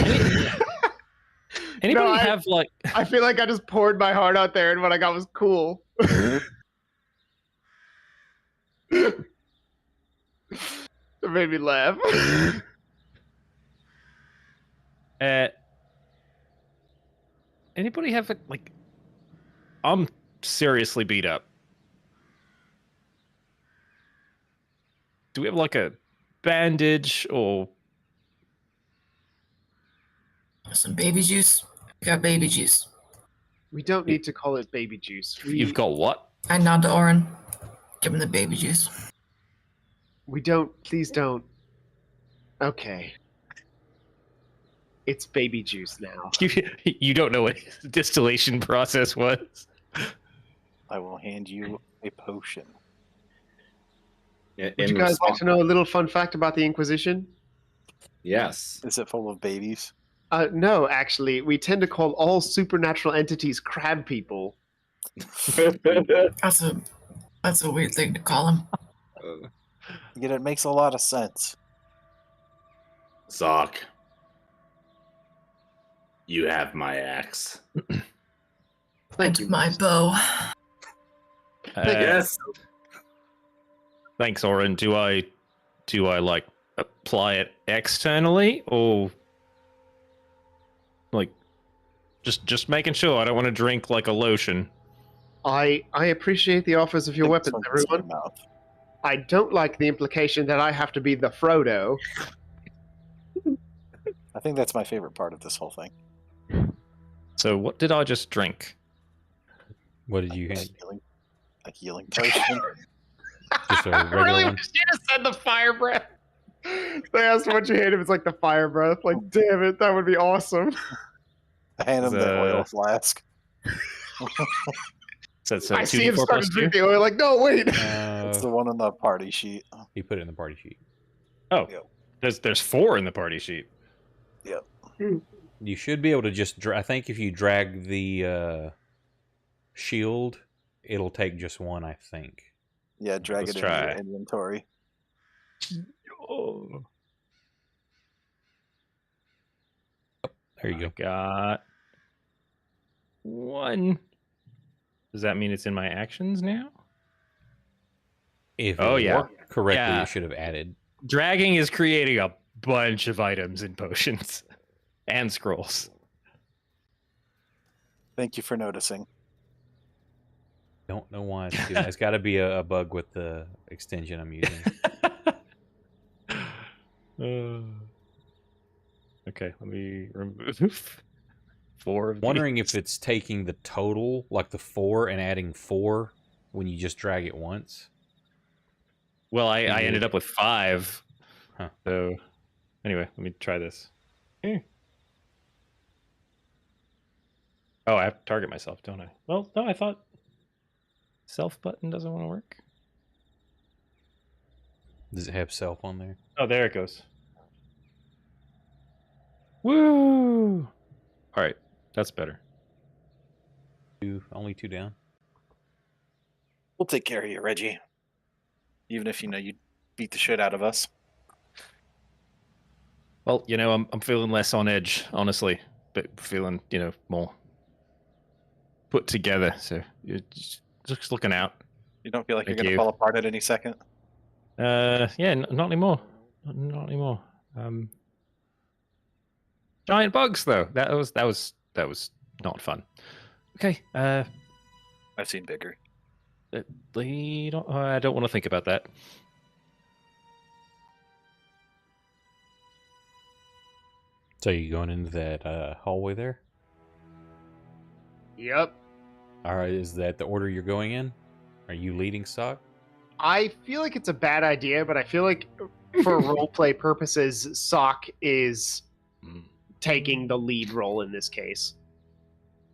anybody No, have like I feel like I just poured my heart out there and what I got was cool. It made me laugh. anybody have like I'm seriously beat up. Do we have like a bandage or Some baby juice. We got baby juice. We don't need to call it baby juice. you've got what? I nod to Oren. Give him the baby juice. We don't. Please don't. Okay. It's baby juice now. You don't know what the distillation process was. I will hand you a potion. Would you guys like to know a little fun fact about the Inquisition? Yes. Is it full of babies? No, actually, we tend to call all supernatural entities crab people. That's a weird thing to call him. Yet it makes a lot of sense. Sock. You have my axe. And my bow. Yes. Thanks, Oren. Do I like apply it externally or like just making sure I don't want to drink like a lotion? I appreciate the offers of your weapons, everyone. I don't like the implication that I have to be the Frodo. I think that's my favorite part of this whole thing. So what did I just drink? What did you A hand? healing potion. Just a I regular really one? wish you had said the fire breath. They asked what you hate if it's like the fire breath. Like, damn it, that would be awesome. I hand him the oil The- flask. So it's I see him 2d4 start to plus drink 2? the oil. Like, no, wait. It's the one on the party sheet. He put it in the party sheet. Oh, Yep. there's 4 in the party sheet. You should be able to just. I think if you drag the shield, it'll take just one. I think. Yeah, drag Let's it into your try. inventory. Oh. There you go. Got 1. Does that mean it's in my actions now? If Oh, it yeah. worked correctly, Yeah. it should have added. Dragging is creating a bunch of items and potions and scrolls. Thank you for noticing. Don't know why it's doing that. It's got to be a bug with the extension I'm using. Okay, let me remove 4 of Wondering these. if it's taking the total, like the 4, and adding 4 when you just drag it once. Well, I Maybe- ended up with 5. Huh. So, anyway, let me try this. Here. Oh, I have to target myself, don't I? Well, no, I thought self button doesn't want to work. Does it have self on there? Oh, there it goes. Woo! All right, that's better. Only 2 down. We'll take care of you, Reggie. Even if you beat the shit out of us. Well, I'm feeling less on edge, honestly, but feeling, more put together. So you're just looking out. You don't feel like Thank you're gonna you. fall apart at any second. Yeah, not anymore. Not anymore. Giant bugs, though. That was not fun. Okay. I've seen bigger. I don't want to think about that. So you going into that hallway there? Yep. All right, is that the order you're going in? Are you leading stock? I feel like it's a bad idea, but I feel like for roleplay purposes, Sock is taking the lead role in this case.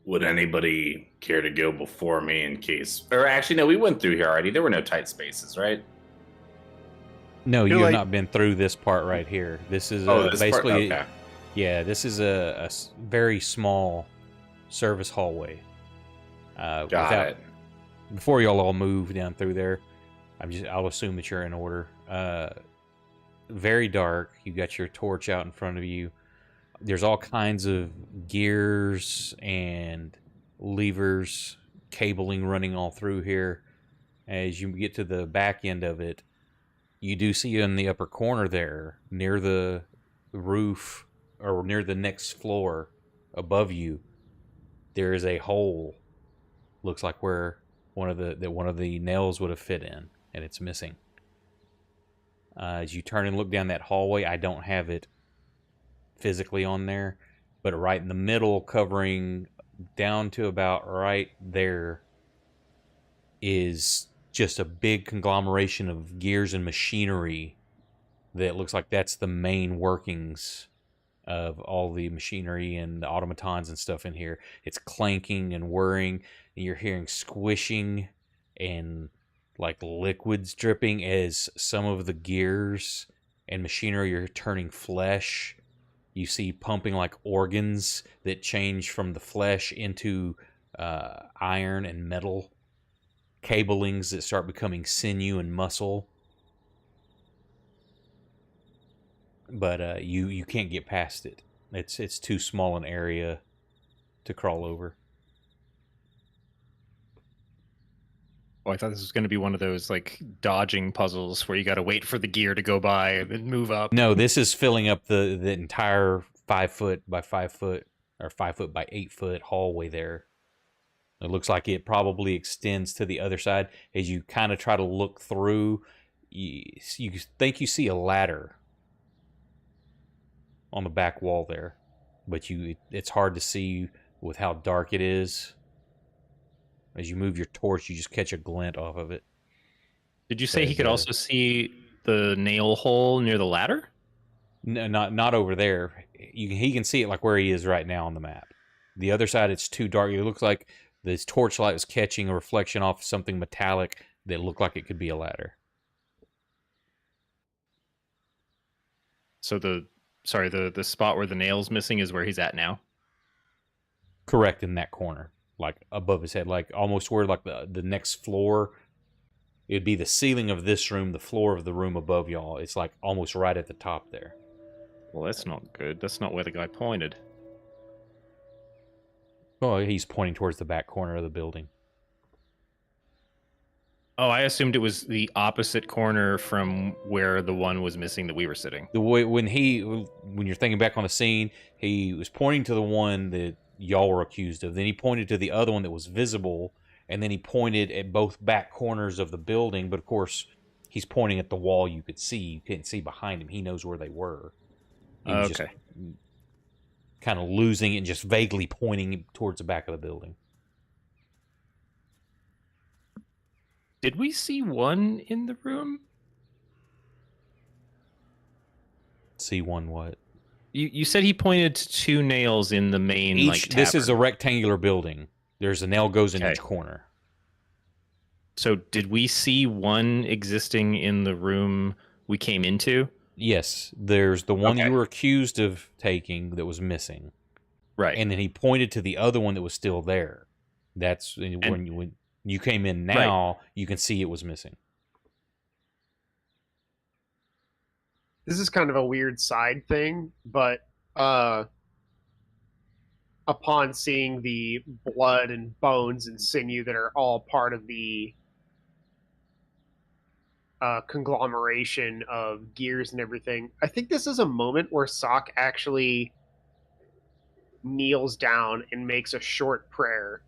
Would anybody care to go before me in case? Or actually, no, we went through here already. There were no tight spaces, right? No, You're you have like- not been through this part right here. This is This basically, part? Okay. yeah, this is a very small service hallway. Got it. Before y'all all move down through there, I'll assume that you're in order. Very dark. You got your torch out in front of you. There's all kinds of gears and levers, cabling running all through here. As you get to the back end of it, you do see in the upper corner there, near the roof or near the next floor above you, there is a hole. Looks like where one of the nails would have fit in, and it's missing. As you turn and look down that hallway, I don't have it physically on there, but right in the middle, covering down to about right there, is just a big conglomeration of gears and machinery that looks like that's the main workings of all the machinery and the automatons and stuff in here. It's clanking and whirring, and you're hearing squishing and like liquids dripping as some of the gears and machinery are turning flesh. You see pumping like organs that change from the flesh into iron and metal. Cablings that start becoming sinew and muscle. But you can't get past it. It's too small an area to crawl over. Oh, I thought this was going to be one of those like dodging puzzles where you got to wait for the gear to go by and then move up. No, this is filling up the entire 5 foot by 5 foot or 5 foot by 8 foot hallway there. It looks like it probably extends to the other side. As you kind of try to look through, you think you see a ladder on the back wall there, but it's hard to see with how dark it is. As you move your torch, you just catch a glint off of it. Did you say he Says, could also see the nail hole near the ladder? No, not over there. He can see it like where he is right now on the map. The other side, it's too dark. It looks like this torchlight was catching a reflection off something metallic that looked like it could be a ladder. So the spot where the nail's missing is where he's at now. Correct, in that corner, like above his head, like almost where like the next floor. It'd be the ceiling of this room, the floor of the room above y'all. It's like almost right at the top there. Well, that's not good. That's not where the guy pointed. Oh, he's pointing towards the back corner of the building. Oh, I assumed it was the opposite corner from where the one was missing that we were sitting. The way when you're thinking back on the scene, he was pointing to the one that y'all were accused of. Then he pointed to the other one that was visible, and then he pointed at both back corners of the building. But of course, he's pointing at the wall you could see. You couldn't see behind him. He knows where they were. He was just kind of losing it and just vaguely pointing towards the back of the building. Did we see one in the room? See one what? You said he pointed to two nails in the main This is a tavern. rectangular building. There's a nail goes in each corner. So did we see one existing in the room we came into? Yes, there's the one you were accused of taking that was missing. Right. And then he pointed to the other one that was still there. That's when you came in now, you can see it was missing. This is kind of a weird side thing, but upon seeing the blood and bones and sinew that are all part of the conglomeration of gears and everything, I think this is a moment where Sock actually kneels down and makes a short prayer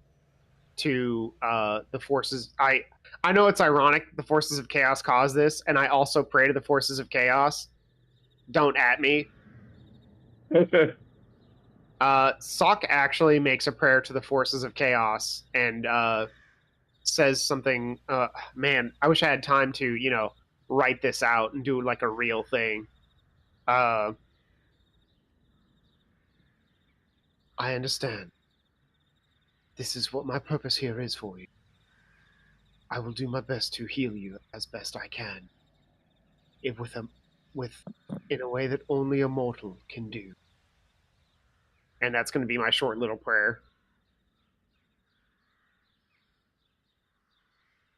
to the forces. I know it's ironic the forces of chaos caused this, and I also pray to the forces of chaos. Don't at me. Sock actually makes a prayer to the forces of chaos and says something. Man, I wish I had time to, write this out and do like a real thing. I understand. This is what my purpose here is for you. I will do my best to heal you as best I can. In a way that only a mortal can do. And that's going to be my short little prayer.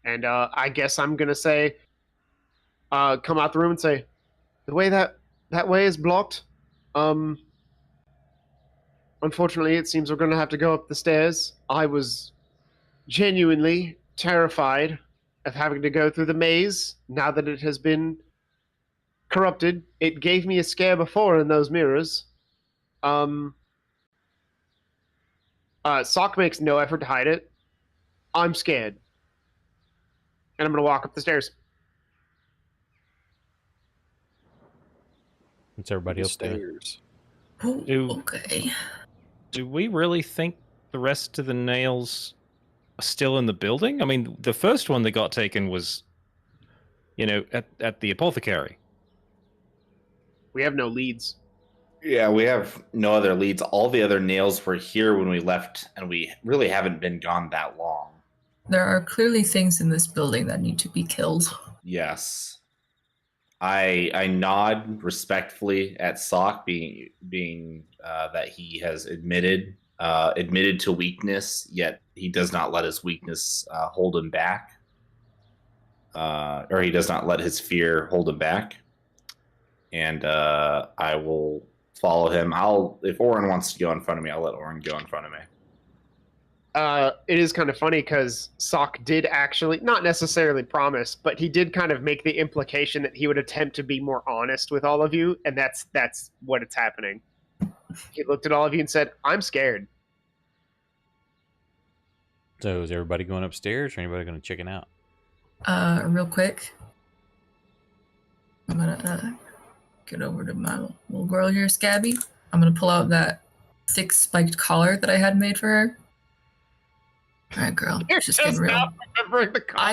And I guess I'm going to say, come out the room and say, the way that way is blocked. Unfortunately, it seems we're going to have to go up the stairs. I was genuinely terrified of having to go through the maze now that it has been corrupted. It gave me a scare before in those mirrors. Sock makes no effort to hide it. I'm scared. And I'm going to walk up the stairs. What's everybody else doing? Stairs. Okay. Do we really think the rest of the nails are still in the building? I mean, the first one that got taken was, at the apothecary. We have no leads. Yeah, we have no other leads. All the other nails were here when we left, and we really haven't been gone that long. There are clearly things in this building that need to be killed. Yes. I nod respectfully at Sock, being that he has admitted to weakness, yet he does not let his weakness hold him back, or he does not let his fear hold him back. And I will follow him. If Oren wants to go in front of me, I'll let Oren go in front of me. It is kind of funny because Sock did actually, not necessarily promise, but he did kind of make the implication that he would attempt to be more honest with all of you, and that's what it's happening. He looked at all of you and said, I'm scared. So is everybody going upstairs, or anybody going to chicken out? Real quick. I'm gonna get over to my little girl here, Scabby. I'm gonna pull out that thick spiked collar that I had made for her. All right, girl. You're She's just getting real. not remembering the collar.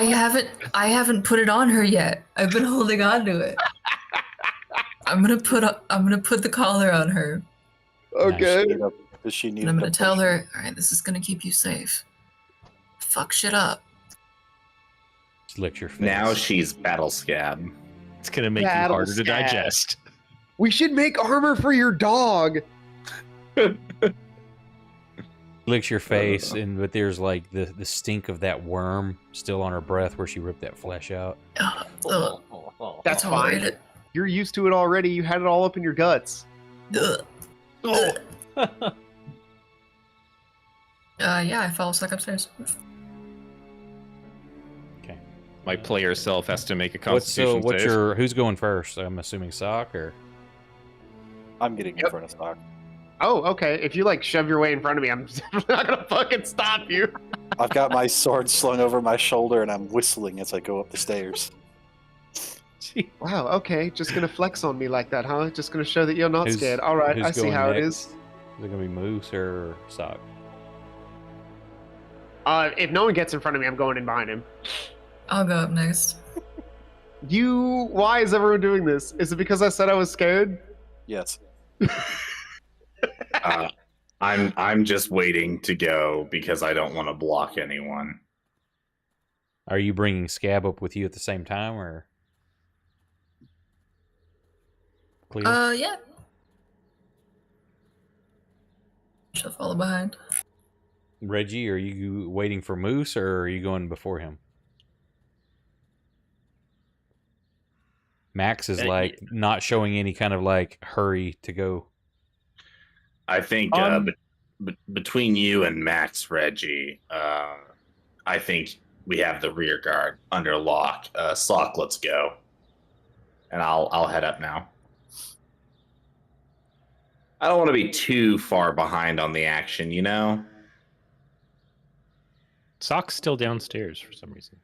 I haven't put it on her yet. I've been holding on to it. I'm gonna put the collar on her. Okay. Does she need And I'm gonna a tell potion? her, all right, this is gonna keep you safe. Fuck shit up. Just licks your face. Now she's battle scab. It's gonna make you Battle harder to scab. digest. We should make armor for your dog. Licks your face, but there's like the stink of that worm still on her breath where she ripped that flesh out. Ugh. That's Tolerate fine. it. You're used to it already. You had it all up in your guts. Ugh. Ugh. Yeah, I follow Suck upstairs. Okay. My player self has to make a What's constitution save. who's going first? I'm assuming Sock or I'm getting in front of Stock. Oh, okay. If you like shove your way in front of me, I'm not gonna fucking stop you. I've got my sword slung over my shoulder and I'm whistling as I go up the stairs. Wow. Okay. Just gonna flex on me like that, huh? Just gonna show that you're not Who's- scared. All right. who's I see going how it next? is. Is it gonna be Moose or Sock? If no one gets in front of me, I'm going in behind him. I'll go up next. Why is everyone doing this? Is it because I said I was scared? Yes. I'm just waiting to go because I don't want to block anyone. Are you bringing Scab up with you at the same time, or Cleo? Yeah. She'll follow behind. Reggie, are you waiting for Moose, or are you going before him? Max is like not showing any kind of like hurry to go. I think between you and Max, Reggie, I think we have the rear guard under lock. Sock, let's go. And I'll head up now. I don't want to be too far behind on the action, you know? Sock's still downstairs for some reason.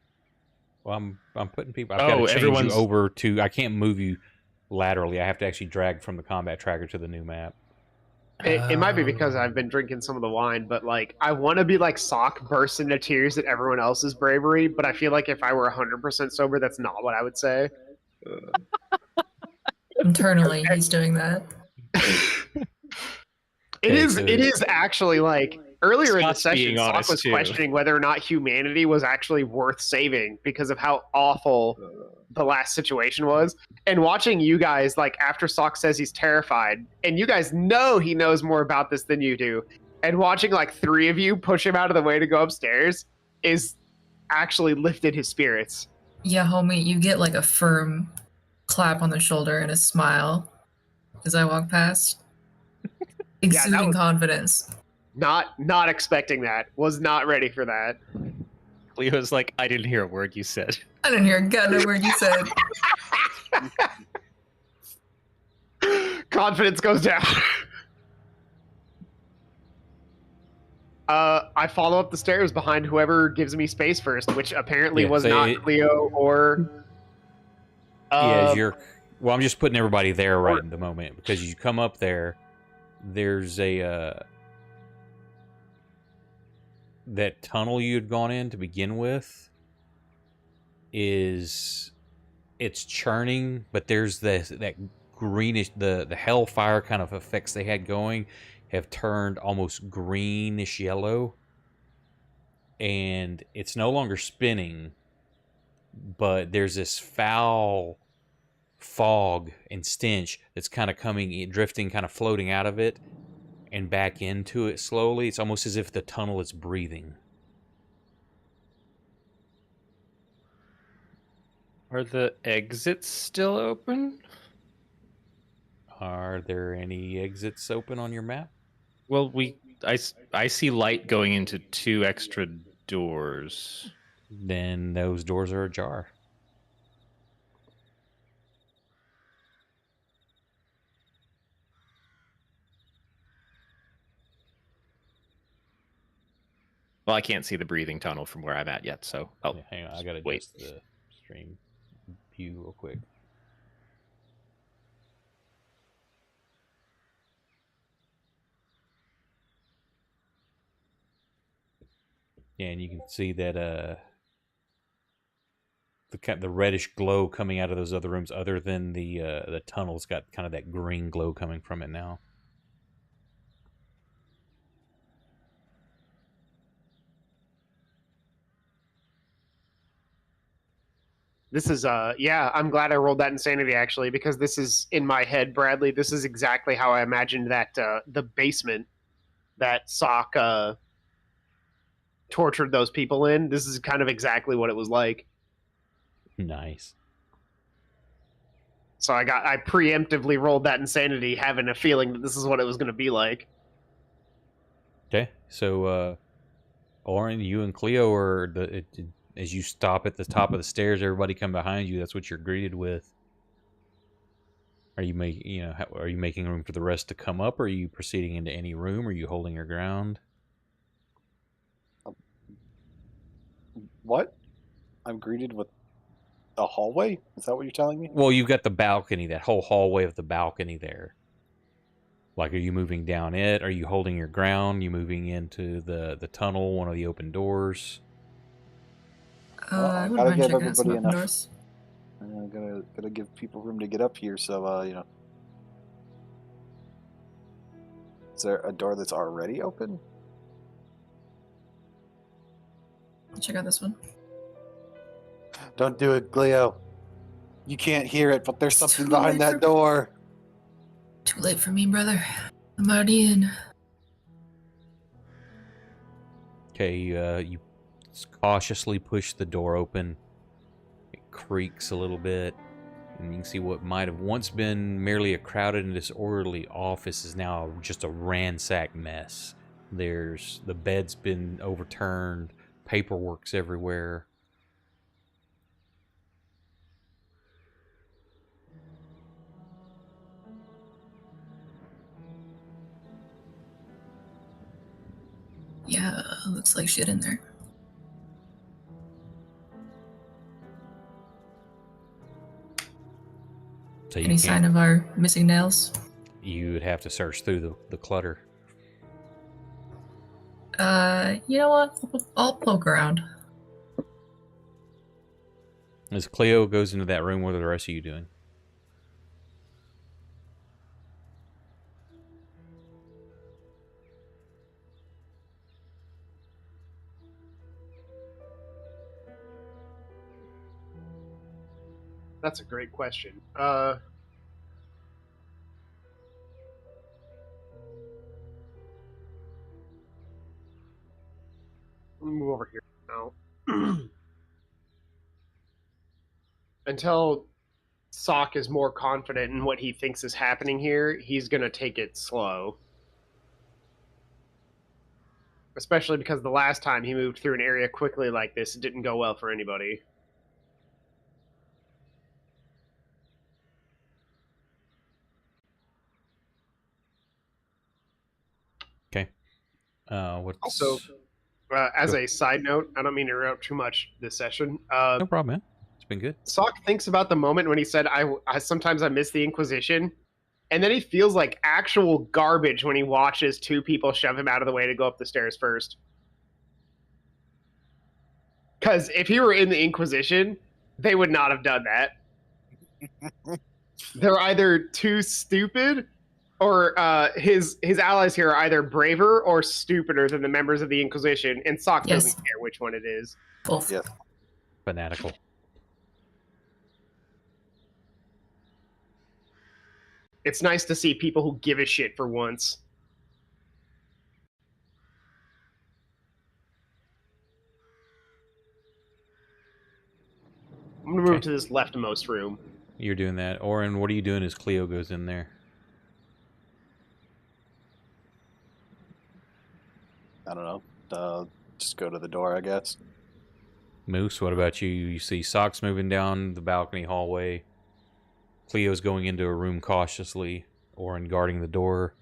Well, I'm putting people. I've got to change everyone's you over to. I can't move you laterally. I have to actually drag from the combat tracker to the new map. It might be because I've been drinking some of the wine, but like I want to be like Sock, burst into tears at everyone else's bravery. But I feel like if I were 100% sober, that's not what I would say. Internally, he's doing that. It is. so- It is actually like earlier in the Scott's session, being Sock honest, was too. questioning whether or not humanity was actually worth saving because of how awful the last situation was. And watching you guys, like after Sock says he's terrified, and you guys know he knows more about this than you do, and watching like three of you push him out of the way to go upstairs is actually lifted his spirits. Yeah, homie, you get like a firm clap on the shoulder and a smile as I walk past. Exuding was- confidence. Not expecting that. Was not ready for that. Cleo's like, I didn't hear a word you said. I didn't hear a goddamn word you said. Confidence goes down. I follow up the stairs behind whoever gives me space first, which apparently Yeah, was so not it- Cleo or. Yeah, well, I'm just putting everybody there right in the moment because you come up there. There's a that tunnel you had gone in to begin with it's churning, but there's that greenish the hellfire kind of effects they had going have turned almost greenish yellow, and it's no longer spinning, but there's this foul fog and stench that's kind of coming, drifting, kind of floating out of it and back into it slowly. It's almost as if the tunnel is breathing. Are the exits still open? Are there any exits open on your map? Well, I see light going into 2 extra doors. Then those doors are ajar. Well, I can't see the breathing tunnel from where I'm at yet, so Yeah, hang on, I gotta wait. adjust the stream view real quick. Yeah, and you can see that the reddish glow coming out of those other rooms, other than the tunnel's got kind of that green glow coming from it now. This is yeah, I'm glad I rolled that insanity actually, because this is in my head, Bradley. This is exactly how I imagined that the basement that Sock tortured those people in. This is kind of exactly what it was like. Nice. So I preemptively rolled that insanity, having a feeling that this is what it was going to be like. Okay, so Oren, you and Cleo are as you stop at the top of the stairs, everybody come behind you. That's what you're greeted with. Are you are you making room for the rest to come up? Or are you proceeding into any room? Are you holding your ground? What? I'm greeted with a hallway? Is that what you're telling me? Well, you've got the balcony, that whole hallway of the balcony there. Like, are you moving down it? Are you holding your ground? You moving into the tunnel, one of the open doors? Well, I I wouldn't gotta mind give checking out some everybody open enough. doors. Gotta give people room to get up here. So is there a door that's already open? Check out this one. Don't do it, Cleo. You can't hear it, but there's It's something too behind late that door. Too late for me, brother. I'm already in. Okay, you cautiously push the door open. It creaks a little bit, and you can see what might have once been merely a crowded and disorderly office is now just a ransacked mess. The bed's been overturned, paperwork's everywhere. Yeah, looks like shit in there. So you Any sign of our missing nails? You'd have to search through the clutter. You know what? I'll poke around. As Cleo goes into that room, what are the rest of you doing? That's a great question. Let me move over here now. Until Sock is more confident in what he thinks is happening here, he's going to take it slow. Especially because the last time he moved through an area quickly like this, it didn't go well for anybody. Okay. What's... Also, as a side note, I don't mean to interrupt too much this session. No problem, man. It's been good. Sock thinks about the moment when he said, I sometimes I miss the Inquisition. And then he feels like actual garbage when he watches two people shove him out of the way to go up the stairs first. Because if he were in the Inquisition, they would not have done that. They're either too stupid, or his allies here are either braver or stupider than the members of the Inquisition, and Sock Yes. doesn't care which one it is. Both. Yeah. Fanatical. It's nice to see people who give a shit for once. I'm gonna move Okay. to this leftmost room. You're doing that. Oren, what are you doing as Cleo goes in there? I don't know. Just go to the door, I guess. Moose, what about you? You see Socks moving down the balcony hallway. Cleo's going into a room cautiously. Oren guarding the door.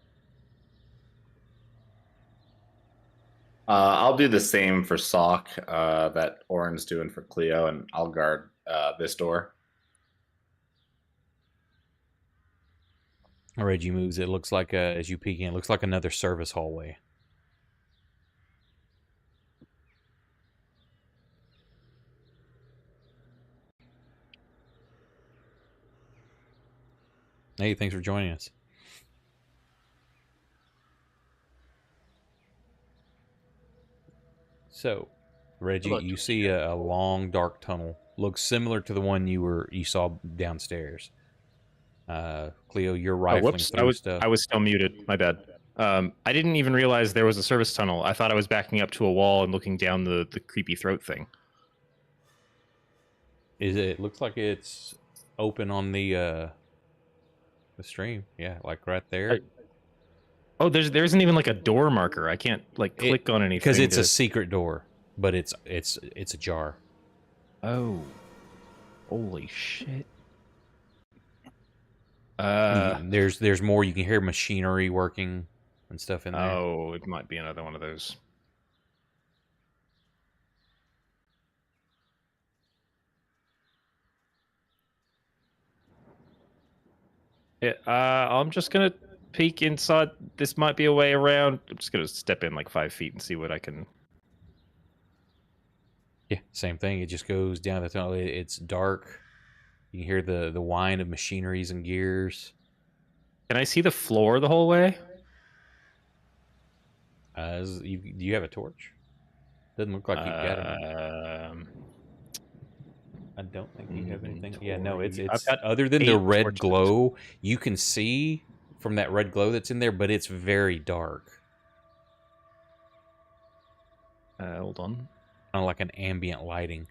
I'll do the same for Sock that Oren's doing for Cleo, and I'll guard this door. Reggie moves. It looks like, as you peek in, it looks like another service hallway. Hey, thanks for joining us. So, Reggie, Hello, you Twitch see a long, dark tunnel. Looks similar to the one you saw downstairs. Cleo, you're Oh, rifling whoops! through stuff. I was still muted. My bad. I didn't even realize there was a service tunnel. I thought I was backing up to a wall and looking down the creepy throat thing. It looks like it's open on the stream. Yeah, like right there. Oh, there isn't even like a door marker. I can't like click on anything because it's a secret door, but it's ajar. Oh, holy shit! There's more. You can hear machinery working and stuff in there. Oh, it might be another one of those. Yeah, I'm just gonna peek inside. This might be a way around. I'm just gonna step in like 5 feet and see what I can. Yeah, same thing. It just goes down the tunnel. It's dark. You can hear the whine of machineries and gears. Can I see the floor the whole way? Do you have a torch? Doesn't look like you've got any. I don't think you have anything. Yeah, no, it's I've got other than 8 the red torches. glow, you can see from that red glow that's in there, but it's very dark. Hold on. Kind of like an ambient lighting.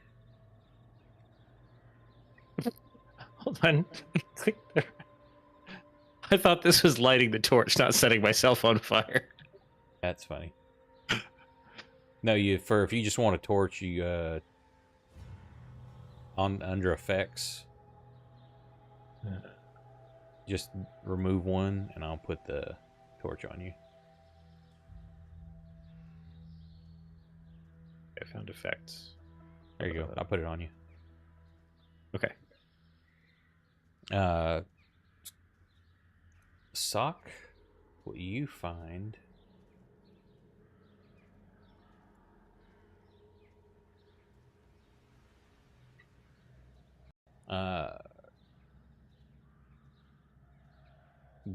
Hold on. Click there. I thought this was lighting the torch, not setting myself on fire. That's funny. No, if you just want a torch, you under effects, just remove one, and I'll put the torch on you. I found effects. There you go. I'll put it on you. Okay. Sock, what you find?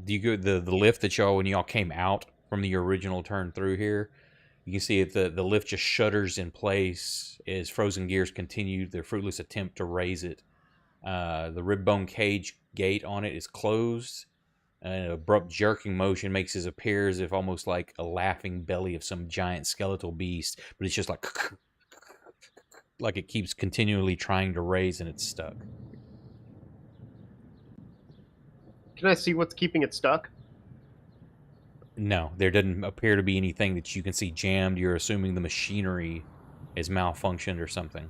Do you go the lift that when y'all came out from the original turn through here? You can see the lift just shudders in place as Frozen Gears continue their fruitless attempt to raise it. The rib bone cage gate on it is closed. An abrupt jerking motion makes it appear as if almost like a laughing belly of some giant skeletal beast, but it's just like it keeps continually trying to raise and it's stuck. Can I see what's keeping it stuck? No, there doesn't appear to be anything that you can see jammed. You're assuming the machinery is malfunctioned or something.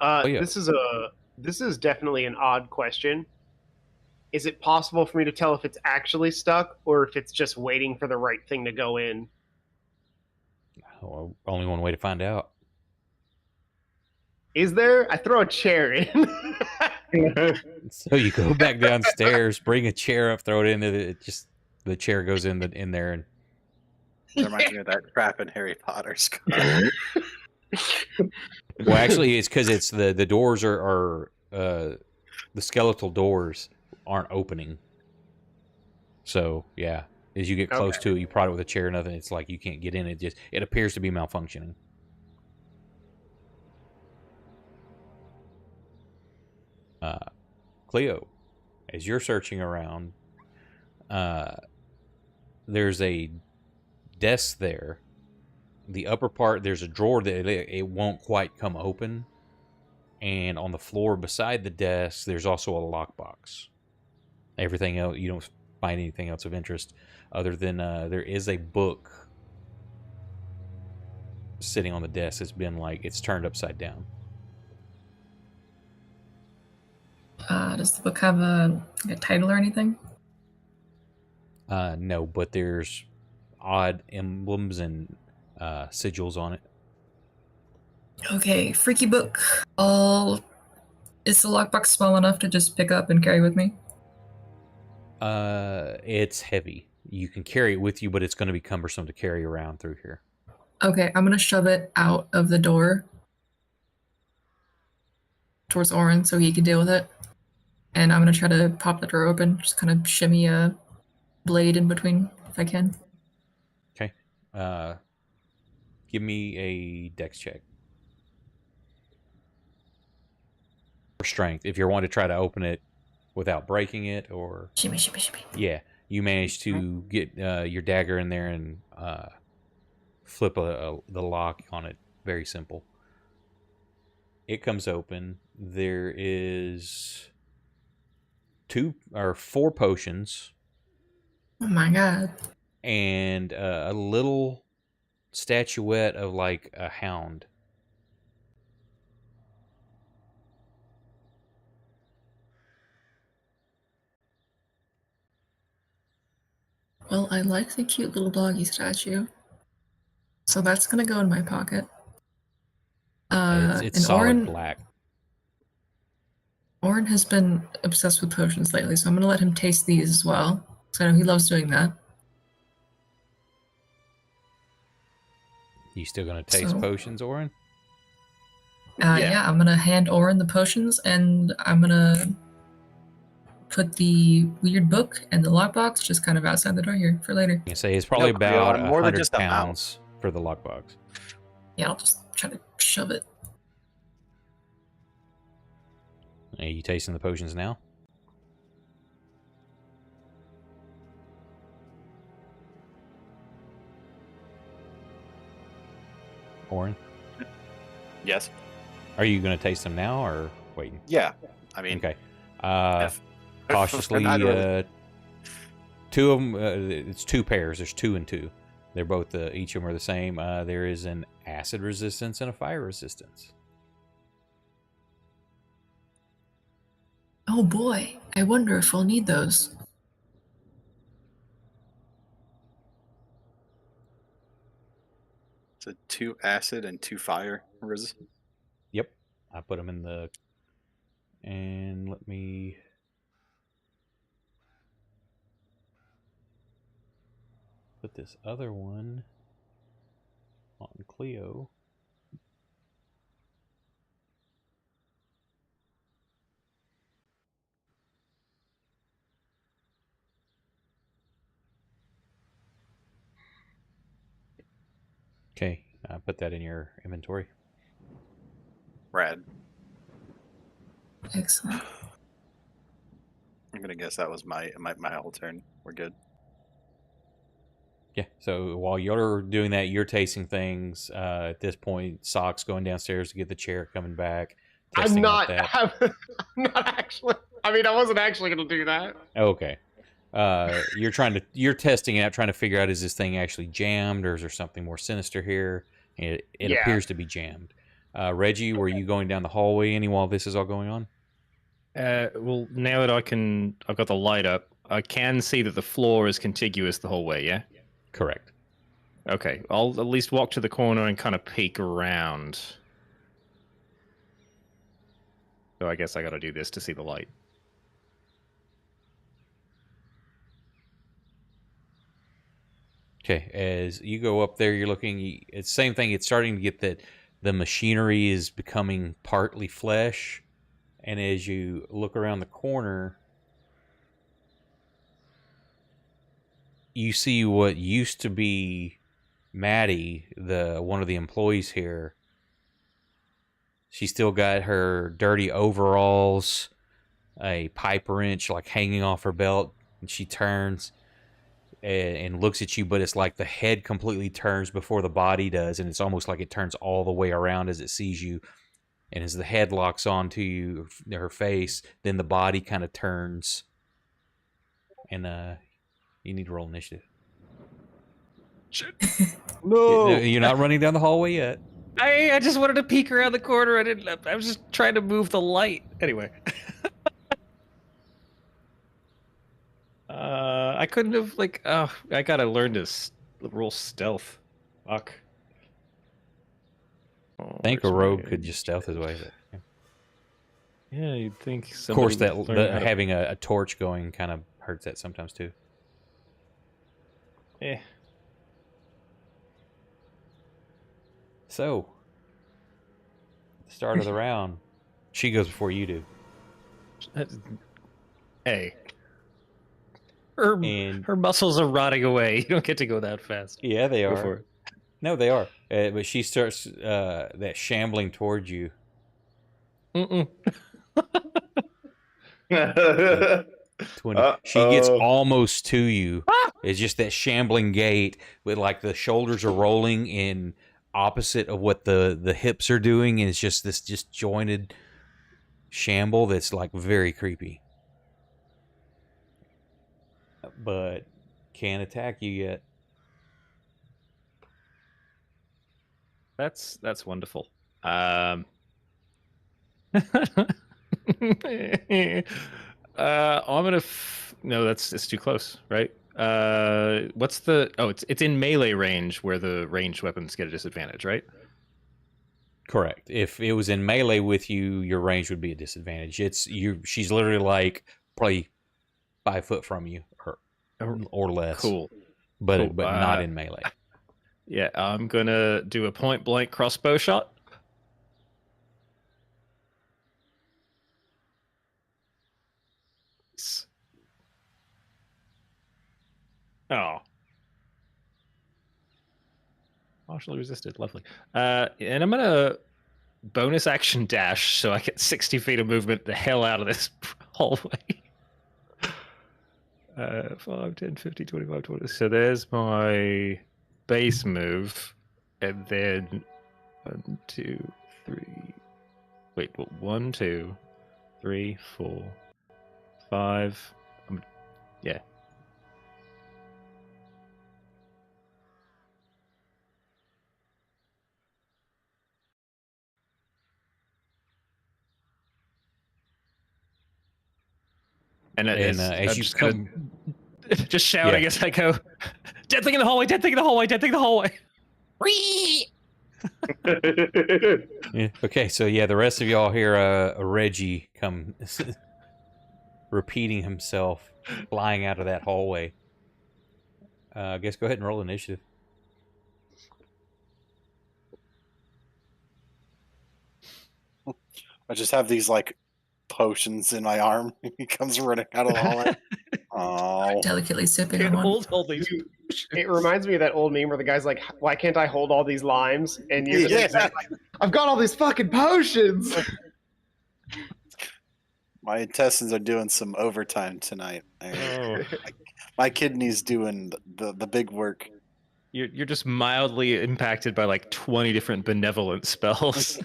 Yeah. This is definitely an odd question. Is it possible for me to tell if it's actually stuck or if it's just waiting for the right thing to go in? Well, only one way to find out. Is there? I throw a chair in. So you go back downstairs, bring a chair up, throw it in. The chair goes in there, and It reminds me of that crap in Harry Potter. well, actually, it's because it's the doors are the skeletal doors aren't opening. So yeah, as you get close to it, you prod it with a chair, nothing. It's like you can't get in. It appears to be malfunctioning. Cleo, as you're searching around, there's a desk there. The upper part, there's a drawer that it won't quite come open. And on the floor beside the desk, there's also a lockbox. Everything else, you don't find anything else of interest other than there is a book sitting on the desk. It's turned upside down. Does the book have a title or anything? No, but there's odd emblems and sigils on it. Okay, freaky book. Is the lockbox small enough to just pick up and carry with me? It's heavy. You can carry it with you, but it's going to be cumbersome to carry around through here. Okay, I'm gonna shove it out of the door. towards Orin so he can deal with it. And I'm gonna try to pop the door open, just kind of shimmy a blade in between if I can. Okay. Give me a dex check. Or strength, if you want to try to open it without breaking it, or... Shimmy, shimmy, shimmy. Yeah, you managed to get your dagger in there and flip the lock on it. Very simple. It comes open. There is 2 or 4 potions Oh my god. and a little statuette of like a hound. Well, I like the cute little doggy statue. So that's gonna go in my pocket. It's And solid black. Orin has been obsessed with potions lately, so I'm gonna let him taste these as well. So I know he loves doing that. You still gonna taste So- potions, Orin? Yeah, I'm gonna hand Orin the potions, and I'm gonna put the weird book and the lockbox just kind of outside the door here for later. You say it's probably Cleo, about I'm more than 100 just a mouse. pounds for the lockbox. Yeah, I'll just try to shove it. Are you tasting the potions now? Orin, Yes. are you going to taste them now or waiting? Yeah. I mean, Okay. if- Cautiously, not really. 2 of them. It's 2 pairs. There's 2 and 2. They're both each of them are the same. There is an acid resistance and a fire resistance. Oh boy, I wonder if we'll need those. So 2 acid and 2 fire resistance. Yep, I put them in the. And let me. Put this other one on Cleo. Okay, put that in your inventory. Rad. Excellent. I'm gonna guess that was my whole turn. We're good. Yeah, so while you're doing that, you're tasting things. At this point, Sock's going downstairs to get the chair, coming back. I'm testing out not. that. I'm not actually. I mean, I wasn't actually going to do that. Okay. You're testing it out, trying to figure out, is this thing actually jammed, or is there something more sinister here? It Yeah. appears to be jammed. Reggie, were you going down the hallway any while this is all going on? Well, now that I've got the light up, I can see that the floor is contiguous the whole way, yeah? Correct. Okay, I'll at least walk to the corner and kind of peek around. So I guess I gotta do this to see the light. Okay, as you go up there, you're looking. It's the same thing. It's starting to get that the machinery is becoming partly flesh, and as you look around the corner, you see what used to be Maddie, one of the employees here. She's still got her dirty overalls, a pipe wrench like hanging off her belt, and she turns and looks at you, but it's like the head completely turns before the body does, and it's almost like it turns all the way around as it sees you. And as the head locks onto you, her face, then the body kind of turns. And you need to roll initiative. Shit. No, you're not running down the hallway yet. I just wanted to peek around the corner. I was just trying to move the light. Anyway. I couldn't have, like, I gotta learn to roll stealth. Fuck. Oh, I think a where's rogue my- could just stealth his way. But, yeah. Yeah, you'd think. Of course, somebody would that learn how to- having a torch going kind of hurts that sometimes too. Eh. So, at the start of the round, She goes before you do. Hey. Her And muscles are rotting away. You don't get to go that fast. yeah, they Go are. for it. No, they are. But she starts that shambling towards you. Mm-mm. 20. She gets almost to you. It's just that shambling gait with like the shoulders are rolling in opposite of what the hips are doing, and it's just this jointed shamble that's like very creepy. But can't attack you yet. That's wonderful. I'm gonna. No, it's too close, right? What's the? Oh, it's in melee range where the ranged weapons get a disadvantage, right? Correct. If it was in melee with you, your range would be a disadvantage. It's you. She's literally like probably 5 foot from you, or less. Cool. But Cool. not in melee. Yeah, I'm gonna do a point blank crossbow shot. Oh. Partially resisted. Lovely. And I'm gonna bonus action dash so I get 60 feet of movement the hell out of this hallway. 5, 10, 15, 25, 20. So there's my base move. And then 1, 2, 3. Wait, 1, 2, 3, 4, 5. Yeah. And as I'm you just come, just shouting as I go, dead thing in the hallway, dead thing in the hallway, dead thing in the hallway. yeah. Okay, so yeah, the rest of y'all hear a Reggie come repeating himself, flying out of that hallway. I guess go ahead and roll initiative. I just have these like potions in my arm. He comes running out of the hallway. Oh, Delicately sipping Can't on one. hold all these. It reminds me of that old meme where the guy's like, "Why can't I hold all these limes?" And you're just like, "I've got all these fucking potions." my intestines are doing some overtime tonight. Oh. My kidneys doing the big work. You're just mildly impacted by like 20 different benevolent spells.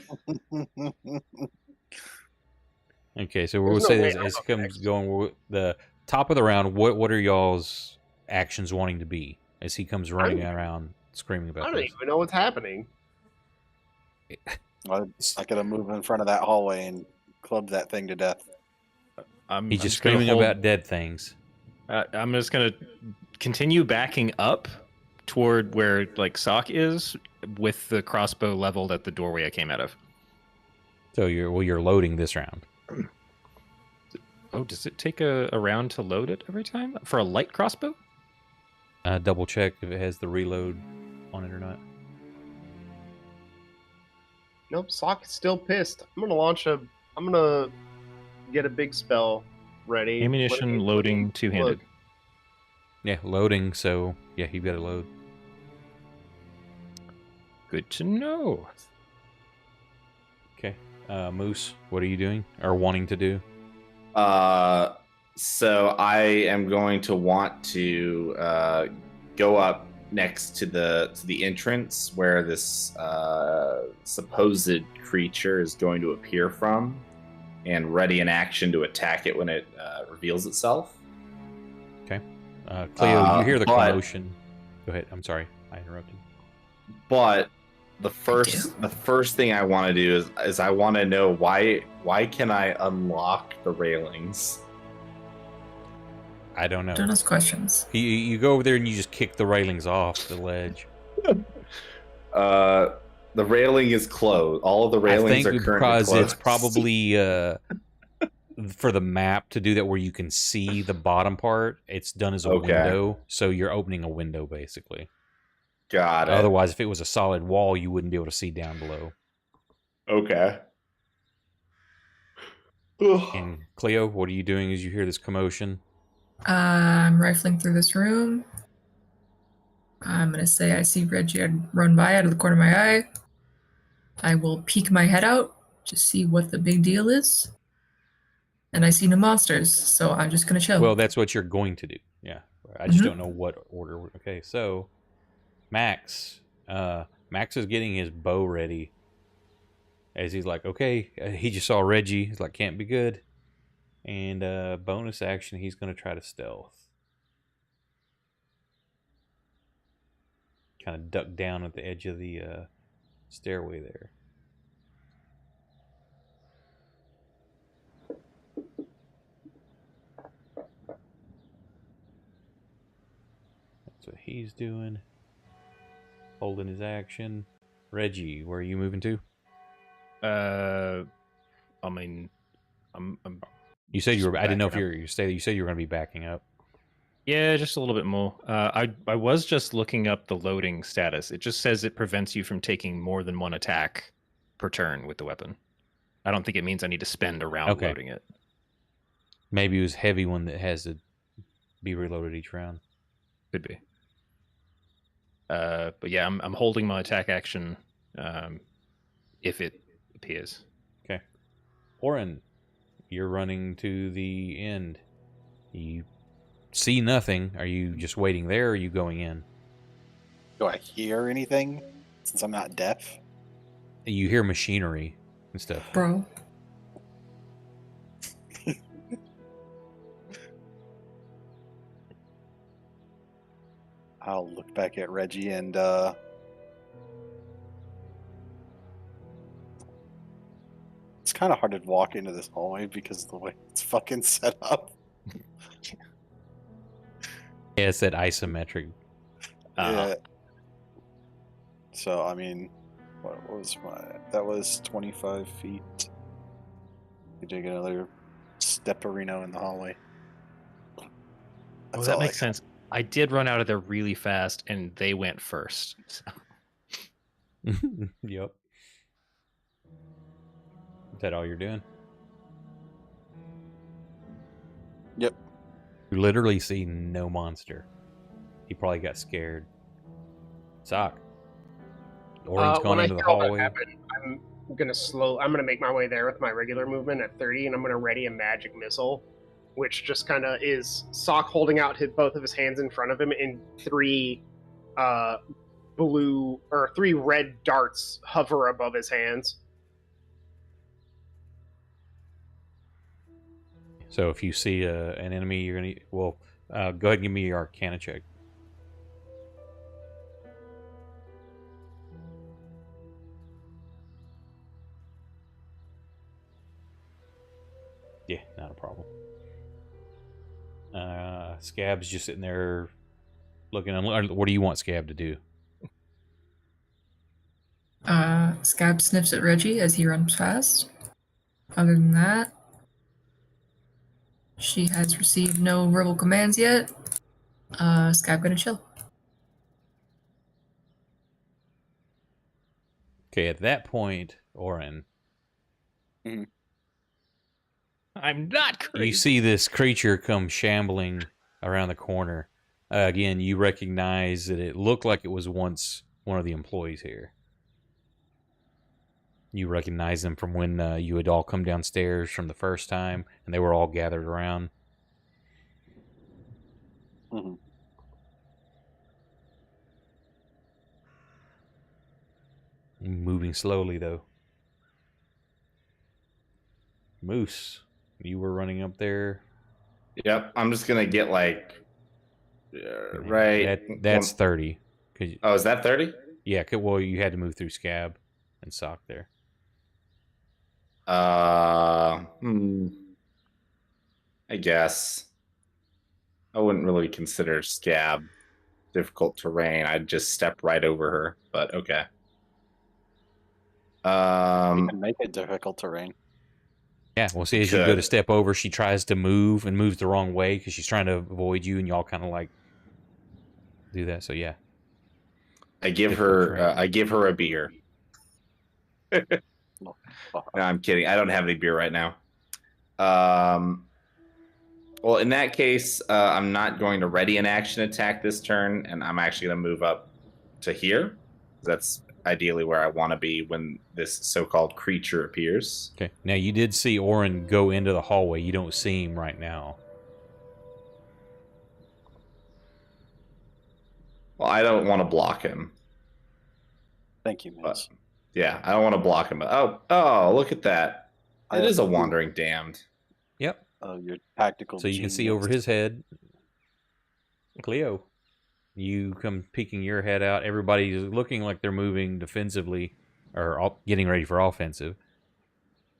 Okay, so we'll There's say no this way as I'm it comes going. The top of the round. What are y'all's actions wanting to be as he comes running around screaming I about don't this? even know what's happening. I gotta move in front of that hallway and club that thing to death. He's just screaming about dead things. I'm just gonna continue backing up toward where like Sock is with the crossbow leveled at the doorway I came out of. So you're loading this round. Oh, does it take a round to load it every time for a light crossbow? Double check if it has the reload on it or not. Nope, Sock is still pissed. I'm gonna get a big spell ready. Ammunition loading two-handed. Yeah, loading. So yeah, you got to load. Good to know. Okay, Moose, what are you doing or wanting to do? So I am going to want to go up next to the entrance where this supposed creature is going to appear from, and ready in action to attack it when it reveals itself. Okay, Cleo, you hear the but- commotion. Go ahead. I'm sorry, I interrupted. But the first thing I want to do is I want to know why can I unlock the railings? I don't know. Don't ask questions. You go over there and you just kick the railings off the ledge. The railing is closed. All of the railings I are think currently because closed. it's probably for the map to do that where you can see the bottom part. It's done as a Okay. window, so you're opening a window basically. Got it. Otherwise, if it was a solid wall, you wouldn't be able to see down below. Okay. And Cleo, what are you doing as you hear this commotion? I'm rifling through this room. I'm gonna say I see Reggie run by out of the corner of my eye. I will peek my head out to see what the big deal is. And I see no monsters, so I'm just gonna chill. Well, that's what you're going to do. Yeah. I just Mhm. don't know what order. Okay, so Max. Max is getting his bow ready. As he's like, okay, he just saw Reggie. He's like, can't be good. And bonus action, he's going to try to stealth. Kind of duck down at the edge of the stairway there. That's what he's doing. Holding his action. Reggie, where are you moving to? I mean, I'm You said you just were. I didn't know if backing up. you said you were going to be backing up. Yeah, just a little bit more. I was just looking up the loading status. It just says it prevents you from taking more than one attack per turn with the weapon. I don't think it means I need to spend a round Okay. loading it. Maybe it was a heavy one that has to be reloaded each round. Could be. But yeah, I'm holding my attack action if it appears. Okay. Oren, you're running to the end. You see nothing. Are you just waiting there, or are you going in? Do I hear anything since I'm not deaf? You hear machinery and stuff. Bro. I'll look back at Reggie and it's kind of hard to walk into this hallway because of the way it's fucking set up. Yeah, it's that isometric. Yeah. So I mean, that was 25 feet. You take another stepperino in the hallway. Oh, That's that all makes I sense. I did run out of there really fast, and they went first. So. Yep. Is that all you're doing? Yep. You literally see no monster. He probably got scared. Sock. Oren's gone When I into the hear all that hallway. happen, I'm gonna make my way there with my regular movement at 30, and I'm gonna ready a magic missile, which just kind of is Sock holding out both of his hands in front of him, and three red darts hover above his hands. So if you see an enemy, you're gonna go ahead and give me your Arcana check. Yeah, not a problem. Scab's just sitting there looking. What do you want Scab to do? Scab sniffs at Reggie as he runs past. Other than that, she has received no verbal commands yet. Scab gonna chill. Okay, at that point, Oren, I'm not crazy. you see this creature come shambling around the corner. Again, you recognize that it looked like it was once one of the employees here. You recognize them from when you had all come downstairs from the first time, and they were all gathered around. Mm-hmm. Moving slowly, though. Moose, you were running up there. Yep, I'm just gonna get like right. That's 30. Oh, is that 30? Yeah. Well, you had to move through Scab and Sock there. I guess I wouldn't really consider Scab difficult terrain. I'd just step right over her. But okay. You can make it difficult terrain. Yeah, well, see, as you go to step over, she tries to move and moves the wrong way because she's trying to avoid you, and y'all kind of like do that. So yeah, I give her a beer. No, I'm kidding. I don't have any beer right now. Well, in that case, I'm not going to ready an action attack this turn, and I'm actually going to move up to here. That's ideally where I want to be when this so-called creature appears. Okay. Now you did see Orin go into the hallway. You don't see him right now. Well, I don't want to block him. Thank you, But Miss. yeah, I don't want to block him. Oh, look at that! It is a wandering damned. Yep. Oh, your tactical. So you can see over his head, Cleo. You come peeking your head out. Everybody's looking like they're moving defensively or getting ready for offensive,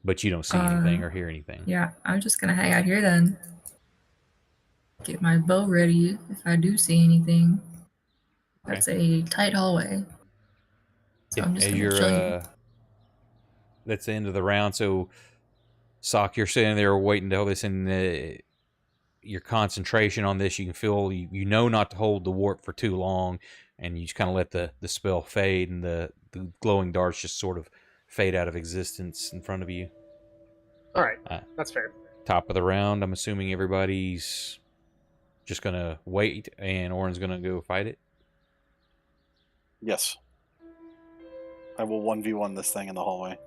but you don't see anything or hear anything. Yeah, I'm just gonna hang out here then. Get my bow ready if I do see anything. Okay. That's a tight hallway. So Yeah, I'm just as gonna you're, chill here. that's the end of the round. So, Sock, you're sitting there waiting to hold this, and your concentration on this, you can feel, you know not to hold the warp for too long, and you just kind of let the spell fade, and the glowing darts just sort of fade out of existence in front of you. All right, that's fair. Top of the round, I'm assuming everybody's just going to wait, and Orin's going to go fight it? Yes. I will 1v1 this thing in the hallway.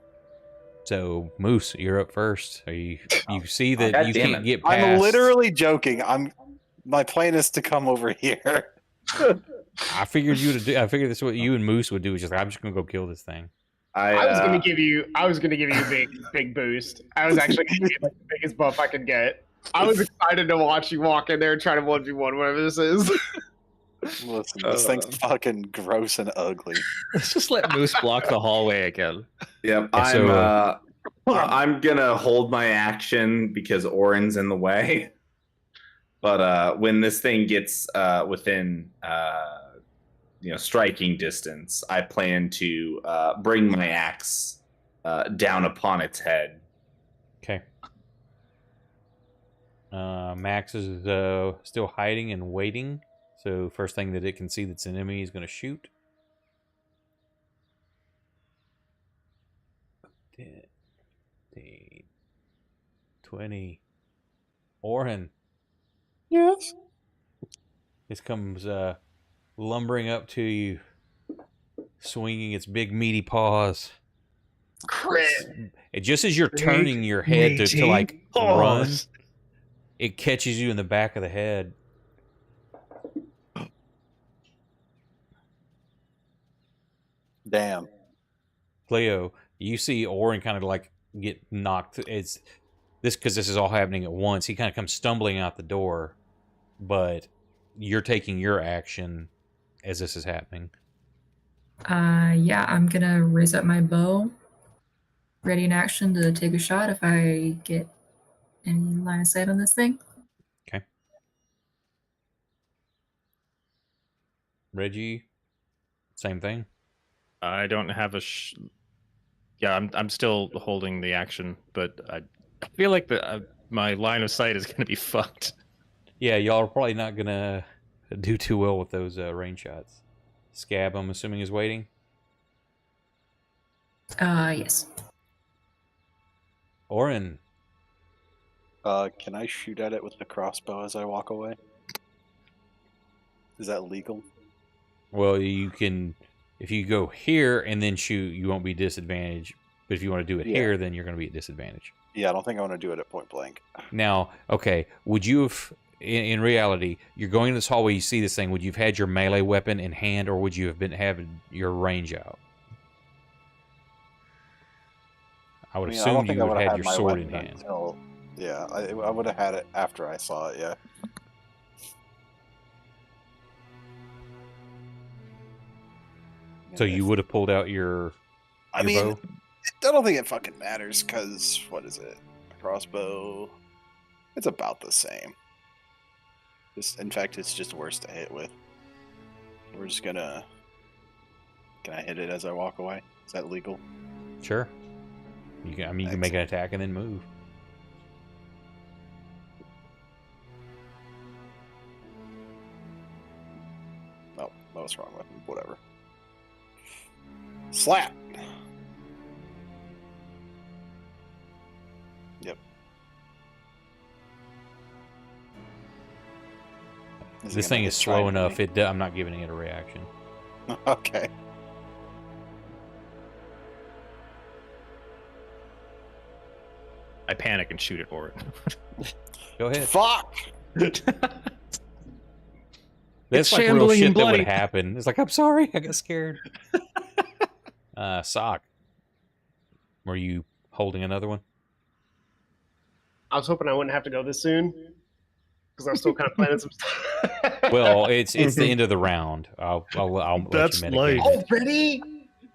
So, Moose, you're up first. You see that God you damn can't it. get past... I'm literally joking. My plan is to come over here. I figured I figured that's what you and Moose would do. Is just like, I'm just gonna go kill this thing. I was gonna give you a big boost. I was actually gonna give you like, the biggest buff I could get. I was excited to watch you walk in there and try to 1v1 whatever this is. Listen, this thing's fucking gross and ugly. Let's just let Moose block the hallway again. Yep, Yeah, so, I'm gonna hold my action because Orin's in the way. But when this thing gets within striking distance, I plan to bring my axe down upon its head. Okay. Max is still hiding and waiting. So first thing that it can see that's an enemy is going to shoot. 10, 15, 20. Orin. Yes. This comes lumbering up to you, swinging its big meaty paws. Crit. And just as you're turning your head to like run, it catches you in the back of the head. Damn. Cleo, you see Orin kind of like get knocked. It's this because this is all happening at once. He kind of comes stumbling out the door, but you're taking your action as this is happening. Yeah, I'm gonna raise up my bow. Ready in action to take a shot if I get any line of sight on this thing. Okay. Reggie, same thing. I don't have a. Yeah, I'm still holding the action, but I feel like my line of sight is going to be fucked. Yeah, y'all are probably not gonna do too well with those range shots. Scab, I'm assuming, is waiting. Yes. Orin. Can I shoot at it with the crossbow as I walk away? Is that legal? Well, you can, if you go here and then shoot, you won't be disadvantaged. But if you want to do it here, then you're going to be at disadvantage. Yeah, I don't think I want to do it at point blank. Now, okay, would you have, in reality, you're going in this hallway, you see this thing, would you have had your melee weapon in hand, or would you have been having your range out? I would assume you would have had your sword in hand. Yeah, I would have had it after I saw it, yeah. So you would have pulled out your bow? I don't think it fucking matters, because, what is it? Crossbow, it's about the same. In fact, it's just worse to hit with. We're just gonna... Can I hit it as I walk away? Is that legal? Sure. You can, you can make an attack and then move. Oh, that was wrong weapon. Whatever. Slap! Yep. Is he This gonna thing hit is slow tridentally? enough. I'm not giving it a reaction. Okay. I panic and shoot it for it. Go ahead. Fuck! That's like real shambling and shit that would bloody. happen. It's like, I'm sorry, I got scared. Sock. Were you holding another one? I was hoping I wouldn't have to go this soon because I'm still kind of planning some stuff. Well, it's the end of the round. I'll let That's you life. mitigate. Already?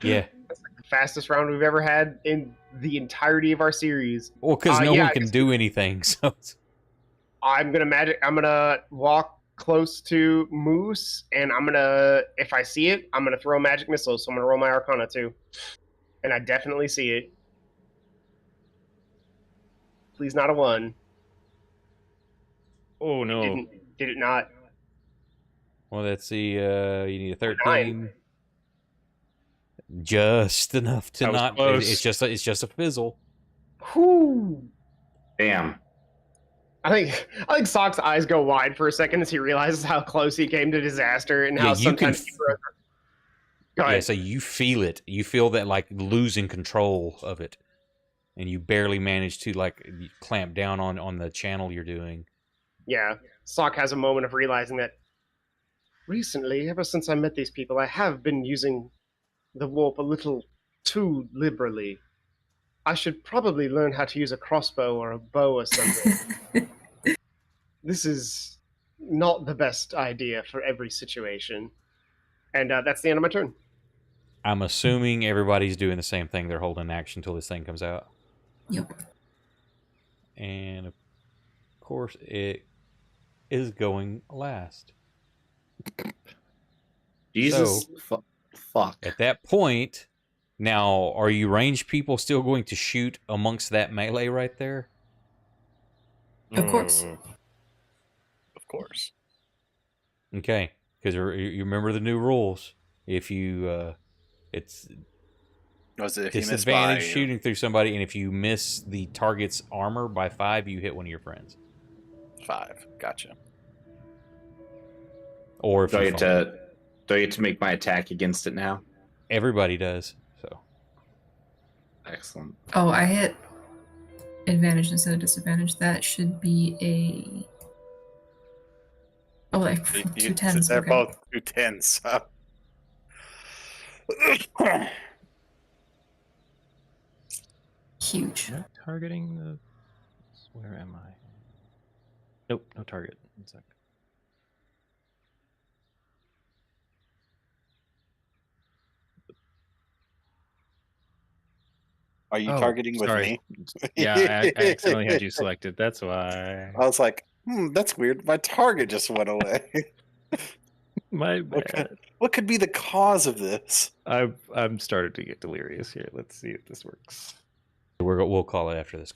Yeah. That's like the fastest round we've ever had in the entirety of our series. Well, because no yeah, one I can guess- do anything. So I'm gonna walk close to Moose, and if I see it, I'm gonna throw a magic missile. So I'm gonna roll my Arcana too, and I definitely see it. Please, not a 1. Oh no! Did it not? well, let's see. You need a 9. 13. Just enough to That was not. close. It's just a fizzle. Whew. Damn. I think Sock's eyes go wide for a second as he realizes how close he came to disaster and how Yeah, you can sometimes. Go Yeah, ahead. so you feel it. You feel that like losing control of it, and you barely manage to like clamp down on the channel you're doing. Yeah, Sock has a moment of realizing that recently, ever since I met these people, I have been using the warp a little too liberally. I should probably learn how to use a crossbow or a bow or something. This is not the best idea for every situation. And that's the end of my turn. I'm assuming everybody's doing the same thing. They're holding action until this thing comes out. Yep. And of course, it is going last. Jesus. Fuck. At that point, now, are you ranged people still going to shoot amongst that melee right there? Of course. Of course. Okay, because you remember the new rules. If you, it's Was it if you missed disadvantage by shooting through somebody, and if you miss the target's armor by 5, you hit one of your friends. 5? Gotcha. Or if Do I you get fall. to make my attack against it now? Everybody does. So Excellent. Oh, I hit advantage instead of disadvantage. That should be a. Oh, like two tens. They're Okay. both 2 10s. So. Huge. Am I targeting the? Where am I? Nope, no target. One sec. Are you Oh, targeting with sorry. me? Yeah, I accidentally had you selected. That's why. I was like, that's weird. My target just went away. My What bad. what could be the cause of this? I'm starting to get delirious here. Let's see if this works. we'll call it after this.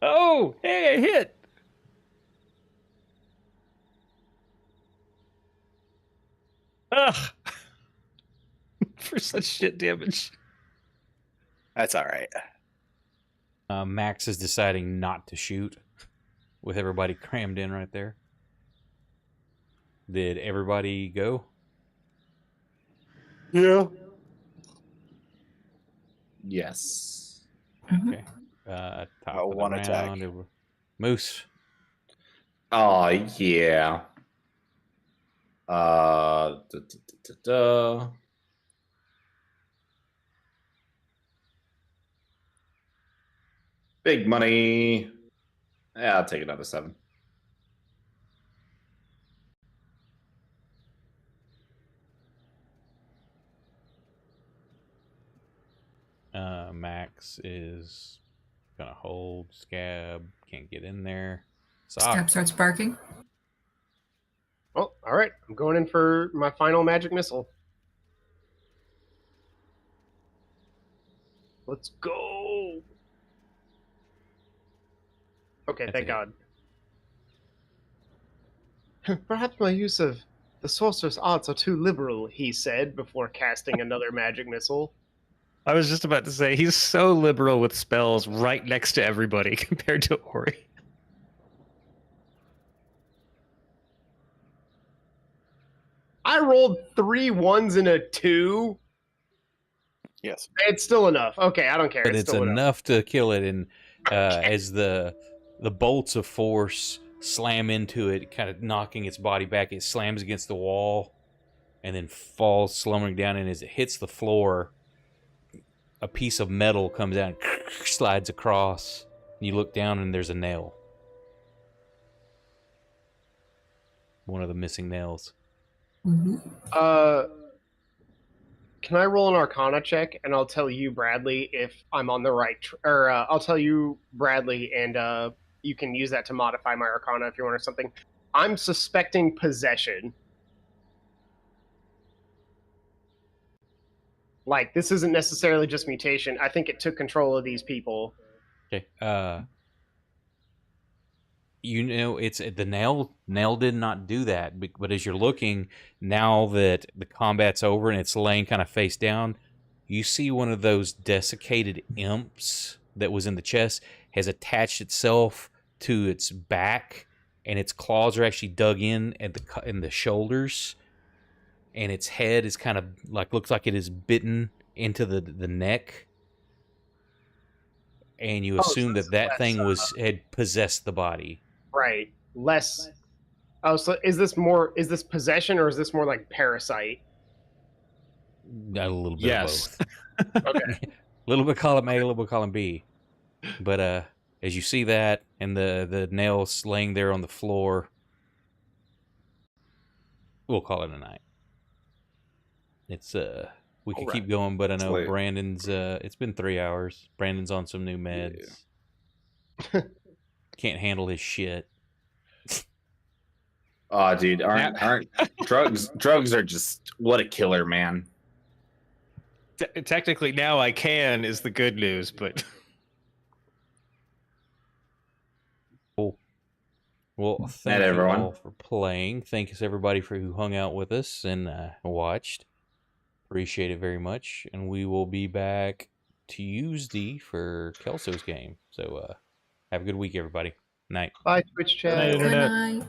Oh, hey, I hit. Ugh. For such shit damage. That's all right. Max is deciding not to shoot with everybody crammed in right there. Did everybody go? Yeah. Yes. Mhm. Okay. Top Oh, of the one attack. round, Moose. Oh yeah. Da, da, da, da. Big money. Yeah, I'll take another 7. Max is gonna hold. Scab can't get in there. Scab Sock. starts barking. Oh, all right. I'm going in for my final magic missile. Let's go. Okay, That's thank a God. Perhaps my use of the sorcerer's arts are too liberal, he said before casting another magic missile. I was just about to say he's so liberal with spells right next to everybody compared to Ori. I rolled 3 1s and a 2, Yes. it's still enough. Okay, I don't care. But it's still enough to kill it, and as the bolts of force slam into it, kind of knocking its body back, it slams against the wall, and then falls slumbering down. And as it hits the floor, a piece of metal comes out and slides across. You look down, and there's a nail. One of the missing nails. Mm-hmm. Can I roll an Arcana check, and I'll tell you, Bradley, if I'm on the right, or I'll tell you, Bradley, and you can use that to modify my Arcana if you want or something. I'm suspecting possession. Like, this isn't necessarily just mutation. I think it took control of these people. Okay. You know, it's the nail did not do that, but as you're looking now that the combat's over and it's laying kind of face down, you see one of those desiccated imps that was in the chest has attached itself to its back, and its claws are actually dug in at the shoulders, and its head is kind of like, looks like it is bitten into the neck. And you assume that thing had possessed the body. Right. Less. Oh, so is this possession, or is this more like parasite? A little bit Yes. of both. Okay. A little bit column A, a little bit column B. But as you see that, and the nails laying there on the floor, we'll call it a night. It's we could keep going, but I know late. Brandon's it's been 3 hours. Brandon's on some new meds. Can't handle his shit. Oh, dude, aren't drugs are just, what a killer, man. Technically, now I can is the good news, but Cool. Well, thank you everyone. all for playing. Thanks everybody for who hung out with us and watched. Appreciate it very much. And we will be back Tuesday for Kelso's game. So have a good week, everybody. Night. Bye, Twitch chat. Night, Good Internet. night.